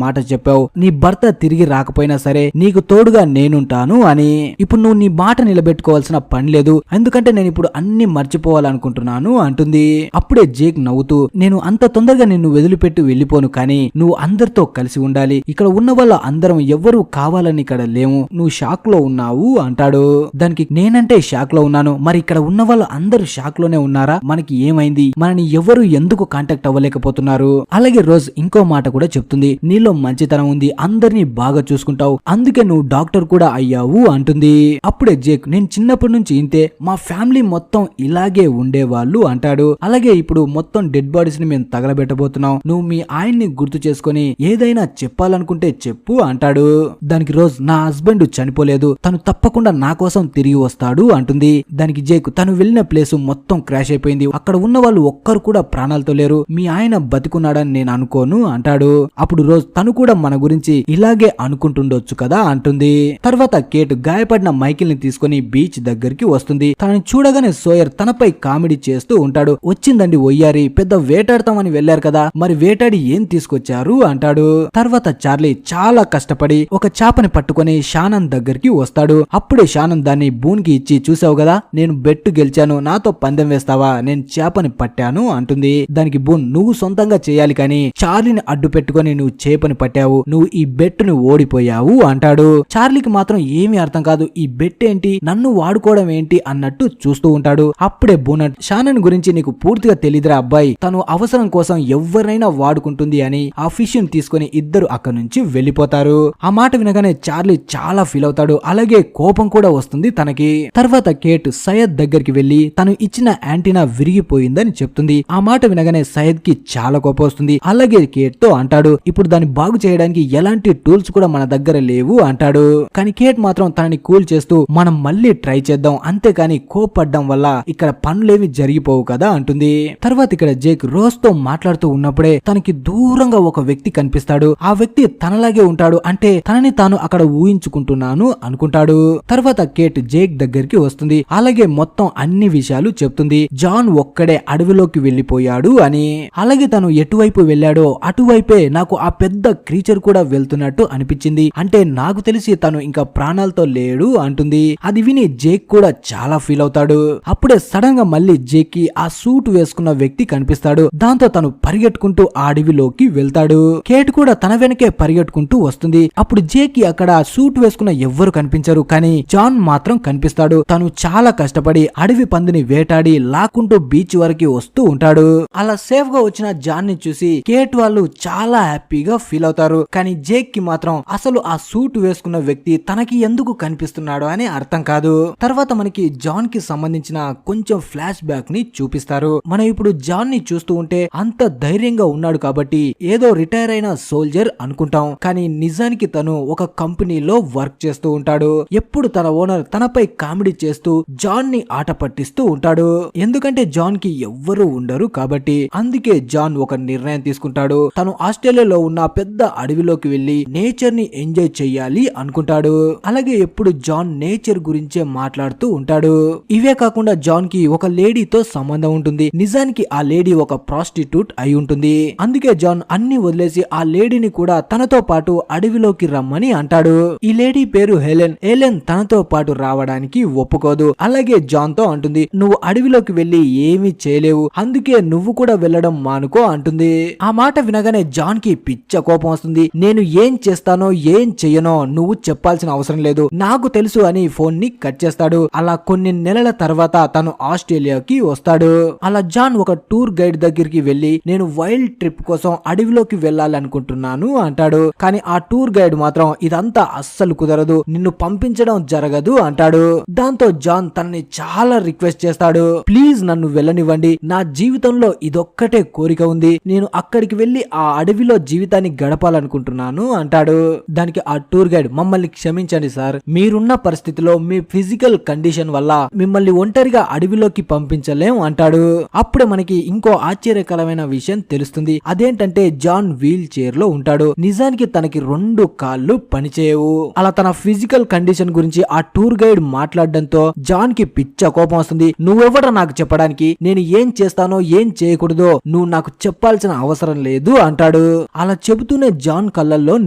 మాట చెప్పావు, నీ భర్త తిరిగి రాకపోయినా సరే నీకు తోడుగా నేనుంటాను అని. ఇప్పుడు నువ్వు నీ మాట నిలబెట్టుకోవాల్సిన పని లేదు, ఎందుకంటే నేను ఇప్పుడు అన్ని మర్చిపోవాలనుకుంటున్నాను అంటుంది. అప్పుడే జేక్ నవ్వుతూ, నేను అంత తొందరగా నిన్ను వదిలిపెట్టి వెళ్ళిపోను, కానీ నువ్వు అందరితో కలిసి ఉండాలి. ఇక్కడ ఉన్న వాళ్ళ అందరం ఎవ్వరూ కావాలని ఇక్కడ లేము, నువ్వు షాక్ లో ఉన్నావు అంటాడు. దానికి నేనంటే షాక్ లో ఉన్నాను, మరి ఇక్కడ ఉన్న వాళ్ళు అందరూ షాక్ లోనే ఉన్నారా, మనకి ఏమైంది, మనని ఎవరు ఎందుకు కాంటాక్ట్ అవ్వలేకపోతున్నారు. అలాగే రోజ్ ఇంకో మాట కూడా చెప్తుంది, నీలో మంచితనం ఉంది, అందరినీ బాగా చూసుకుంటావు, అందుకే నువ్వు డాక్టర్ కూడా అయ్యావు అంటుంది. అప్పుడే జేక్ నేను చిన్నప్పటి నుంచి ఇంతే, మా ఫ్యామిలీ మొత్తం ఇలాగే ఉండేవాళ్ళు అంటాడు. అలాగే ఇప్పుడు మొత్తం డెడ్ బాడీస్ ని మేము తగలబెట్టబోతున్నాం, నువ్వు మీ ఆయన్ని గుర్తు చేసుకొని ఏదైనా చెప్పాలనుకుంటే చెప్పు అంటాడు. దానికి రోజ్ నా హస్బెండ్ చనిపోలేదు, తను తప్పకుండా నా కోసం తిరిగి వస్తాడు అంటుంది. దానికి జేక్ తను వెళ్ళిన ప్లేస్ మొత్తం క్రాష్ అయిపోయింది, అక్కడ ఉన్న వాళ్ళు ఒక్కరు కూడా ప్రాణాలతో లేరు, మీ ఆయన బతికున్నాడని నేను అనుకోను అంటాడు. అప్పుడు రోజ్ తను కూడా మన గురించి ఇలాగే అనుకుంటుండొచ్చు కదా అంటుంది. తర్వాత కేట్ గాయపడిన మైకిల్ ని తీసుకుని బీచ్ దగ్గరికి వస్తుంది. తనని చూడగానే సోయర్ తనపై కామెడీ చేస్తూ ఉంటాడు. వచ్చిందండి ఒయ్యారి, పెద్ద వేటాడతామని వెళ్లారు కదా, మరి వేటాడి ఏం తీసుకొచ్చారు అంటాడు. తర్వాత చార్లీ చాలా కష్టపడి ఒక చేపని పట్టుకొని షానన్ దగ్గరికి వస్తాడు. అప్పుడే షానన్ దాన్ని బూన్ కి ఇచ్చి, చూసావు కదా నేను బెట్టు గెలిచాను, నాతో పందెం వేస్తావా, నేను చేపని పట్టాను అంటుంది. దానికి బూన్ నువ్వు సొంతంగా చేయాలి, కానీ చార్లీని అడ్డు పెట్టుకొని నువ్వు చేపని పట్టావు, నువ్వు ఈ బెట్టును ఓడిపోయావు అంటాడు. చార్లీకి మాత్రం ఏమీ అర్థం కాదు, ఈ బెట్ ఏంటి, నన్ను వాడుకోవడం ఏంటి అన్నట్టు చూస్తూ ఉంటాడు. అప్పుడే బూనట్, షానన్ గురించి నీకు పూర్తిగా తెలీదురా అబ్బాయి, తను అవసరం కోసం ఎవరినైనా వాడుకుంటుంది అని ఆ ఫిష్ ని తీసుకుని ఇద్దరు అక్కడి నుంచి వెళ్లిపోతారు. ఆ మాట వినగానే చార్లీ చాలా ఫీల్ అవుతాడు, అలాగే కోపం కూడా వస్తుంది తనకి. తర్వాత కేట్ సయ్యద్ దగ్గరికి వెళ్లి తను ఇచ్చిన యాంటీనా విరిగిపోయిందని చెప్తుంది. ఆ మాట వినగానే సయ్యద్ కి చాలా కోపం వస్తుంది. అలాగే కేట్ తో అంటాడు, ఇప్పుడు దాన్ని బాగు చేయడానికి ఎలాంటి టూల్స్ కూడా మన దగ్గర లేవు అంటాడు. కానీ కేట్ మాత్రం తనని కూల్ చేస్తూ, మనం మళ్ళీ ట్రై చేద్దాం, అంతేకాని కోపడ్డం వల్ల ఇక్కడ పనులేవి జరిగిపోవు కదా అంటుంది. తర్వాత ఇక్కడ జేక్ రోజ్ తో మాట్లాడుతూ ఉన్నప్పుడే తనకి దూరంగా ఒక వ్యక్తి కనిపిస్తాడు. ఆ వ్యక్తి తనలాగే ఉంటాడు, అంటే తనని తాను అక్కడ ఊహించుకుంటున్నాను అనుకుంటాడు. తర్వాత కేట్ జేక్ దగ్గరికి వస్తుంది. అలాగే మొత్తం అన్ని విషయాలు చెప్తుంది. జాన్ ఒక్కడే అడవిలోకి వెళ్లిపోయాడు అని, అలాగే తను ఎటువైపు వెళ్ళాడో అటువైపే నాకు ఆ పెద్ద క్రీచర్ కూడా వెళ్తున్నట్టు అనిపించింది, అంటే నాకు తెలిసి తను ఇంకా ప్రాణాలతో లేడు అంటుంది. అది విని జేక్ కూడా చాలా ఫీల్ అవుతాడు. అప్పుడే సడన్ గా మళ్ళీ జేక్ కి ఆ సూట్ వేసుకున్న వ్యక్తి కనిపిస్తాడు. దాంతో తను పరిగెట్టుకుంటూ ఆ అడవిలోకి వెళ్తాడు. కేట్ కూడా తన వెనకే పరిగెట్టుకుంటూ వస్తుంది. అప్పుడు జేక్ కి అక్కడ సూట్ వేసుకున్న ఎవ్వరు కనిపించరు, కానీ జాన్ మాత్రం కనిపిస్తాడు. తను చాలా కష్టపడి అడవి పందిని వేటాడి లాక్కుంటూ బీచ్ వరకు వస్తూ ఉంటాడు. అలా సేఫ్ గా వచ్చిన జాన్ ని చూసి కేట్ వాళ్ళు చాలా హ్యాపీ హ్యాపీగా ఫీల్ అవుతారు. కానీ జేక్ కి మాత్రం అసలు ఆ సూట్ వేసుకున్న వ్యక్తి తనకి ఎందుకు కనిపిస్తున్నాడో అని అర్థం కాదు. తర్వాత మనకి జాన్ కి సంబంధించిన కొంచెం ఫ్లాష్ బ్యాక్ ని చూపిస్తారు. మనం ఇప్పుడు జాన్ ని చూస్తూ ఉంటే అంత ధైర్యంగా ఉన్నాడు కాబట్టి ఏదో రిటైర్ అయిన సోల్జర్ అనుకుంటాం. కానీ నిజానికి తను ఒక కంపెనీలో వర్క్ చేస్తూ ఉంటాడు. ఎప్పుడు తన ఓనర్ తనపై కామెడీ చేస్తూ జాన్ ని ఆట పట్టిస్తూ ఉంటాడు. ఎందుకంటే జాన్ కి ఎవ్వరూ ఉండరు కాబట్టి. అందుకే జాన్ ఒక నిర్ణయం తీసుకుంటాడు. తను ఆస్ట్రేలియాలో ఉన్న పెద్ద అడవిలోకి వెళ్లి నేచర్ ని ఎంజాయ్ చెయ్యాలి అనుకుంటాడు. అలాగే ఎప్పుడు జాన్ నేచర్ గురించే మాట్లాడుతూ ఉంటాడు. ఇవే కాకుండా జాన్ కి ఒక లేడీతో సంబంధం ఉంటుంది. నిజానికి ఆ లేడీ ఒక ప్రాస్టిట్యూట్ అయి ఉంటుంది. అందుకే జాన్ అన్ని వదిలేసి ఆ లేడీని కూడా తనతో పాటు అడవిలోకి రమ్మని అంటాడు. ఈ లేడీ పేరు హెలెన్. హెలెన్ తనతో పాటు రావడానికి ఒప్పుకోదు. అలాగే జాన్ తో అంటుంది, నువ్వు అడవిలోకి వెళ్లి ఏమీ చేయలేవు, అందుకే నువ్వు కూడా వెళ్ళడం మానుకో అంటుంది. ఆ మాట వినగానే జాన్ కి పిచ్చ కోపం వస్తుంది. నేను ఏం చేస్తానో ఏం చెయ్యనో నువ్వు చెప్పాల్సిన అవసరం లేదు, నాకు తెలుసు అని ఫోన్ ని కట్ చేస్తాడు. అలా కొన్ని నెలల తర్వాత తను ఆస్ట్రేలియాకి వస్తాడు. అలా జాన్ ఒక టూర్ గైడ్ దగ్గరికి వెళ్లి నేను వైల్డ్ ట్రిప్ కోసం అడవిలోకి వెళ్ళాలనుకుంటున్నాను అంటాడు. కానీ ఆ టూర్ గైడ్ మాత్రం ఇదంతా అస్సలు కుదరదు, నిన్ను పంపించడం జరగదు అంటాడు. దాంతో జాన్ తనని చాలా రిక్వెస్ట్ చేస్తాడు, ప్లీజ్ నన్ను వెళ్ళనివ్వండి, నా జీవితంలో ఇదొక్కటే కోరిక ఉంది, నేను అక్కడికి వెళ్లి ఆ అడవిలో జీవితాన్ని గడపాలనుకుంటున్నాను అంటాడు. దానికి ఆ టూర్ గైడ్, మమ్మల్ని క్షమించండి సార్, మీరున్న పరిస్థితిలో మీ ఫిజికల్ కండిషన్ వల్ల మిమ్మల్ని ఒంటరిగా అడవిలోకి పంపించలేం అంటాడు. అప్పుడే మనకి ఇంకో ఆశ్చర్యకరమైన విషయం తెలుస్తుంది. అదేంటంటే జాన్ వీల్ చైర్ లో ఉంటాడు. నిజానికి తనకి 2 కాళ్ళు పనిచేయవు. అలా తన ఫిజికల్ కండిషన్ గురించి ఆ టూర్ గైడ్ మాట్లాడడంతో జాన్ కి పిచ్చ కోపం వస్తుంది. నువ్వెవరా నాకు చెప్పడానికి, నేను ఏం చేస్తానో ఏం చేయకూడదో నువ్వు నాకు చెప్పాల్సిన అవసరం లేదు అంటాడు. అలా చెబుతూనే జాన్ కళ్ళల్లో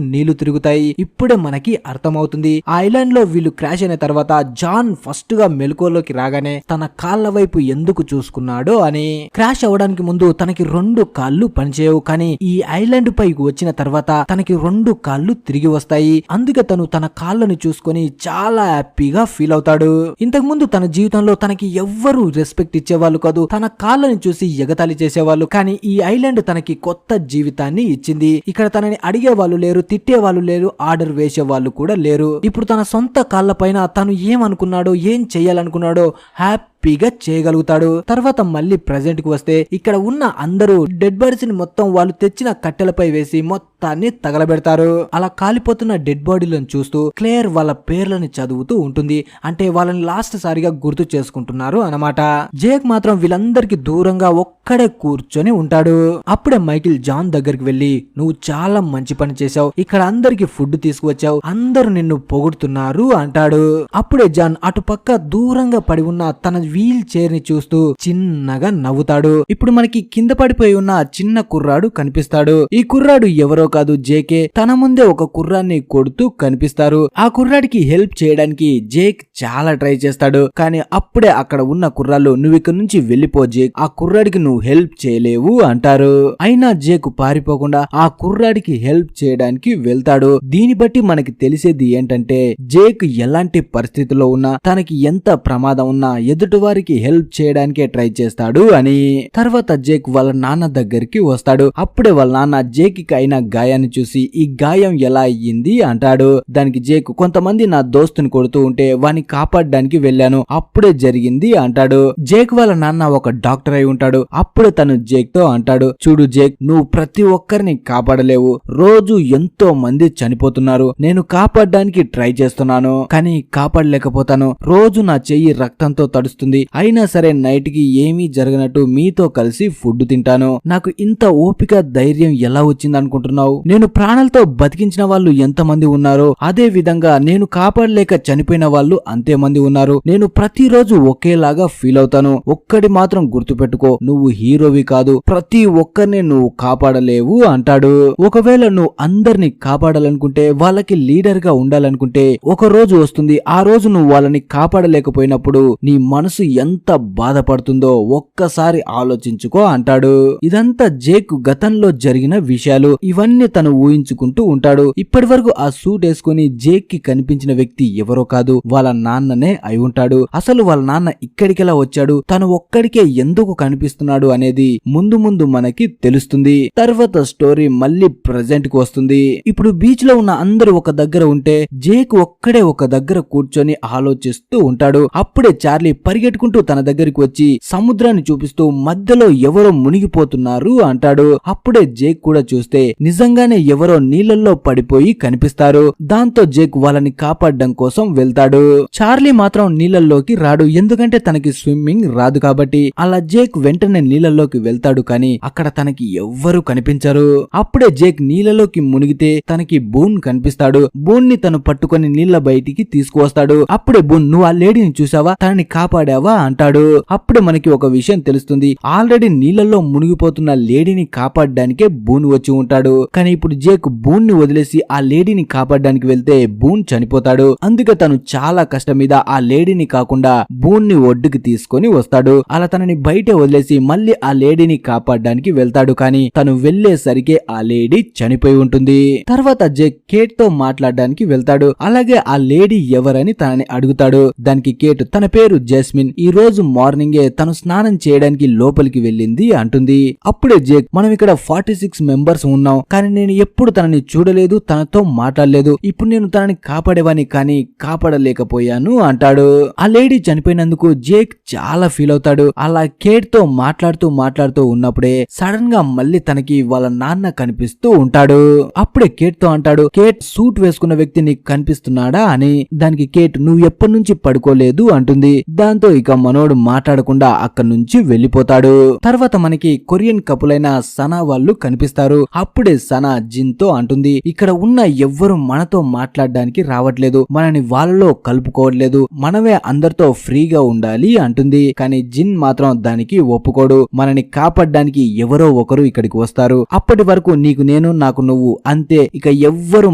నీళ్లు తిరుగుతాయి. ఇప్పుడే మనకి అర్థమవుతుంది ఆ ఐలాండ్ లో వీళ్ళు క్రాష్ అయిన తర్వాత జాన్ ఫస్ట్ గా మెలకువలోకి రాగానే తన కాళ్ళ వైపు ఎందుకు చూసుకున్నాడో అని. క్రాష్ అవడానికి ముందు తనకి 2 కాళ్ళు పనిచేయవు, కానీ ఈ ఐలాండ్ పైకి వచ్చిన తర్వాత తనకి 2 కాళ్ళు తిరిగి వస్తాయి. అందుకే తను తన కాళ్ళను చూసుకొని చాలా హ్యాపీగా ఫీల్ అవుతాడు. ఇంతకు ముందు తన జీవితంలో తనకి ఎవ్వరూ రెస్పెక్ట్ ఇచ్చేవాళ్ళు కాదు, తన కాళ్ళని చూసి ఎగతాళి చేసేవాళ్ళు. కానీ ఈ ఐలాండ్ తనకి కొత్త జీవితాన్ని ఇచ్చింది. ఇక్కడ తనని అడిగే వాళ్ళు లేరు, తిట్టే వాళ్ళు లేరు, ఆర్డర్ వేసే వాళ్ళు కూడా లేరు. ఇప్పుడు తన సొంత కాళ్ళ పైన తను ఏమనుకున్నాడో ఏం చెయ్యాలనుకున్నాడో హ్యాపీగా చేయగలుగుతాడు. తర్వాత మళ్ళీ ప్రెజెంట్ కి వస్తే ఇక్కడ ఉన్న అందరూ డెడ్ బాడీస్ ని మొత్తం వాళ్ళు తెచ్చిన కట్టెలపై వేసి మొత్తాన్ని తగలబెడతారు. అలా కాలిపోతున్న డెడ్ బాడీలను చూస్తూ క్లేర్ వాళ్ళ పేర్లను చదువుతూ ఉంటుంది. అంటే వాళ్ళని లాస్ట్ సారిగా గుర్తు చేసుకుంటున్నారు అన్నమాట. జేక్ మాత్రం వీళ్ళందరికి దూరంగా ఒక్కడే కూర్చొని ఉంటాడు. అప్పుడే మైకిల్ జాన్ దగ్గరికి వెళ్లి, నువ్వు చాలా మంచి పని చేశావు, ఇక్కడ అందరికి ఫుడ్ తీసుకువచ్చావు, అందరూ నిన్ను పొగుడుతున్నారు అంటాడు. అప్పుడే జాన్ అటుపక్క దూరంగా పడి ఉన్న తన వీల్ చైర్ ని చూస్తూ చిన్నగా నవ్వుతాడు. ఇప్పుడు మనకి కింద పడిపోయి ఉన్న చిన్న కుర్రాడు కనిపిస్తాడు. ఈ కుర్రాడు ఎవరో కాదు, జేకే. తన ముందే ఒక కుర్రాన్ని కొడుతూ కనిపిస్తారు. ఆ కుర్రాడికి హెల్ప్ చేయడానికి జేక్ చాలా ట్రై చేస్తాడు. కానీ అప్పుడే అక్కడ ఉన్న కుర్రాళ్ళు, నువ్వు ఇక్కడ నుంచి వెళ్ళిపో జేక్, ఆ కుర్రాడికి నువ్వు హెల్ప్ చేయలేవు అంటారు. అయినా జేక్ పారిపోకుండా ఆ కుర్రాడికి హెల్ప్ చేయడానికి వెళ్తాడు. దీన్ని బట్టి మనకి తెలిసేది ఏంటంటే జేక్ ఎలాంటి పరిస్థితిలో ఉన్నా, తనకి ఎంత ప్రమాదం ఉన్నా ఎదుటి వారికి హెల్ప్ చేయడానికే ట్రై చేస్తాడు అని. తర్వాత జేక్ వాళ్ళ నాన్న దగ్గరికి వస్తాడు. అప్పుడే వాళ్ళ నాన్న జేక్ కి అయిన గాయాన్ని చూసి, ఈ గాయం ఎలా అయ్యింది అంటాడు. దానికి జేక్, కొంతమంది నా దోస్తుని కొడుతూ ఉంటే వాని కాపాడడానికి వెళ్ళాను, అప్పుడే జరిగింది అంటాడు. జేక్ వాళ్ళ నాన్న ఒక డాక్టర్ అయి ఉంటాడు. అప్పుడే తను జేక్ తో అంటాడు, చూడు జేక్, నువ్వు ప్రతి ఒక్కరిని కాపాడలేవు, రోజు ఎంతో మంది చనిపోతున్నారు, నేను కాపాడడానికి ట్రై చేస్తున్నాను కానీ కాపాడలేకపోతాను, రోజు నా చెయ్యి రక్తంతో తడుస్తుంది, అయినా సరే నైట్ కి ఏమీ జరగనట్టు మీతో కలిసి ఫుడ్ తింటాను, నాకు ఇంత ఓపిక ధైర్యం ఎలా వచ్చింది అనుకుంటున్నావు? నేను ప్రాణాలతో బతికించిన వాళ్ళు ఎంతమంది ఉన్నారో అదే విధంగా నేను కాపాడలేక చనిపోయిన వాళ్ళు అంతే మంది ఉన్నారు, నేను ప్రతిరోజు ఒకేలాగా ఫీల్ అవుతాను, ఒక్కడి మాత్రం గుర్తుపెట్టుకో, నువ్వు హీరోవి కాదు, ప్రతి ఒక్కరిని నువ్వు కాపాడలేవు అంటాడు. ఒకవేళ నువ్వు అందరిని కాపాడాలనుకుంటే, వాళ్ళకి లీడర్ గా ఉండాలనుకుంటే ఒక రోజు వస్తుంది, ఆ రోజు నువ్వు వాళ్ళని కాపాడలేకపోయినప్పుడు నీ మనసు మనసు ఎంత బాధపడుతుందో ఒక్కసారి ఆలోచించుకో అంటాడు. ఇదంతా జేక్ గతంలో జరిగిన విషయాలు. ఇవన్నీ తను ఊహించుకుంటూ ఉంటాడు. ఇప్పటి వరకు ఆ సూట్ వేసుకుని జేక్ కి కనిపించిన వ్యక్తి ఎవరో కాదు, వాళ్ళ నాన్ననే అయి ఉంటాడు. అసలు వాళ్ళ నాన్న ఇక్కడికెలా వచ్చాడు, తను ఒక్కడికే ఎందుకు కనిపిస్తున్నాడు అనేది ముందు ముందు మనకి తెలుస్తుంది. తర్వాత స్టోరీ మళ్ళీ ప్రెజెంట్ కు వస్తుంది. ఇప్పుడు బీచ్ లో ఉన్న అందరూ ఒక దగ్గర ఉంటే జేక్ ఒక్కడే ఒక దగ్గర కూర్చొని ఆలోచిస్తూ ఉంటాడు. అప్పుడే చార్లీ పరిగెట్టుకుంటూ తన దగ్గరికి వచ్చి సముద్రాన్ని చూపిస్తూ మధ్యలో ఎవరో మునిగిపోతున్నారు అంటాడు. అప్పుడే జేక్ కూడా చూస్తే నిజంగానే ఎవరో నీళ్ళల్లో పడిపోయి కనిపిస్తారు. దాంతో జేక్ వాళ్ళని కాపాడడం కోసం వెళ్తాడు. చార్లీ మాత్రం నీళ్ళల్లోకి రాడు, ఎందుకంటే తనకి స్విమ్మింగ్ రాదు కాబట్టి. అలా జేక్ వెంటనే నీళ్ళల్లోకి వెళ్తాడు, కానీ అక్కడ తనకి ఎవ్వరూ కనిపించరు. అప్పుడే జేక్ నీళ్ళలోకి మునిగితే తనకి బూన్ కనిపిస్తాడు. బూన్ ని తను పట్టుకొని నీళ్ళ బయటికి తీసుకువస్తాడు. అప్పుడే బూన్, నువ్వు ఆ లేడీని చూసావా, తనని కాపాడావా అంటాడు. అప్పుడే మనకి ఒక విషయం తెలుస్తుంది. ఆల్రెడీ నీళ్ళల్లో మునిగిపోతున్న లేడీని కాపాడడానికే బూన్ వచ్చి ఉంటాడు. కానీ ఇప్పుడు జేక్ బూన్ ని వదిలేసి ఆ లేడీని కాపాడడానికి వెళ్తే బూన్ చనిపోతాడు. అందుకే తను చాలా కష్టం మీద ఆ లేడీని కాకుండా బూన్ ని ఒడ్డుకి తీసుకొని వస్తాడు. అలా తనని బయటే వదిలేసి మళ్ళీ ఆ లేడీని కాపాడడానికి వెళ్తాడు. కానీ తను వెళ్లేసరికి ఆ లేడీ చనిపోయి ఉంటుంది. తర్వాత జేక్ కేట్ తో మాట్లాడడానికి వెళ్తాడు. అలాగే ఆ లేడీ ఎవరని తనని అడుగుతాడు. దానికి కేట్ తన పేరు జస్మిన్, ఈ రోజు మార్నింగే తను స్నానం చేయడానికి లోపలికి వెళ్ళింది అంటుంది. అప్పుడే జేక్, మనం ఇక్కడ 46 మెంబర్స్ ఉన్నాం, కానీ నేను ఎప్పుడు తనని చూడలేదు, తనతో మాట్లాడలేదు. ఇప్పుడు నేను తనని కాపాడేవాని కానీ కాపాడలేకపోయాను అంటాడు. ఆ లేడీ చనిపోయినందుకు జేక్ చాలా ఫీల్ అవుతాడు. అలా కేట్ తో మాట్లాడుతూ ఉన్నప్పుడే సడన్ గా మళ్ళీ తనకి వాళ్ళ నాన్న కనిపిస్తూ ఉంటాడు. అప్పుడే కేట్ తో అంటాడు, కేట్, సూట్ వేసుకున్న వ్యక్తి నీకు కనిపిస్తున్నాడా అని. దానికి కేట్, నువ్వు ఎప్పటి నుంచి పడుకోలేదు అంటుంది. దాంతో ఇక మనోడు మాట్లాడకుండా అక్కడి నుంచి వెళ్లిపోతాడు. తర్వాత మనకి కొరియన్ కపుల్ అయిన సనా వాళ్ళు కనిపిస్తారు. అప్పుడే సనా జిన్ తో అంటుంది, ఇక్కడ ఉన్న ఎవ్వరు మనతో మాట్లాడడానికి రావట్లేదు, మనని వాళ్ళలో కలుపుకోవట్లేదు, మనమే అందరితో ఫ్రీగా ఉండాలి అంటుంది. కానీ జిన్ మాత్రం దానికి ఒప్పుకోడు. మనని కాపాడడానికి ఎవరో ఒకరు ఇక్కడికి వస్తారు, అప్పటి వరకు నీకు నేను, నాకు నువ్వు, అంతే, ఇక ఎవ్వరు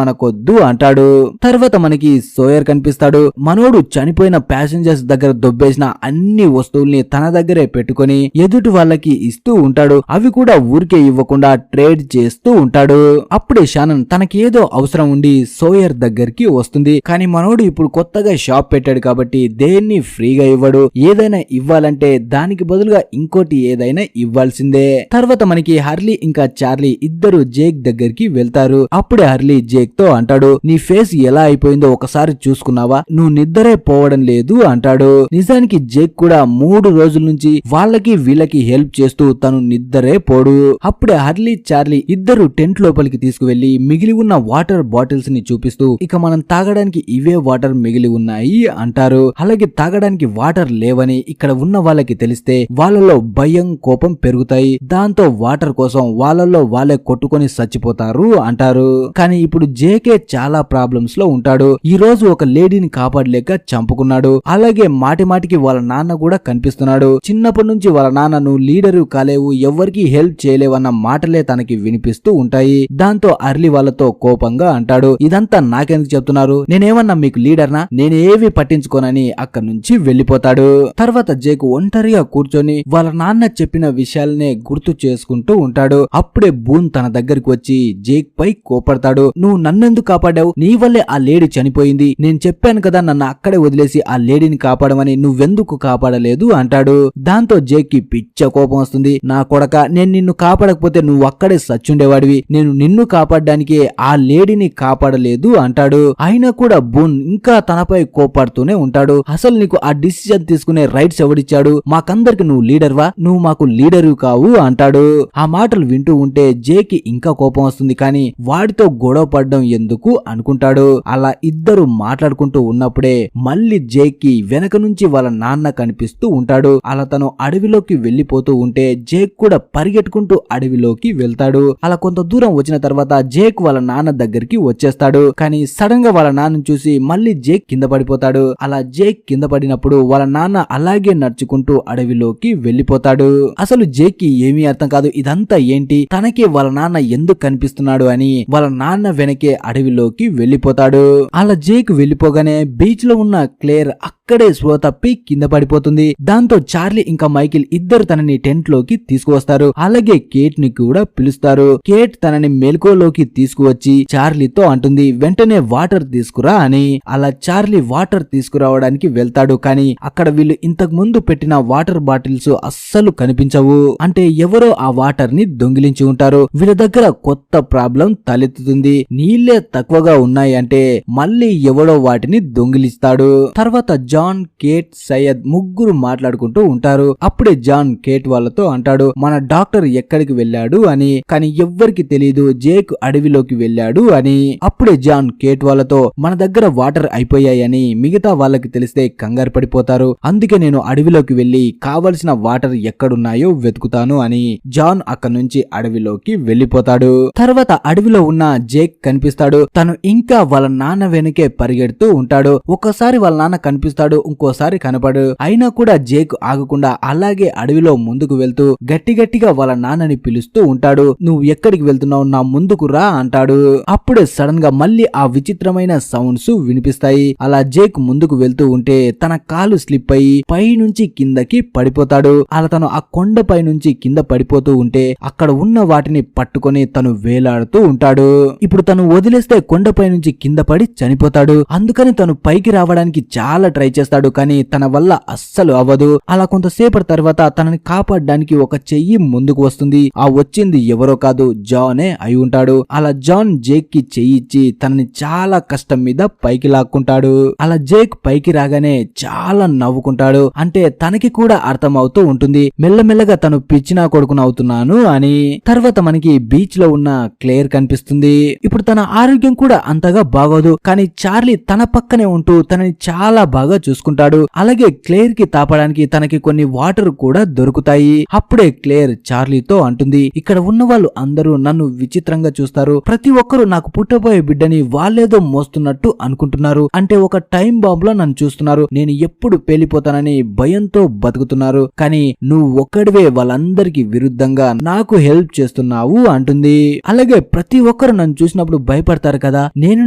మనకొద్దు అంటాడు. తర్వాత మనకి సోయర్ కనిపిస్తాడు. మనోడు చనిపోయిన ప్యాసింజర్స్ దగ్గర దొబ్బేసిన అన్ని వస్తువుల్ని తన దగ్గరే పెట్టుకొని ఎదుటి వాళ్ళకి ఇస్తూ ఉంటాడు. అవి కూడా ఊరికే ఇవ్వకుండా ట్రేడ్ చేస్తూ ఉంటాడు. అప్పుడే షానన్ తనకేదో అవసరం ఉండి సోయర్ దగ్గరికి వస్తుంది. కానీ మనోడు ఇప్పుడు కొత్తగా షాప్ పెట్టాడు కాబట్టి దేన్ని ఫ్రీగా ఇవ్వడు. ఏదైనా ఇవ్వాలంటే దానికి బదులుగా ఇంకోటి ఏదైనా ఇవ్వాల్సిందే. తర్వాత మనకి హర్లీ ఇంకా చార్లీ ఇద్దరు జేక్ దగ్గరికి వెళ్తారు. అప్పుడే హర్లీ జేక్ తో అంటాడు, నీ ఫేస్ ఎలా అయిపోయిందో ఒకసారి చూసుకున్నావా, నువ్వు నిద్రే పోవడం లేదు అంటాడు. నిజానికి జేక్ కూడా 3 రోజుల నుంచి వాళ్ళకి వీళ్ళకి హెల్ప్ చేస్తూ తను నిద్రే పోడు. అప్పుడే హర్లీ చార్లీ ఇద్దరు టెంట్ లోపలికి తీసుకువెళ్లి మిగిలి ఉన్న వాటర్ బాటిల్స్ ని చూపిస్తూ, ఇక మనం తాగడానికి ఇవే వాటర్ మిగిలి ఉన్నాయి అంటారు. అలాగే తాగడానికి వాటర్ లేవని ఇక్కడ ఉన్న వాళ్ళకి తెలిస్తే వాళ్ళలో భయం, కోపం పెరుగుతాయి. దాంతో వాటర్ కోసం వాళ్ళలో వాళ్ళే కొట్టుకొని చచ్చిపోతారు అంటారు. కానీ ఇప్పుడు జేకే చాలా ప్రాబ్లమ్స్ లో ఉంటాడు. ఈ రోజు ఒక లేడీని కాపాడలేక చంపుకున్నాడు. అలాగే మాటి మాటికి వాళ్ళ నాన్న కూడా కనిపిస్తున్నాడు. చిన్నప్పటి నుంచి వాళ్ళ నాన్న, నువ్వు లీడరు కాలేవు, ఎవరికి హెల్ప్ చేయలేవన్న మాటలే తనకి వినిపిస్తూ ఉంటాయి. దాంతో అర్లీ వాళ్ళతో కోపంగా అంటాడు, ఇదంతా నాకెందుకు చెప్తున్నారు, నేనేమన్నా మీకు లీడర్నా, నేనేవి పట్టించుకోనని అక్కడి నుంచి వెళ్లిపోతాడు. తర్వాత జేక్ ఒంటరిగా కూర్చొని వాళ్ళ నాన్న చెప్పిన విషయాలనే గుర్తు చేసుకుంటూ ఉంటాడు. అప్పుడే బూన్ తన దగ్గరికి వచ్చి జేక్ పై కోపడతాడు, నువ్వు నన్నెందుకు కాపాడావు, నీ వల్లే ఆ లేడీ చనిపోయింది, నేను చెప్పాను కదా నన్ను అక్కడే వదిలేసి ఆ లేడీని కాపాడమని, నువ్వెందుకు కాపాడలేదు అంటాడు. దాంతో జేక్ కి పిచ్చ కోపం వస్తుంది, నా కొడక, నేను నిన్ను కాపాడకపోతే నువ్వు అక్కడే సచ్చుండేవాడివి, నేను నిన్ను కాపాడడానికే ఆ లేడీని కాపాడలేదు అంటాడు. అయినా కూడా బూన్ ఇంకా తనపై కోపాడుతూనే ఉంటాడు. అసలు నీకు ఆ డిసిజన్ తీసుకునే రైట్స్ ఎవడిచ్చాడు, మాకందరికి నువ్వు లీడర్వా, నువ్వు మాకు లీడరు కావు అంటాడు. ఆ మాటలు వింటూ ఉంటే జేక్ ఇంకా కోపం వస్తుంది. కానీ వాడితో గొడవ పడడం ఎందుకు అనుకుంటాడు. అలా ఇద్దరు మాట్లాడుకుంటూ ఉన్నప్పుడే మళ్ళీ జేక్ కి వెనక నుంచి వాళ్ళ నాన్న కనిపిస్తూ ఉంటాడు. అలా తను అడవిలోకి వెళ్లిపోతూ ఉంటే జేక్ కూడా పరిగెట్టుకుంటూ అడవిలోకి వెళ్తాడు. అలా కొంత దూరం వచ్చిన తర్వాత జేక్ వాళ్ళ నాన్న దగ్గరికి వచ్చేస్తాడు. కానీ సడన్ గా వాళ్ళ నాన్నను చూసి మళ్ళీ జేక్ కింద పడిపోతాడు. అలా జేక్ కింద పడినప్పుడు వాళ్ళ నాన్న అలాగే నడుచుకుంటూ అడవిలోకి వెళ్లిపోతాడు. అసలు జేక్ కి ఏమీ అర్థం కాదు, ఇదంతా ఏంటి, తనకి వాళ్ళ నాన్న ఎందుకు కనిపిస్తున్నాడు అని వాళ్ళ నాన్న వెనకే అడవిలోకి వెళ్లిపోతాడు. అలా జేక్ వెళ్లిపోగానే బీచ్ లో ఉన్న క్లేర్ అక్కడే స్పృహ తప్పి కింద పడిపోతుంది. దాంతో చార్లీ ఇంకా మైకిల్ ఇద్దరు తనని టెంట్ లోకి తీసుకువస్తారు. అలాగే కేట్ ని కూడా పిలుస్తారు. కేట్ తనని మెలకువలోకి తీసుకువచ్చి చార్లీతో అంటుంది, వెంటనే వాటర్ తీసుకురా అని. అలా చార్లీ వాటర్ తీసుకురావడానికి వెళ్తాడు. కానీ అక్కడ వీళ్ళు ఇంతకు ముందు పెట్టిన వాటర్ బాటిల్స్ అస్సలు కనిపించవు. అంటే ఎవరో ఆ వాటర్ ని దొంగిలించి ఉంటారు. వీళ్ళ దగ్గర కొత్త ప్రాబ్లం తలెత్తుతుంది. నీళ్లే తక్కువగా ఉన్నాయి అంటే మళ్ళీ ఎవడో వాటిని దొంగిలిస్తాడు. తర్వాత జాన్, కేట్, సయ్యద్ ముగ్గురు మాట్లాడుకుంటూ ఉంటారు. అప్పుడే జాన్ కేట్ వాళ్ళతో అంటాడు, మన డాక్టర్ ఎక్కడికి వెళ్ళాడు అని. కానీ ఎవ్వరికి తెలీదు జేక్ అడవిలోకి వెళ్ళాడు అని. అప్పుడే జాన్ కేట్ వాళ్ళతో, మన దగ్గర వాటర్ అయిపోయాయని మిగతా వాళ్ళకి తెలిస్తే కంగారు పడిపోతారు. అందుకే నేను అడవిలోకి వెళ్లి కావలసిన వాటర్ ఎక్కడున్నాయో వెతుకుతాను అని. జాన్ అక్కడి నుంచి అడవిలోకి వెళ్లిపోతాడు. తర్వాత అడవిలో ఉన్న జేక్ కనిపిస్తాడు. తను ఇంకా వాళ్ళ నాన్న వెనుకే పరిగెడుతూ ఉంటాడు. ఒక్కసారి వాళ్ళ నాన్న కనిపిస్తాడు, ఇంకోసారి కనపడు. అయినా కూడా జేక్ ఆగకుండా అలాగే అడవిలో ముందుకు వెళ్తూ గట్టిగా వాళ్ళ నాన్నని పిలుస్తూ ఉంటాడు. నువ్వు ఎక్కడికి వెళ్తున్నావు, నా ముందుకు రా అంటాడు. అప్పుడే సడన్ గా మళ్ళీ ఆ విచిత్రమైన సౌండ్స్ వినిపిస్తాయి. అలా జేక్ ముందుకు వెళ్తూ ఉంటే తన కాలు స్లిప్ అయ్యి పై నుంచి కిందకి పడిపోతాడు. అలా తను ఆ కొండపై నుంచి కింద పడిపోతూ ఉంటే అక్కడ ఉన్న వాటిని పట్టుకొని తను వేలాడుతూ ఉంటాడు. ఇప్పుడు తను వదిలేస్తే కొండపై నుంచి కింద పడి చనిపోతాడు. అందుకని తను పైకి రావడానికి చాలా ట్రై చేస్తాడు. కానీ తన వల్ల అస్సలు అవ్వదు. అలా కొంతసేపటి తర్వాత తనని కాపాడడానికి ఒక చెయ్యి ముందుకు వస్తుంది. ఆ వచ్చింది ఎవరో కాదు, జానే అయి ఉంటాడు. అలా జాన్ జేక్ కి చెయ్యి ఇచ్చి తనని చాలా కష్టం మీద పైకి లాక్కుంటాడు. అలా జేక్ పైకి రాగానే చాలా నవ్వుకుంటాడు. అంటే తనకి కూడా అర్థం అవుతూ ఉంటుంది, మెల్లమెల్లగా తను పిచ్చినా కొడుకున అవుతున్నాను అని. తర్వాత మనకి బీచ్ లో ఉన్న క్లేర్ కనిపిస్తుంది. ఇప్పుడు తన ఆరోగ్యం కూడా అంతగా బాగోదు. కానీ చార్లీ తన పక్కనే ఉంటూ తనని చాలా బాగా చూసుకుంటాడు. అలాగే క్లేర్ కి తాపడానికి తనకి కొన్ని వాటర్ కూడా దొరుకుతాయి. అప్పుడే క్లేర్ చార్లీతో అంటుంది, ఇక్కడ ఉన్న వాళ్ళు అందరూ నన్ను విచిత్రంగా చూస్తారు. ప్రతి ఒక్కరూ నాకు పుట్టబోయే బిడ్డని వాళ్ళేదో మోస్తున్నట్టు అనుకుంటున్నారు. అంటే ఒక టైం బాంబ్ లో నన్ను చూస్తున్నారు. నేను ఎప్పుడు పేలిపోతానని భయంతో బతుకుతున్నారు. కానీ నువ్వు ఒక్కడివే వాళ్ళందరికీ విరుద్ధంగా నాకు హెల్ప్ చేస్తున్నావు అంటుంది. అలాగే ప్రతి ఒక్కరు నన్ను చూసినప్పుడు భయపడతారు కదా, నేను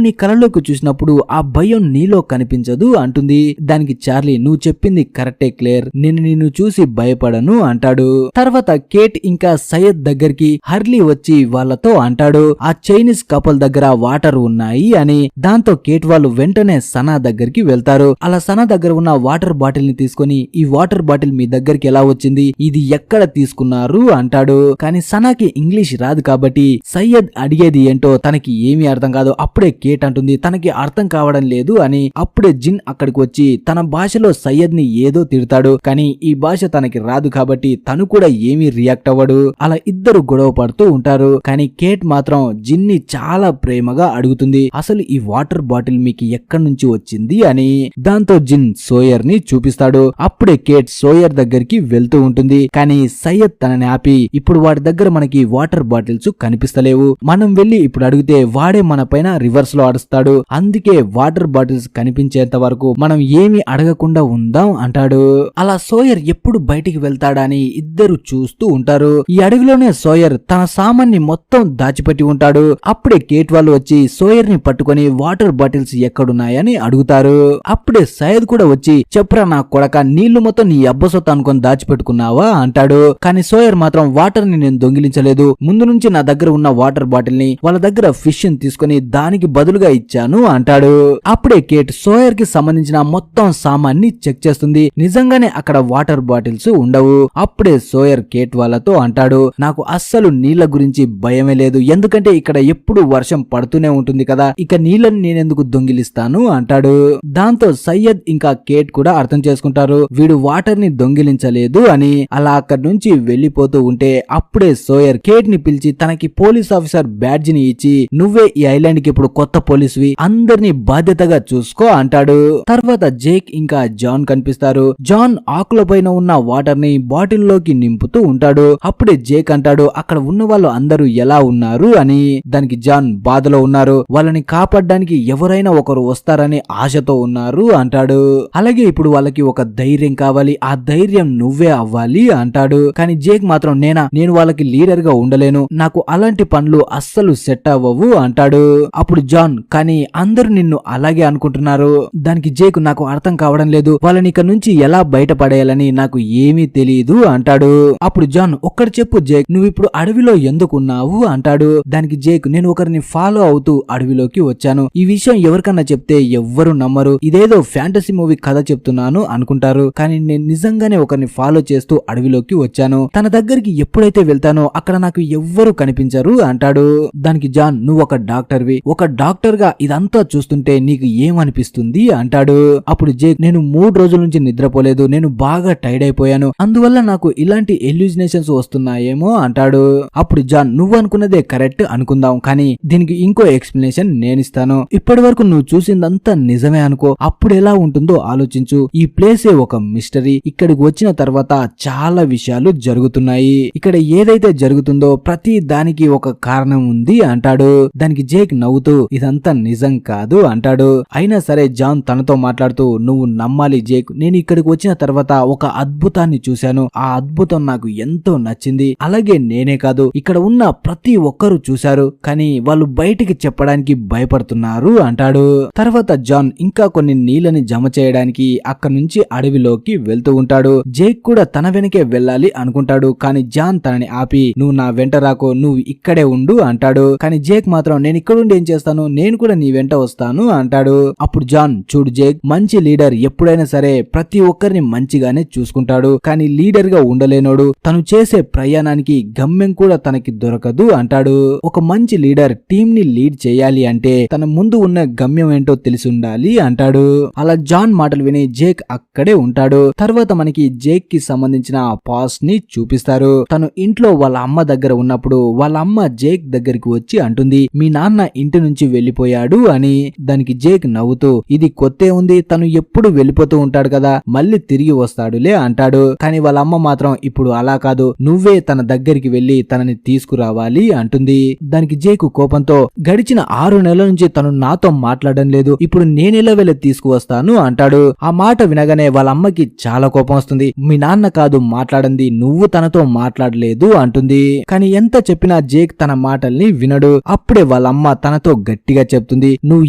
నీ కలలోకి చూసినప్పుడు ఆ భయం నీలో కనిపించదు అంటుంది. దానికి చార్లీ, నువ్వు చెప్పింది కరెక్టే క్లేర్, నేను నిన్ను చూసి భయపడను అంటాడు. తర్వాత కేట్ ఇంకా సయ్యద్ దగ్గరికి హర్లీ వచ్చి వాళ్ళతో అంటాడు, ఆ చైనీస్ కపుల్ దగ్గర వాటర్ ఉన్నాయి అని. దాంతో కేట్ వాళ్ళు వెంటనే సనా దగ్గరికి వెళ్తారు. అలా సనా దగ్గర ఉన్న వాటర్ బాటిల్ ని తీసుకొని, ఈ వాటర్ బాటిల్ మీ దగ్గరికి ఎలా వచ్చింది, ఇది ఎక్కడ తీసుకున్నారు అంటాడు. కానీ సనాకి ఇంగ్లీష్ రాదు కాబట్టి సయ్యద్ అడిగేది ఏంటో తనకి ఏమీ అర్థం కాదు. అప్పుడే కేట్ అంటుంది, తనకి అర్థం కావడం లేదు అని. అప్పుడే జిన్ అక్కడికి వచ్చి తన భాషలో సయ్యద్ ని ఏదో తిడతాడు. కానీ ఈ భాష తనకి రాదు కాబట్టి తను కూడా ఏమీ రియాక్ట్ అవ్వడు. అలా ఇద్దరు గొడవ పడుతూ ఉంటారు. కానీ కేట్ మాత్రం జిన్ ని చాలా ప్రేమగా అడుగుతుంది, అసలు ఈ వాటర్ బాటిల్ మీకు ఎక్కడి నుంచి వచ్చింది అని. దాంతో జిన్ సోయర్ ని చూపిస్తాడు. అప్పుడే కేట్ సోయర్ దగ్గరికి వెళ్తూ ఉంటుంది. కానీ సయ్యద్ తనని ఆపి, ఇప్పుడు వాడి దగ్గర మనకి వాటర్ బాటిల్స్ కనిపిస్తలేవు, మనం వెళ్లి ఇప్పుడు అడిగితే వాడే మన పైన రివర్స్ లో అడుస్తాడు. అందుకే వాటర్ బాటిల్స్ కనిపించేంత వరకు మనం ఏమీ అడగకుండా ఉందాం అంటాడు. అలా సోయర్ ఎప్పుడు బయటికి వెళ్తాడని ఇద్దరు చూస్తూ ఉంటారు. ఈ అడవిలోనే సోయర్ తన సామాన్ని మొత్తం దాచిపెట్టి ఉంటాడు. అప్పుడే కేట్ వాళ్ళు వచ్చి సోయర్ ని పట్టుకొని వాటర్ బాటిల్స్ ఎక్కడున్నాయని అడుగుతారు. అప్పుడే సయ్యద్ కూడా వచ్చి, చెప్పురా నా కొడక, నీళ్లు మొత్తం నీ అబ్బసొత్త అనుకొని దాచిపెట్టుకున్నావా అంటాడు. కానీ సోయర్ మాత్రం, వాటర్ ని నేను దొంగిలించలేదు, ముందు నుంచి నా దగ్గర ఉన్న వాటర్ బాటిల్ ని వాళ్ళ దగ్గర ఫిష్ ని తీసుకుని దానికి బదులుగా ఇచ్చాను అంటాడు. అప్పుడే కేట్ సోయర్ కి సంబంధించిన మొత్తం సామాన్ని చెక్ చేస్తుంది. నిజంగానే అక్కడ వాటర్ బాటిల్స్ ఉండవు. అప్పుడే సోయర్ కేట్ వాళ్ళతో అంటాడు, నాకు అస్సలు నీళ్ల గురించి భయమే లేదు, ఎందుకంటే ఇక్కడ ఎప్పుడు వర్షం పడుతూనే ఉంటుంది కదా, ఇక నీళ్ళని నేనెందుకు దొంగిలిస్తాను అంటాడు. దాంతో సయ్యద్ ఇంకా కేట్ కూడా అర్థం చేసుకుంటారు, వీడు వాటర్ ని దొంగిలించలేదు అని. అలా అక్కడి నుంచి వెళ్లిపోతూ ఉంటే అప్పుడే సోయర్ కేట్ ని పిలిచి తనకి పోలీస్ ఆఫీసర్ బ్యాడ్జ్ ని ఇచ్చి, నువ్వే ఈ ఐలాండ్ కి ఇప్పుడు కొత్త పోలీసువి, అందరినీ బాధ్యతగా చూసుకో అంటాడు. తర్వాత జేక్ ఇంకా జాన్ కనిపిస్తారు. జాన్ ఆకుల పైన ఉన్న వాటర్ ని బాటిల్ లోకి నింపుతూ ఉంటాడు. అప్పుడే జేక్ అంటాడు, అక్కడ ఉన్న వాళ్ళు అందరూ ఎలా ఉన్నారు అని. దానికి జాన్, బాధలో ఉన్నారు, వాళ్ళని కాపాడడానికి ఎవరైనా ఒకరు వస్తారని ఆశతో ఉన్నారు అంటాడు. అలాగే ఇప్పుడు వాళ్ళకి ఒక ధైర్యం కావాలి, ఆ ధైర్యం నువ్వే అవ్వాలి అంటాడు. కానీ జేక్ మాత్రం, నేను వాళ్ళకి లీడర్ గా ఉండలేను, నాకు అలాంటి పనులు అస్సలు సెట్ అవ్వవు అంటాడు. అప్పుడు జాన్, కానీ అందరూ నిన్ను అలాగే అనుకుంటున్నారు. దానికి జేక్, నాకు అర్థం కావడం లేదు, వాళ్ళని ఇక్కడ నుంచి ఎలా బయటపడేయాలని నాకు ఏమీ తెలియదు అంటాడు. అప్పుడు జాన్, ఒక్కటి చెప్పు జేక్, నువ్వు ఇప్పుడు అడవిలో ఎందుకున్నావు అంటాడు. దానికి జేక్, నేను ఒకరిని ఫాలో అవుతూ అడవిలోకి వచ్చాను. ఈ విషయం ఎవరికన్నా చెప్తే ఎవ్వరు నమ్మరు, ఇదేదో ఫ్యాంటసీ మూవీ కథ చెప్తున్నాను అనుకుంటారు, కానీ నేను నిజంగానే ఒకరిని ఫాలో చేస్తూ అడవిలోకి వచ్చాను. తన దగ్గరికి ఎప్పుడైతే వెళ్తానో అక్కడ నాకు ఎవ్వరు కనిపించరు అంటాడు. దానికి జాన్, నువ్వు ఒక డాక్టర్వి, ఒక డాక్టర్ గా ఇదంతా చూస్తుంటే నీకు ఏమనిపిస్తుంది అంటాడు. అప్పుడు జేక్, నేను 3 రోజుల నుంచి నిద్రపోలేదు, నేను బాగా టైర్డ్ అయిపోయాను, అందువల్ల నాకు ఇలాంటి ఎల్యూజినేషన్స్ వస్తున్నాయేమో అంటాడు. అప్పుడు జాన్, నువ్వు అనుకున్నదే కరెక్ట్ అనుకుందాం, కానీ దీనికి ఇంకో ఎక్స్ప్లెనేషన్ నేనిస్తాను. ఇప్పటి వరకు నువ్వు చూసిందంతా నిజమే అనుకో, అప్పుడు ఎలా ఉంటుందో ఆలోచించు. ఈ ప్లేసే ఒక మిస్టరీ, ఇక్కడికి వచ్చిన తర్వాత చాలా విషయాలు జరుగుతున్నాయి, ఇక్కడ ఏదైతే జరుగుతుందో ప్రతి దానికి ఒక కారణం ఉంది అంటాడు. దానికి జేక్ నవ్వుతూ, ఇదంతా నిజం కాదు అంటాడు. అయినా సరే జాన్ తనతో మాట్లాడుతూ, నువ్వు నమ్మాలి జేక్, నేను ఇక్కడికి వచ్చిన తర్వాత ఒక అద్భుతాన్ని చూశాను, ఆ అద్భుతం నాకు ఎంతో నచ్చింది, అలాగే నేనే కాదు ఇక్కడ ఉన్న ప్రతి ఒక్కరూ చూశారు, కానీ వాళ్ళు బయటికి చెప్పడానికి భయపడుతున్నారు అంటాడు. తర్వాత జాన్ ఇంకా కొన్ని నీళ్ళని జమ చేయడానికి అక్కడి నుంచి అడవిలోకి వెళ్తూ ఉంటాడు. జేక్ కూడా తన వెనకే వెళ్ళాలి అనుకుంటాడు, కానీ జాన్ తనని ఆపి, నువ్వు నా వెంట రాకో, నువ్వు ఇక్కడే ఉండు అంటాడు. కానీ జేక్ మాత్రం, నేను ఇక్కడుండి ఏం చేస్తాను, నేను కూడా నీ వెంట వస్తాను అంటాడు. అప్పుడు జాన్, చూడు జేక్, మంచి లీడర్ ఎప్పుడైనా సరే ప్రతి ఒక్కరిని మంచిగానే చూసుకుంటాడు, కానీ లీడర్ గా ఉండలేనోడు తను చేసే ప్రయాణానికి గమ్యం కూడా తనకి దొరకదు అంటాడు. ఒక మంచి లీడర్ టీం ని లీడ్ చేయాలి అంటే తన ముందు ఉన్న గమ్యం ఏంటో తెలిసి ఉండాలి అంటాడు. అలా జాన్ మాటలు విని జేక్ అక్కడే ఉంటాడు. తర్వాత మనకి జేక్ కి సంబంధించిన పాస్ట్ ని చూపిస్తారు. తను ఇంట్లో వాళ్ళ అమ్మ దగ్గర ఉన్నప్పుడు వాళ్ళ అమ్మ జేక్ దగ్గరికి వచ్చి అంటుంది, మీ నాన్న ఇంటి నుంచి వెళ్లిపోయాడు అని. దానికి జేక్ నవ్వుతూ, ఇది కొత్తే ఉంది, తను ఎప్పుడు వెళ్లిపోతూ ఉంటాడు కదా, మళ్ళీ తిరిగి వస్తాడులే అంటాడు. కానీ వాళ్ళ అమ్మ మాత్రం, ఇప్పుడు అలా కాదు, నువ్వే తన దగ్గరికి వెళ్లి తనని తీసుకురావాలి అంటుంది. దానికి జేక్ కోపంతో, గడిచిన 6 నెలల నుంచి తను నాతో మాట్లాడడం లేదు, ఇప్పుడు నేనెలా వెళ్ళి తీసుకువస్తాను అంటాడు. ఆ మాట వినగానే వాళ్ళ అమ్మకి చాలా కోపం వస్తుంది. మీ నాన్న కాదు మాట్లాడంది, నువ్వు తనతో మాట్లాడలేదు అంటుంది. కానీ ఎంత చెప్పినా జేక్ తన మాటల్ని వినడు. అప్పుడే వాళ్ళ అమ్మ తనతో గట్టిగా చెప్తుంది, నువ్వు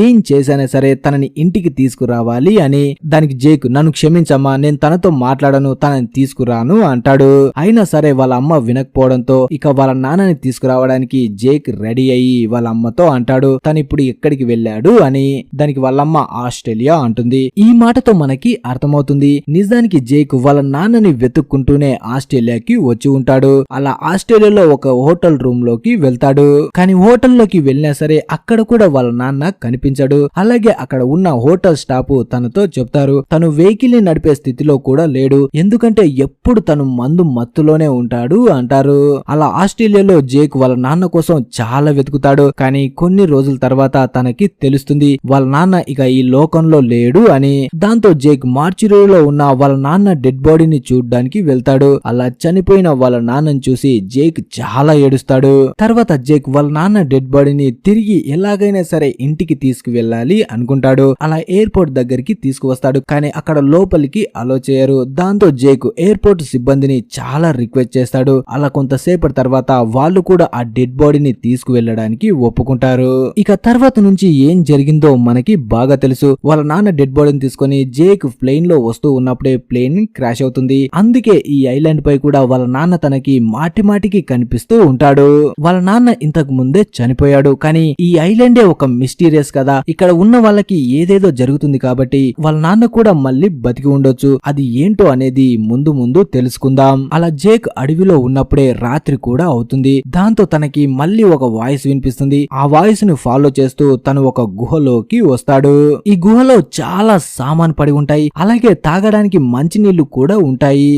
ఏం చేసినా సరే తనని ఇంటికి తీసుకురావాలి అని. దానికి జేక్, నన్ను క్షమించమ్మా, నేను తనతో మాట్లాడను, తనని తీసుకురాను అంటాడు. అయినా సరే వాళ్ళ అమ్మ వినకపోవడంతో ఇక వాళ్ళ నాన్నని తీసుకురావడానికి జేక్ రెడీ అయ్యి వాళ్ళ అమ్మతో అంటాడు, తను ఇప్పుడు ఎక్కడికి వెళ్ళాడు అని. దానికి వాళ్ళమ్మ ఆస్ట్రేలియా అంటుంది. ఈ మాటతో మనకి అర్థమవుతుంది, నిజానికి జేక్ వాళ్ళ నాన్నని వెతుక్కుంటూనే ఆస్ట్రేలియాకి వచ్చి ఉంటాడు. అలా ఆస్ట్రేలియాలో ఒక హోటల్ రూమ్ లోకి వెళ్తాడు. కానీ హోటల్లోకి వెళ్ళినా సరే అక్కడ కూడా వాళ్ళ నాన్న కనిపించడు. అలాగే అక్కడ ఉన్న హోటల్ స్టాఫ్ తనతో చెప్తారు, తను వెహికల్ ని నడిపే స్థితిలో కూడా లేడు, ఎందుకంటే ఎప్పుడు తను మందు మత్తులోనే ఉంటాడు అంటారు. అలా ఆస్ట్రేలియాలో జేక్ వాళ్ళ నాన్న కోసం చాలా వెతుకుతాడు. కానీ కొన్ని రోజుల తర్వాత తనకి తెలుస్తుంది, వాళ్ళ నాన్న ఇక ఈ లోకంలో లేడు అని. దాంతో జేక్ మార్చురీలో ఉన్న వాళ్ళ నాన్న డెడ్ బాడీని చూడ్డానికి వెళ్తాడు. అలా చనిపోయిన వాళ్ళ నాన్నని చూసి జేక్ చాలా ఏడుస్తాడు. తర్వాత జేక్ వాళ్ళ నాన్న డెడ్ బాడీని తిరిగి ఎలాగైనా సరే ఇంటికి తీసుకువెళ్ళాలి అనుకుంటాడు. అలా ఎయిర్పోర్ట్ దగ్గరికి తీసుకువస్తాడు, కానీ అక్కడ లోపలికి అలో చేయరు. దాంతో జేక్ ఎయిర్పోర్ట్ సిబ్బందిని చాలా రిక్వెస్ట్ చేస్తాడు. అలా కొంతసేపటి తర్వాత వాళ్ళు కూడా ఆ డెడ్ బాడీని తీసుకువెళ్ళడానికి ఒప్పుకుంటారు. ఇక తర్వాత నుంచి ఏం జరిగిందో మనకి బాగా తెలుసు. వాళ్ళ నాన్న డెడ్ బాడీని తీసుకొని జేక్ ప్లేన్ లో వస్తూ ఉన్నప్పుడే ప్లేన్ క్రాష్ అవుతుంది. అందుకే ఈ ఐలాండ్ పై కూడా వాళ్ళ నాన్న తనకి మాటి మాటికి కనిపిస్తూ ఉంటాడు. వాళ్ళ నాన్న ఇంతకు ముందే చనిపోయాడు, కానీ ఈ ఐలాండే ఒక మిస్టీరియస్ కదా, ఇక్కడ ఉన్న వాళ్ళకి ఏదేదో జరుగుతుంది కాబట్టి వాళ్ళ నాన్న కూడా మళ్ళీ బతికి ఉండొచ్చు, అది ఏంటో అనేది ముందు ముందు తెలుసుకుందాం. అలా జేక్ అడవిలో ఉన్నప్పుడే రాత్రి కూడా అవుతుంది. దాంతో తనకి మళ్ళీ ఒక వాయిస్ వినిపిస్తుంది. ఆ వాయిస్ ను ఫాలో చేస్తూ తను ఒక గుహలోకి వస్తాడు. ఈ గుహలో చాలా సామాన్ పడి ఉంటాయి, అలాగే తాగడానికి మంచినీళ్లు కూడా ఉంటాయి.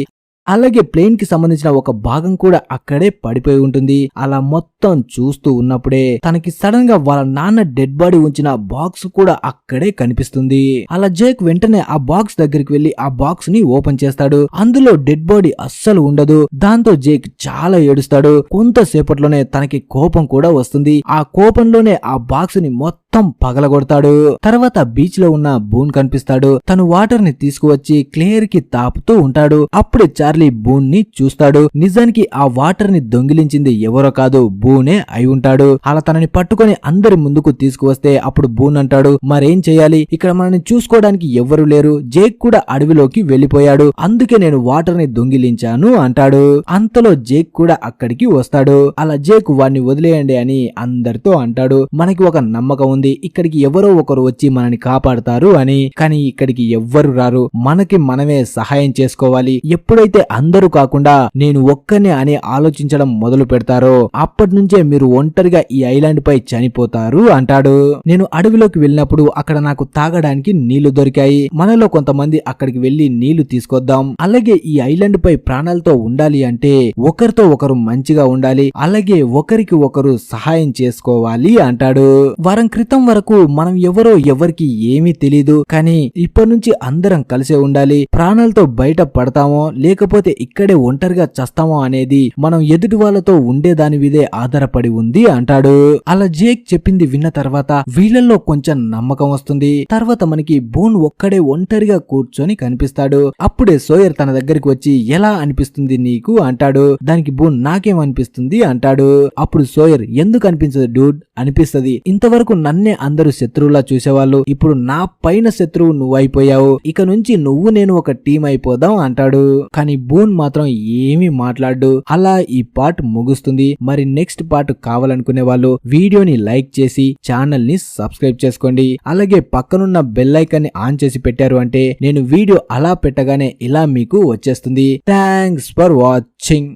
అలాగే ప్లేన్ కి సంబంధించిన ఒక భాగం కూడా అక్కడే పడిపోయి ఉంటుంది. అలా మొత్తం చూస్తూ ఉన్నప్పుడే తనకి సడన్ గా వాళ్ళ నాన్న డెడ్ బాడీ ఉంచిన బాక్స్ కూడా అక్కడే కనిపిస్తుంది. అలా జేక్ వెంటనే ఆ బాక్స్ దగ్గరికి వెళ్లి ఆ బాక్స్ ని ఓపెన్ చేస్తాడు. అందులో డెడ్ బాడీ అస్సలు ఉండదు. దాంతో జేక్ చాలా ఏడుస్తాడు. కొంతసేపట్లోనే తనకి కోపం కూడా వస్తుంది. ఆ కోపంలోనే ఆ బాక్స్ ని మొత్తం మొత్తం పగలగొడతాడు. తర్వాత బీచ్ లో ఉన్న బూన్ కనిపిస్తాడు. తను వాటర్ ని తీసుకువచ్చి క్లేర్ కి తాపుతూ ఉంటాడు. అప్పుడే చార్లీ బూన్ ని చూస్తాడు. నిజానికి ఆ వాటర్ ని దొంగిలించింది ఎవరో కాదు, బూనే అయి ఉంటాడు. అలా తనని పట్టుకొని అందరి ముందుకు తీసుకువస్తే అప్పుడు బూన్ అంటాడు, మరేం చేయాలి, ఇక్కడ మనని చూసుకోవడానికి ఎవ్వరు లేరు, జేక్ కూడా అడవిలోకి వెళ్లిపోయాడు, అందుకే నేను వాటర్ ని దొంగిలించాను అంటాడు. అంతలో జేక్ కూడా అక్కడికి వస్తాడు. అలా జేక్ వాడిని వదిలేయండి అని అందరితో అంటాడు. మనకి ఒక నమ్మకం ఉంది, ఇక్కడికి ఎవరో ఒకరు వచ్చి మనని కాపాడతారు అని. కానీ ఇక్కడికి ఎవ్వరు రారు, మనకి మనమే సహాయం చేసుకోవాలి. ఎప్పుడైతే అందరూ కాకుండా నేను ఒక్కనే అని ఆలోచించడం మొదలు పెడతారో అప్పటి నుంచే మీరు ఒంటరిగా ఈ ఐలాండ్ పై చనిపోతారు అంటాడు. నేను అడవిలోకి వెళ్ళినప్పుడు అక్కడ నాకు తాగడానికి నీళ్లు దొరికాయి. మనలో కొంతమంది అక్కడికి వెళ్లి నీళ్లు తీసుకొద్దాం. అలాగే ఈ ఐలాండ్ పై ప్రాణాలతో ఉండాలి అంటే ఒకరితో ఒకరు మంచిగా ఉండాలి, అలాగే ఒకరికి ఒకరు సహాయం చేసుకోవాలి అంటాడు. వారం క్రితం వరకు మనం ఎవరో ఎవరికి ఏమీ తెలీదు, కానీ ఇప్పటి నుంచి అందరం కలిసే ఉండాలి. ప్రాణాలతో బయట పడతామో లేకపోతే ఇక్కడే ఒంటరిగా చస్తామో అనేది మనం ఎదుటి వాళ్ళతో ఉండేదాని మీదే ఆధారపడి ఉంది అంటాడు. అలా జేక్ చెప్పింది విన్న తర్వాత వీళ్ళల్లో కొంచెం నమ్మకం వస్తుంది. తర్వాత మనకి బూన్ ఒక్కడే ఒంటరిగా కూర్చొని కనిపిస్తాడు. అప్పుడే సోయర్ తన దగ్గరికి వచ్చి ఎలా అనిపిస్తుంది నీకు అంటాడు. దానికి బూన్ నాకేం అనిపిస్తుంది అంటాడు. అప్పుడు సోయర్ ఎందుకు అనిపించదు డూడ్, అనిపిస్తది. ఇంతవరకు నన్నే అందరూ శత్రువులా చూసేవాళ్ళు, ఇప్పుడు నా పైన శత్రువు నువ్వైపోయావు, ఇక నుంచి నువ్వు నేను ఒక టీం అయిపోదాం అంటాడు. కానీ బూన్ మాత్రం ఏమీ మాట్లాడు. అలా ఈ పార్ట్ ముగుస్తుంది. మరి నెక్స్ట్ పార్ట్ కావాలనుకునే వాళ్ళు వీడియోని లైక్ చేసి ఛానల్ ని సబ్స్క్రైబ్ చేసుకోండి. అలాగే పక్కనున్న బెల్ ఐకాన్ ని ఆన్ చేసి పెట్టారు అంటే నేను వీడియో అలా పెట్టగానే ఇలా మీకు వచ్చేస్తుంది. Thanks for watching.